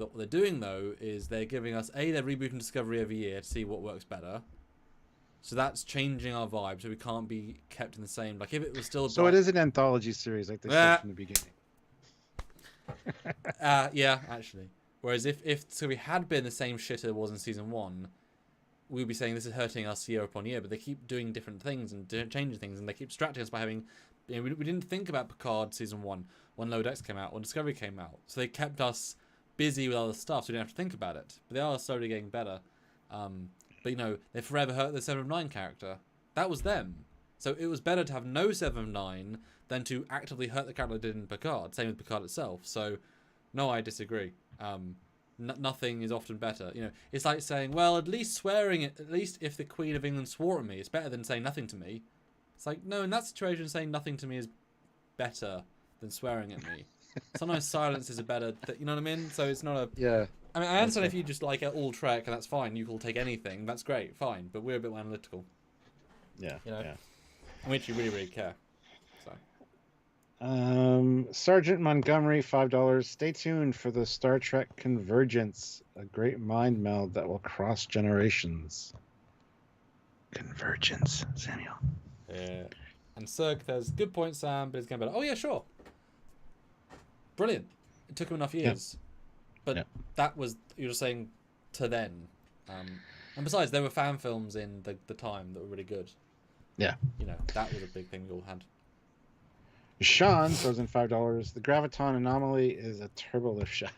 [SPEAKER 1] though is they're giving us they're rebooting Discovery every year to see what works better. So that's changing our vibe. So we can't be kept in the same. Like if it was still
[SPEAKER 2] it is an anthology series, like they said from the beginning.
[SPEAKER 1] Yeah, actually. Whereas if Discovery had been the same shit it was in season 1, we'd be saying this is hurting us year upon year. But they keep doing different things and changing things, and they keep distracting us by having. We didn't think about Picard season 1 when Lower Decks came out, when Discovery came out. So they kept us busy with other stuff, so we didn't have to think about it. But they are slowly getting better. But they forever hurt the 7 of 9 character. That was them. So it was better to have no 7 of 9 than to actively hurt the character they did in Picard. Same with Picard itself. So, no, I disagree. Nothing is often better. It's like saying, well, at least if the Queen of England swore at me, it's better than saying nothing to me. It's like, no, in that situation, saying nothing to me is better than swearing at me. Sometimes silence is a better you know what I mean? So it's not a...
[SPEAKER 2] Yeah.
[SPEAKER 1] I mean, I understand if you just like all Trek, and that's fine. You will take anything. That's great, fine. But we're a bit more analytical.
[SPEAKER 2] Yeah.
[SPEAKER 1] Yeah. We actually really, really care. So.
[SPEAKER 2] Sergeant Montgomery, $5. Stay tuned for the Star Trek Convergence, a great mind meld that will cross generations. Convergence, Samuel.
[SPEAKER 1] Yeah. And Serg says, good point, Sam, but it's getting better. Oh, yeah, sure. Brilliant. It took him enough years. Yeah. But that was, you were saying, to then. And besides, there were fan films in the time that were really good.
[SPEAKER 2] Yeah.
[SPEAKER 1] That was a big thing we all had.
[SPEAKER 2] Sean throws in $5. The Graviton anomaly is a turbo lift shot.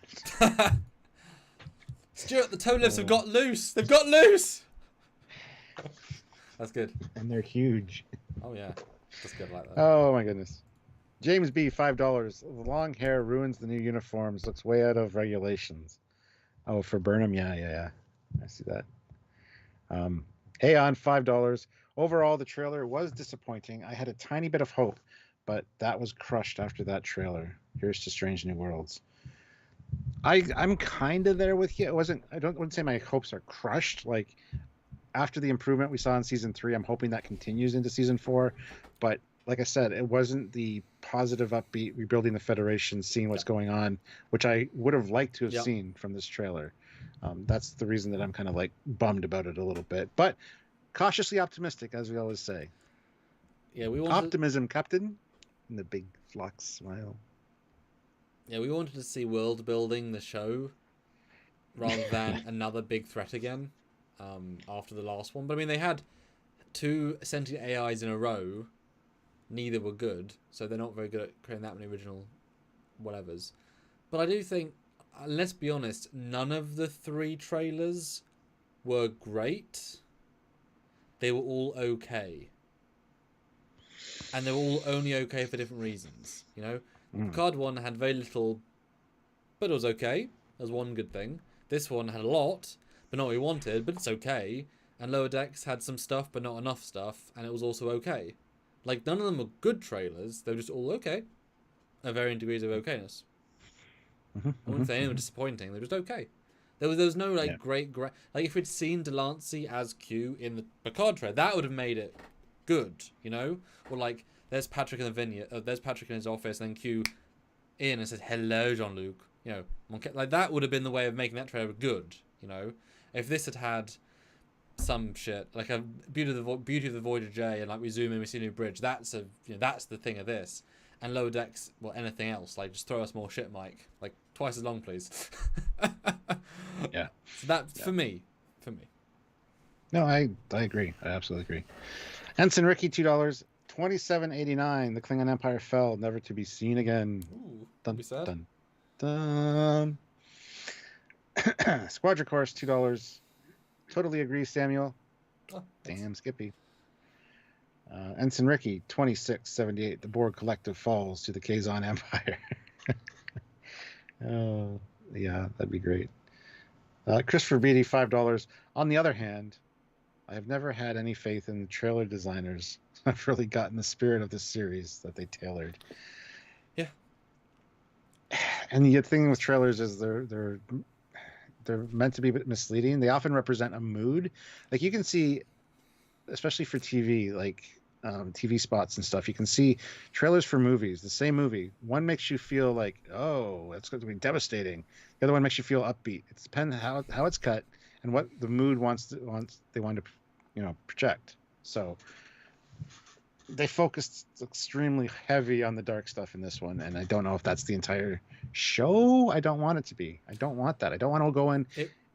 [SPEAKER 1] Stuart, the toe lifts have got loose. They've got loose. That's good.
[SPEAKER 2] And they're huge.
[SPEAKER 1] Oh, yeah. That's good like that.
[SPEAKER 2] Oh, my goodness. James B, $5. The long hair ruins the new uniforms. Looks way out of regulations. Oh, for Burnham? Yeah. I see that. Aeon, $5. overall, the trailer was disappointing. I had a tiny bit of hope, but that was crushed after that trailer. Here's to Strange New Worlds. I'm kind of there with you. It wasn't. Wouldn't say my hopes are crushed. Like after the improvement we saw in season 3, I'm hoping that continues into season 4. But like I said, it wasn't the positive, upbeat, rebuilding the Federation, seeing what's going on, which I would have liked to have seen from this trailer. That's the reason that I'm kind of like bummed about it a little bit, but cautiously optimistic, as we always say.
[SPEAKER 1] Yeah, we wanted
[SPEAKER 2] optimism, Captain, and the big flock smile.
[SPEAKER 1] Yeah, we wanted to see world building the show rather than another big threat again. After the last one, but I mean, they had 2 sentient AIs in a row. Neither were good, so they're not very good at creating that many original whatevers. But I do think, let's be honest, none of the 3 trailers were great. They were all okay, and they were all only okay for different reasons. You know, Card 1 had very little, but it was okay. There's one good thing. This one had a lot, but not what we wanted, but it's okay. And Lower Decks had some stuff, but not enough stuff, and it was also okay. Like, none of them were good trailers, they were just all okay. At varying degrees of okayness. I wouldn't say any were disappointing, they were just okay. There was no, like, great... Like, if we'd seen Delancey as Q in the Picard trailer, that would have made it good, you know? Or, like, there's Patrick in the vineyard, there's Patrick in his office, and then Q in and says, "Hello, Jean-Luc." You know, like, that would have been the way of making that trailer good, you know? If this had some shit like a Beauty of the Voyager J, and like we zoom in, we see a new bridge. That's that's the thing of this. And Lower Decks, well, anything else, like just throw us more shit, Mike. Like twice as long, please.
[SPEAKER 2] Yeah.
[SPEAKER 1] So that for me.
[SPEAKER 2] No, I agree. I absolutely agree. Ensign Ricky, $2, 27.89. The Klingon Empire fell, never to be seen again.
[SPEAKER 1] Ooh,
[SPEAKER 2] dun,
[SPEAKER 1] be sad.
[SPEAKER 2] dun, dun. Squadron Course, $2. Totally agree, Samuel.
[SPEAKER 1] Oh,
[SPEAKER 2] damn, Skippy. Ensign Ricky, 26.78. The Borg Collective falls to the Kazon Empire. Oh, yeah, that'd be great. Christopher Beatty, $5. On the other hand, I have never had any faith in the trailer designers. I've really gotten the spirit of this series that they tailored.
[SPEAKER 1] Yeah.
[SPEAKER 2] And the thing with trailers is they're meant to be misleading. They often represent a mood. Like you can see, especially for TV, like TV spots and stuff, you can see trailers for movies, the same movie. One makes you feel like, oh, it's going to be devastating. The other one makes you feel upbeat. It depends how it's cut and what the mood they want to project. So they focused extremely heavy on the dark stuff in this one, and I don't know if that's the entire show. I don't want it to be. I don't want that. I don't want to go in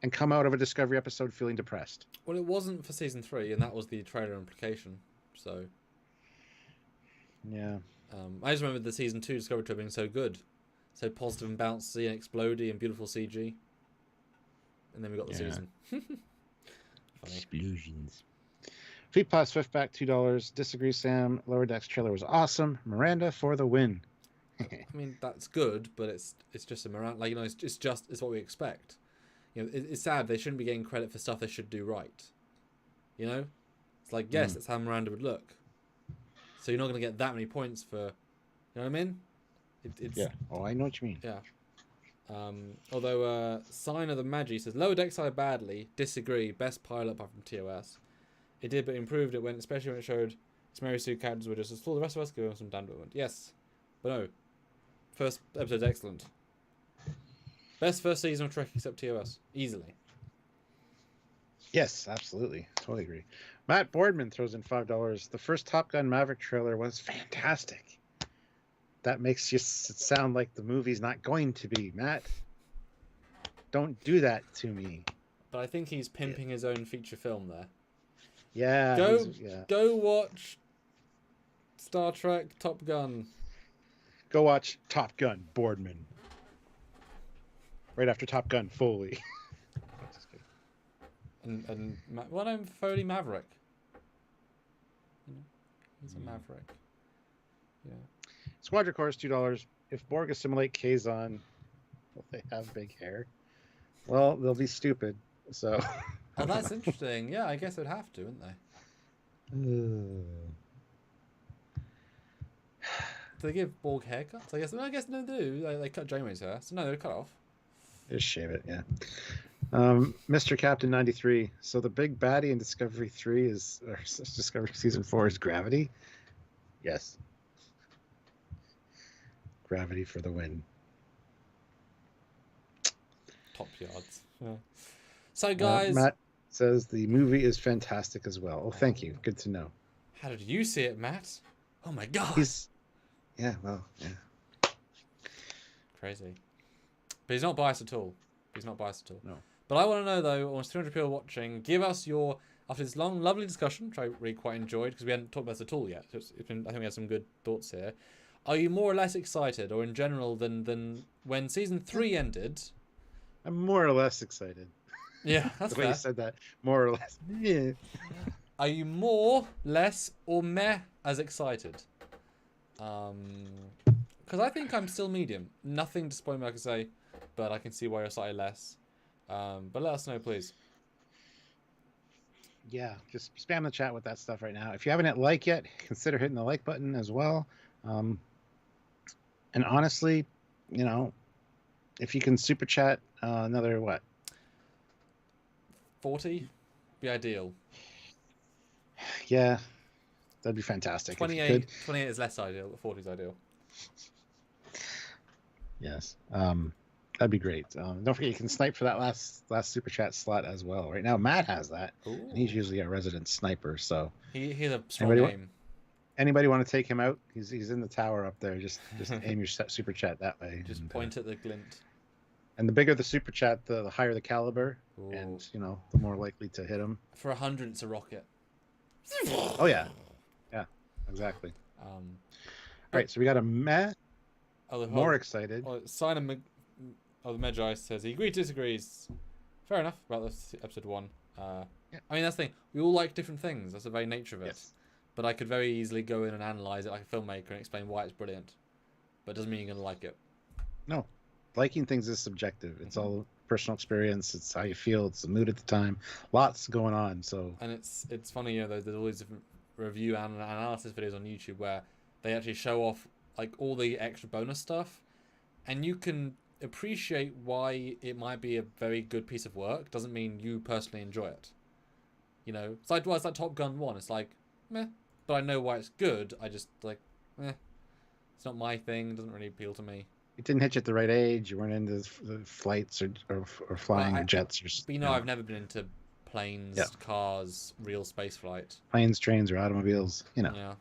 [SPEAKER 2] and come out of a Discovery episode feeling depressed.
[SPEAKER 1] Well, it wasn't for season 3, and that was the trailer implication. So
[SPEAKER 2] yeah,
[SPEAKER 1] I just remember the season 2 Discovery trailer being so good, so positive and bouncy and explodey and beautiful CG, and then we got the season.
[SPEAKER 2] Explosions. Fleet Pass Swiftback, $2. Disagree, Sam. Lower Decks trailer was awesome. Miranda for the win.
[SPEAKER 1] I mean, that's good, but it's just a Miranda. Like, it's what we expect. It's sad they shouldn't be getting credit for stuff they should do right. It's like, yes, that's how Miranda would look. So you're not going to get that many points for, you know what I mean?
[SPEAKER 2] Yeah. Oh, I know what you mean.
[SPEAKER 1] Yeah. Although Sign of the Magi says Lower Decks started badly. Disagree. Best pilot apart from TOS. It did, but improved it especially when it showed its Mary Sue characters were just as full. The rest of us give them some damn moment. Yes, but no. First episode's excellent. Best first season of Trek except TOS, easily.
[SPEAKER 2] Yes, absolutely, totally agree. Matt Boardman throws in $5. The first Top Gun Maverick trailer was fantastic. That makes you sound like the movie's not going to be, Matt. Don't do that to me.
[SPEAKER 1] But I think he's pimping his own feature film there.
[SPEAKER 2] Yeah.
[SPEAKER 1] Go watch Star Trek Top Gun.
[SPEAKER 2] Go watch Top Gun Boardman. Right after Top Gun Foley.
[SPEAKER 1] and I'm Foley Maverick. He's a Maverick. Yeah.
[SPEAKER 2] Squadron Course, $2. If Borg assimilate Kazon, will they have big hair? Well, they'll be stupid. So.
[SPEAKER 1] Oh, that's interesting. Yeah, I guess they'd have to, wouldn't they? Do they give Borg haircuts? I guess no, they do. They cut Janeway's hair, so no, they're cut off.
[SPEAKER 2] Just shave it, yeah. Mr. Captain 93. So the big baddie in Discovery 3 is, or Discovery Season 4 is Gravity? Yes. Gravity for the win.
[SPEAKER 1] Top yards. Yeah. So, guys.
[SPEAKER 2] Matt says the movie is fantastic as well. Oh, thank you. Good to know.
[SPEAKER 1] How did you see it, Matt? Oh my god.
[SPEAKER 2] Yeah, well, yeah.
[SPEAKER 1] Crazy. But he's not biased at all.
[SPEAKER 2] No.
[SPEAKER 1] But I want to know, though, almost 200 people watching, give us your, after this long, lovely discussion, which I really quite enjoyed, because we hadn't talked about this at all yet. So I think we had some good thoughts here. Are you more or less excited, or in general, than when Season 3 ended?
[SPEAKER 2] I'm more or less excited.
[SPEAKER 1] Yeah, that's
[SPEAKER 2] the way
[SPEAKER 1] fair.
[SPEAKER 2] you said that. More or less. Yeah.
[SPEAKER 1] Are you more, less, or meh as excited? Because I think I'm still medium. Nothing disappointing I can say, but I can see why you're slightly less. But let us know, please.
[SPEAKER 2] Yeah, just spam the chat with that stuff right now. If you haven't hit like yet, consider hitting the like button as well. And honestly, you know, if you can super chat another what?
[SPEAKER 1] 40? Be ideal.
[SPEAKER 2] Yeah, that'd be fantastic.
[SPEAKER 1] 28 is less ideal, but 40 is ideal.
[SPEAKER 2] Yes. That'd be great. Don't forget you can snipe for that last super chat slot as well. Right now Matt has that. Ooh. And he's usually a resident sniper, so
[SPEAKER 1] he's a strong aim.
[SPEAKER 2] Anybody want to take him out? He's in the tower up there. Just aim your super chat that way.
[SPEAKER 1] Just point at the glint.
[SPEAKER 2] And the bigger the super chat, the higher the caliber. Ooh. And you know, the more likely to hit him.
[SPEAKER 1] For 100 it's a rocket.
[SPEAKER 2] Oh yeah. Yeah, exactly. All right, so we got a Matt. More excited.
[SPEAKER 1] Simon the Magi says he agrees, disagrees. Fair enough about this episode 1. Yeah. I mean, that's the thing. We all like different things. That's the very nature of it. Yes. But I could very easily go in and analyze it like a filmmaker and explain why it's brilliant. But it doesn't mean you're going to like it.
[SPEAKER 2] No. Liking things is subjective. It's all personal experience. It's how you feel. It's the mood at the time. Lots going on. So.
[SPEAKER 1] And it's funny, you know, there's all these different review and analysis videos on YouTube where they actually show off like all the extra bonus stuff. And you can appreciate why it might be a very good piece of work. Doesn't mean you personally enjoy it. You know, it's like Top Gun 1. It's like, meh. But I know why it's good. I just like, meh. It's not my thing. It doesn't really appeal to me.
[SPEAKER 2] It didn't hit you at the right age. You weren't into the flights or flying or jets.
[SPEAKER 1] But you know, I've never been into planes, cars, real space flight.
[SPEAKER 2] Planes, trains, or automobiles. You know.
[SPEAKER 1] Yeah.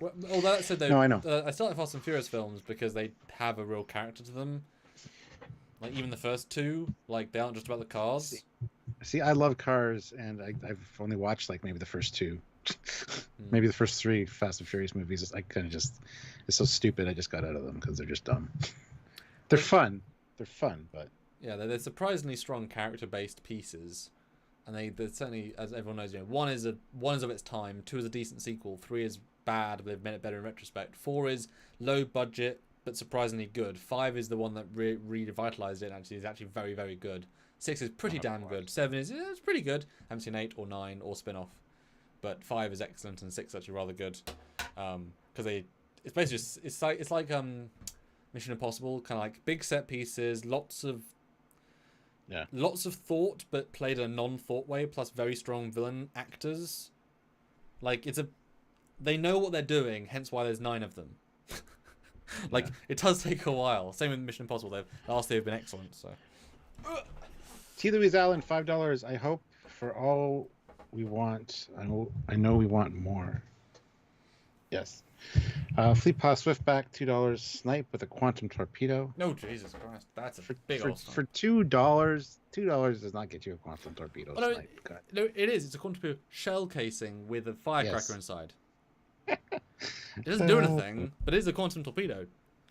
[SPEAKER 1] Well, although that said, though,
[SPEAKER 2] no, I know.
[SPEAKER 1] I still like Fast and Furious films because they have a real character to them. Like even the first two, like they aren't just about the cars.
[SPEAKER 2] See, I love cars, and I've only watched like maybe the first two, maybe the first 3 Fast and Furious movies. I kind of just, it's so stupid. I just got out of them because they're just dumb. They're fun, but
[SPEAKER 1] yeah, they're surprisingly strong character-based pieces, and they're certainly, as everyone knows, you know, one is of its time, 2 is a decent sequel, 3 is bad, but they've made it better in retrospect. 4 is low budget but surprisingly good. 5 is the one that revitalized it. And is actually very, very good. 6 is pretty damn good. 7 is it's pretty good. I haven't seen 8 or 9 or spin-off, but 5 is excellent and 6 is actually rather good. Because it's basically just, it's like Mission Impossible, kind of like big set pieces, lots of thought, but played in a non-thought way. Plus very strong villain actors. Like they know what they're doing, hence why there's 9 of them. Like it does take a while. Same with Mission Impossible. Last year have been excellent. So.
[SPEAKER 2] T. Louise Allen, $5. I hope for all we want. I know we want more. Yes. Fleet Paw Swiftback, $2. Snipe with a quantum torpedo.
[SPEAKER 1] No, Jesus Christ, that's a big old snipe.
[SPEAKER 2] For $2 does not get you a quantum torpedo.
[SPEAKER 1] Oh, no, it is. It's a quantum torpedo shell casing with a firecracker inside. It doesn't do anything, but it is a quantum torpedo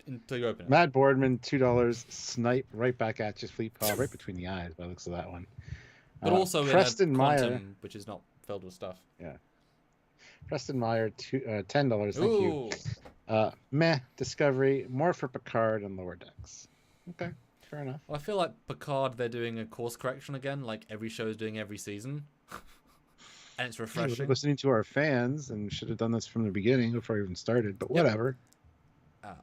[SPEAKER 1] until you open it.
[SPEAKER 2] Matt Boardman, $2. Snipe right back at you, Fleet Paw, right between the eyes by the looks of that one.
[SPEAKER 1] But also
[SPEAKER 2] Preston
[SPEAKER 1] in a quantum,
[SPEAKER 2] Meyer,
[SPEAKER 1] which is not filled with stuff.
[SPEAKER 2] Yeah. Preston Meyer, $10. Thank you. Meh. Discovery, more for Picard and Lower Decks. Okay, fair enough.
[SPEAKER 1] Well, I feel like Picard, they're doing a course correction again, like every show is doing every season. and it's
[SPEAKER 2] Hey,
[SPEAKER 1] refreshing.
[SPEAKER 2] we're listening to our fans and should have done this from the beginning before we even started, but whatever.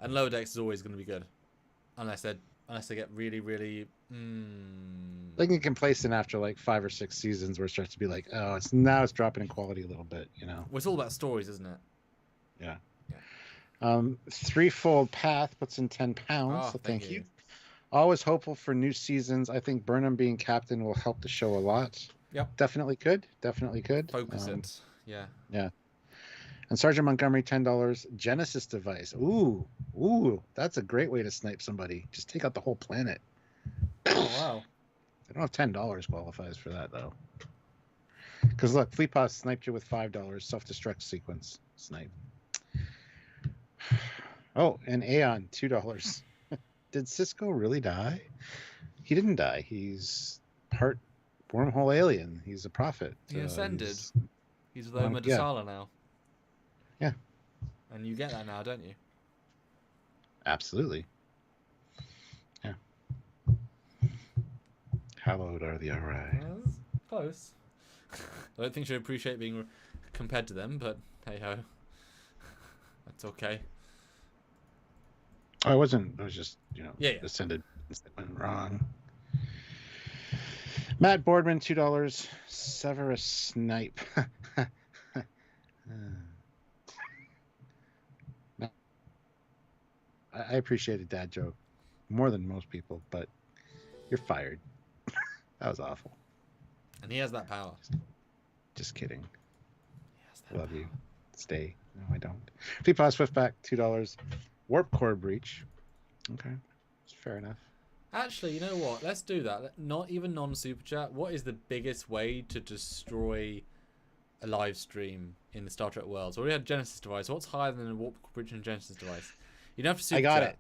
[SPEAKER 1] And Lower Decks is always going to be good, unless they get really, really.
[SPEAKER 2] They get complacent after like 5 or 6 seasons, where it starts to be like, oh, it's dropping in quality a little bit, you know.
[SPEAKER 1] Well, it's all about stories, isn't it?
[SPEAKER 2] Yeah.
[SPEAKER 1] Yeah.
[SPEAKER 2] Threefold Path puts in £10, so thank you. Always hopeful for new seasons. I think Burnham being captain will help the show a lot.
[SPEAKER 1] Yep.
[SPEAKER 2] Definitely could.
[SPEAKER 1] Focus it. Yeah.
[SPEAKER 2] Yeah. And Sergeant Montgomery, $10. Genesis device. Ooh, that's a great way to snipe somebody. Just take out the whole planet.
[SPEAKER 1] Oh wow.
[SPEAKER 2] I don't have $10 qualifies for that though. Because look, Fleetpaw sniped you with $5 self-destruct sequence snipe. Oh, and Aeon, $2. Did Cisco really die? He didn't die. He's part wormhole alien. He's a prophet.
[SPEAKER 1] He ascended. He's with
[SPEAKER 2] Well,
[SPEAKER 1] Omedasala now.
[SPEAKER 2] Yeah.
[SPEAKER 1] And you get that now, don't you?
[SPEAKER 2] Absolutely. Yeah. Hallowed are the Arai.
[SPEAKER 1] Well, close. I don't think she'd appreciate being compared to them, but hey ho. That's okay.
[SPEAKER 2] I wasn't. I was just,
[SPEAKER 1] Yeah.
[SPEAKER 2] ascended. Went wrong. Matt Boardman, $2. Severus Snipe. I appreciate a dad joke more than most people, but you're fired. That was awful.
[SPEAKER 1] And he has that power.
[SPEAKER 2] Just kidding.
[SPEAKER 1] He has that
[SPEAKER 2] Love
[SPEAKER 1] power.
[SPEAKER 2] you. Stay. No, I don't. Fleetpaw Swiftback, $2. Warp core breach. Okay. It's fair enough.
[SPEAKER 1] Actually, you know what? Let's do that. Not even non-super chat. What is the biggest way to destroy a live stream in the Star Trek world? So we already had Genesis device. What's higher than a warp bridge and Genesis device? You don't have to super
[SPEAKER 2] I got
[SPEAKER 1] chat.
[SPEAKER 2] it.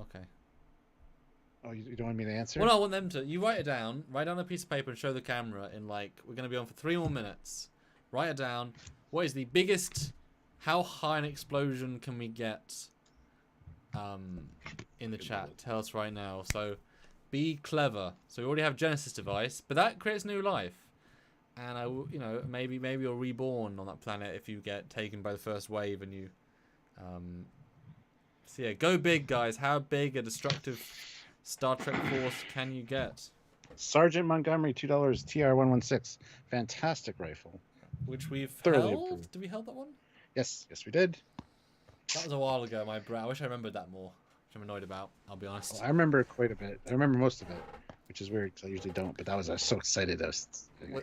[SPEAKER 1] Okay.
[SPEAKER 2] Oh, you don't want me to answer?
[SPEAKER 1] Well, no, I want them to. You write it down. Write down a piece of paper and show the camera in we're going to be on for 3 more minutes. Write it down. What is the biggest? How high an explosion can we get? In the chat, tell us right now. So, be clever. So we already have Genesis device, but that creates new life, and maybe you're reborn on that planet if you get taken by the first wave and you. So yeah, go big, guys. How big a destructive Star Trek force can you get?
[SPEAKER 2] Sergeant Montgomery, $2. TR-116, fantastic rifle.
[SPEAKER 1] Which we've
[SPEAKER 2] Thoroughly
[SPEAKER 1] held.
[SPEAKER 2] approved.
[SPEAKER 1] Did we hold that one?
[SPEAKER 2] Yes, we did.
[SPEAKER 1] That was a while ago. I wish I remembered that more. Which I'm annoyed about. I'll be honest.
[SPEAKER 2] Oh, I remember quite a bit. I remember most of it, which is weird because I usually don't. But I was so excited.
[SPEAKER 1] And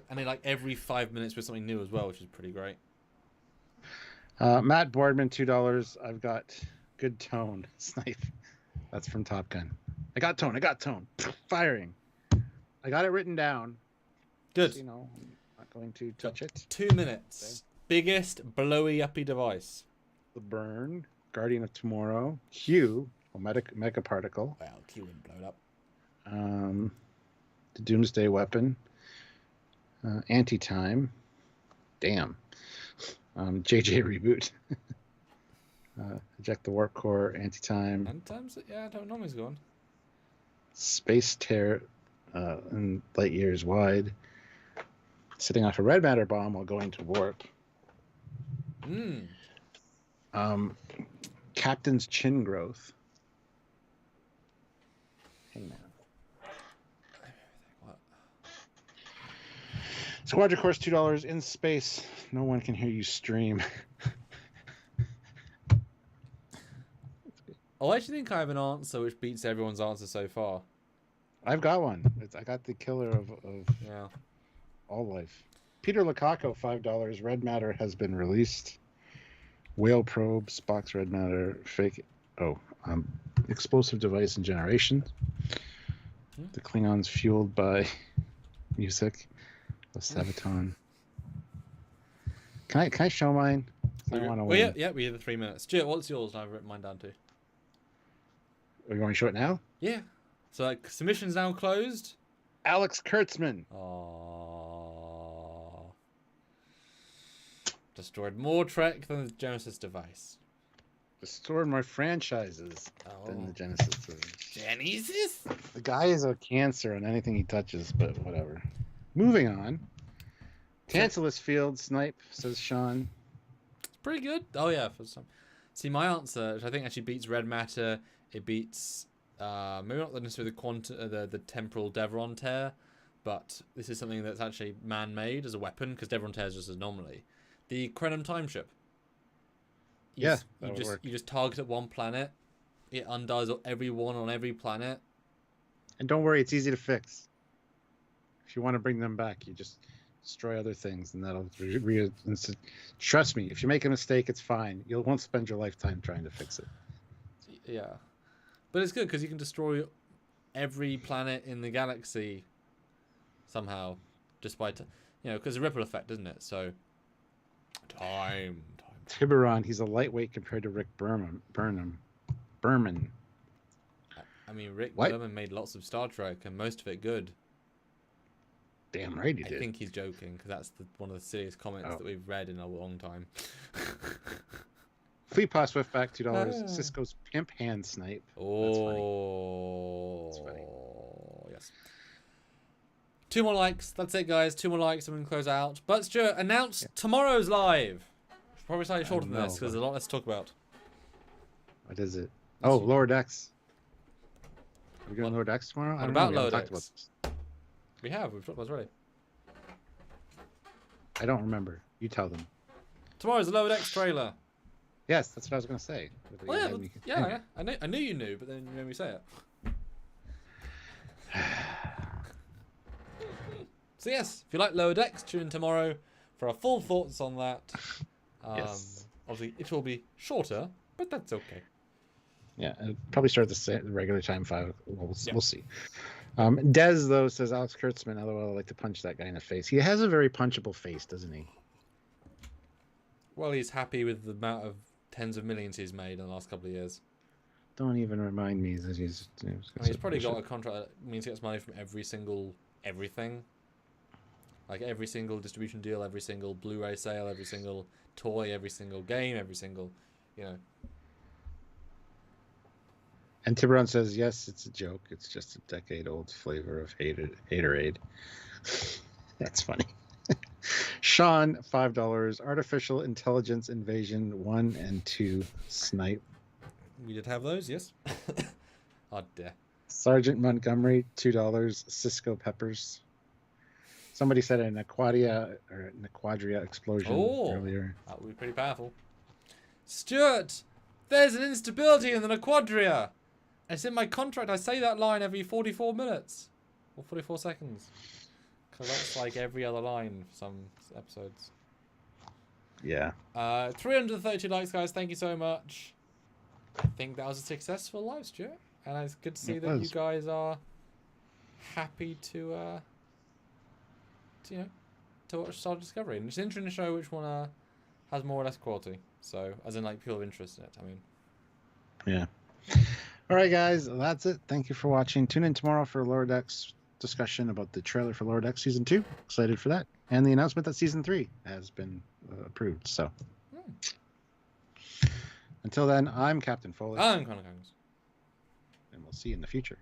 [SPEAKER 1] then every 5 minutes with something new as well, which is pretty great.
[SPEAKER 2] Matt Boardman, $2. I've got good tone snipe. That's from Top Gun. I got tone. Firing. I got it written down.
[SPEAKER 1] Good.
[SPEAKER 2] So, I'm not going to touch it.
[SPEAKER 1] 2 minutes. Okay. Biggest blowy uppy device.
[SPEAKER 2] The Burn, Guardian of Tomorrow, Q, Mega Particle.
[SPEAKER 1] Wow, Q wouldn't blow it up.
[SPEAKER 2] The Doomsday Weapon, Anti-Time, damn, JJ Reboot, Eject the Warp Core, Anti-Time.
[SPEAKER 1] Anti-Time's, yeah, I don't know, he's gone.
[SPEAKER 2] Space Tear, and light years wide, setting off a red matter bomb while going to warp. Captain's Chin Growth. Hang on.
[SPEAKER 1] What?
[SPEAKER 2] Squadron Course, $2. In space. No one can hear you stream.
[SPEAKER 1] I actually think I have an answer which beats everyone's answer so far.
[SPEAKER 2] I've got one. I got the killer of all life. Peter Lukaku, $5. Red matter has been released. Whale probe, Spock's red matter, fake. Explosive device and generation. The Klingons fueled by music. The Sabaton. Can I show mine? I want to win.
[SPEAKER 1] Yeah, we have the 3 minutes. Stuart, what's yours? I've written mine down too.
[SPEAKER 2] Are you going to show it now?
[SPEAKER 1] Yeah. So submission's now closed.
[SPEAKER 2] Alex Kurtzman.
[SPEAKER 1] Aww. Destroyed more Trek than the Genesis device.
[SPEAKER 2] Destroyed more franchises than the Genesis device.
[SPEAKER 1] Genesis?
[SPEAKER 2] The guy is a cancer on anything he touches, but whatever. Moving on. Tantalus Field snipe, says Sean.
[SPEAKER 1] It's pretty good. Oh yeah, for some. See, my answer, which I think actually beats red matter. It beats maybe not necessarily the temporal Devron tear, but this is something that's actually man-made as a weapon because Devron tear is just as anomaly. The Krenim time ship. You just target at one planet. It undoes everyone on every planet.
[SPEAKER 2] And don't worry, it's easy to fix. If you want to bring them back, you just destroy other things, and that'll trust me. If you make a mistake, it's fine. You won't spend your lifetime trying to fix it.
[SPEAKER 1] Yeah, but it's good because you can destroy every planet in the galaxy somehow, just by because the ripple effect, isn't it? So time.
[SPEAKER 2] Tiburon, he's a lightweight compared to Rick Berman.
[SPEAKER 1] I mean, Rick Berman made lots of Star Trek, and most of it good.
[SPEAKER 2] Damn right he did.
[SPEAKER 1] I think he's joking, because that's one of the silliest comments that we've read in a long time.
[SPEAKER 2] Fleet Paw Swiftback, $2. Cisco's Pimp Hand Snipe.
[SPEAKER 1] Oh.
[SPEAKER 2] That's funny.
[SPEAKER 1] Yes. 2 more likes. That's it, guys. 2 more likes and we can close out. But Stuart, announce tomorrow's live. Probably slightly shorter than this, because there's a lot less to talk about.
[SPEAKER 2] What is it? Oh, Lower Decks. Are we doing Lower Decks tomorrow?
[SPEAKER 1] What about Lower Decks? We have. We've talked about it already.
[SPEAKER 2] I don't remember. You tell them.
[SPEAKER 1] Tomorrow's the Lower Decks trailer.
[SPEAKER 2] Yes, that's what I was going to say.
[SPEAKER 1] Yeah. I knew you knew, but then you made me say it. So yes, if you like Lower Decks, tune in tomorrow for our full thoughts on that.
[SPEAKER 2] Yes.
[SPEAKER 1] Obviously, it will be shorter, but that's okay.
[SPEAKER 2] Yeah, it'll probably start the regular time 5. We'll see. Dez, though, says Alex Kurtzman, LOL, I'd like to punch that guy in the face. He has a very punchable face, doesn't he?
[SPEAKER 1] Well, he's happy with the amount of tens of millions he's made in the last couple of years.
[SPEAKER 2] Don't even remind me that he's
[SPEAKER 1] probably got a contract that means he gets money from every single everything. Like every single distribution deal, every single Blu-ray sale, every single toy, every single game, every single,
[SPEAKER 2] And Tiburon says, yes, it's a joke. It's just a decade-old flavor of haterade. That's funny. Sean, $5. Artificial Intelligence Invasion 1 and 2 Snipe.
[SPEAKER 1] We did have those, yes. Oh, dear.
[SPEAKER 2] Sergeant Montgomery, $2. Cisco Peppers. Somebody said an Aquadia explosion earlier.
[SPEAKER 1] That would be pretty powerful. Stuart, there's an instability in the Aquadria. It's in my contract. I say that line every 44 minutes. Or 44 seconds. Because that's like every other line for some episodes.
[SPEAKER 2] Yeah.
[SPEAKER 1] 332 likes, guys. Thank you so much. I think that was a successful live, Stuart. And it's good to see that you guys are happy to watch Star Discovery. And it's interesting to show which one has more or less quality. So, as in, like, people of interest in it, I mean.
[SPEAKER 2] Yeah. All right, guys, that's it. Thank you for watching. Tune in tomorrow for Lower Decks discussion about the trailer for Lower Decks Season 2. Excited for that. And the announcement that Season 3 has been approved. So, until then, I'm Captain Foley.
[SPEAKER 1] I'm Connor Combs.
[SPEAKER 2] And we'll see you in the future.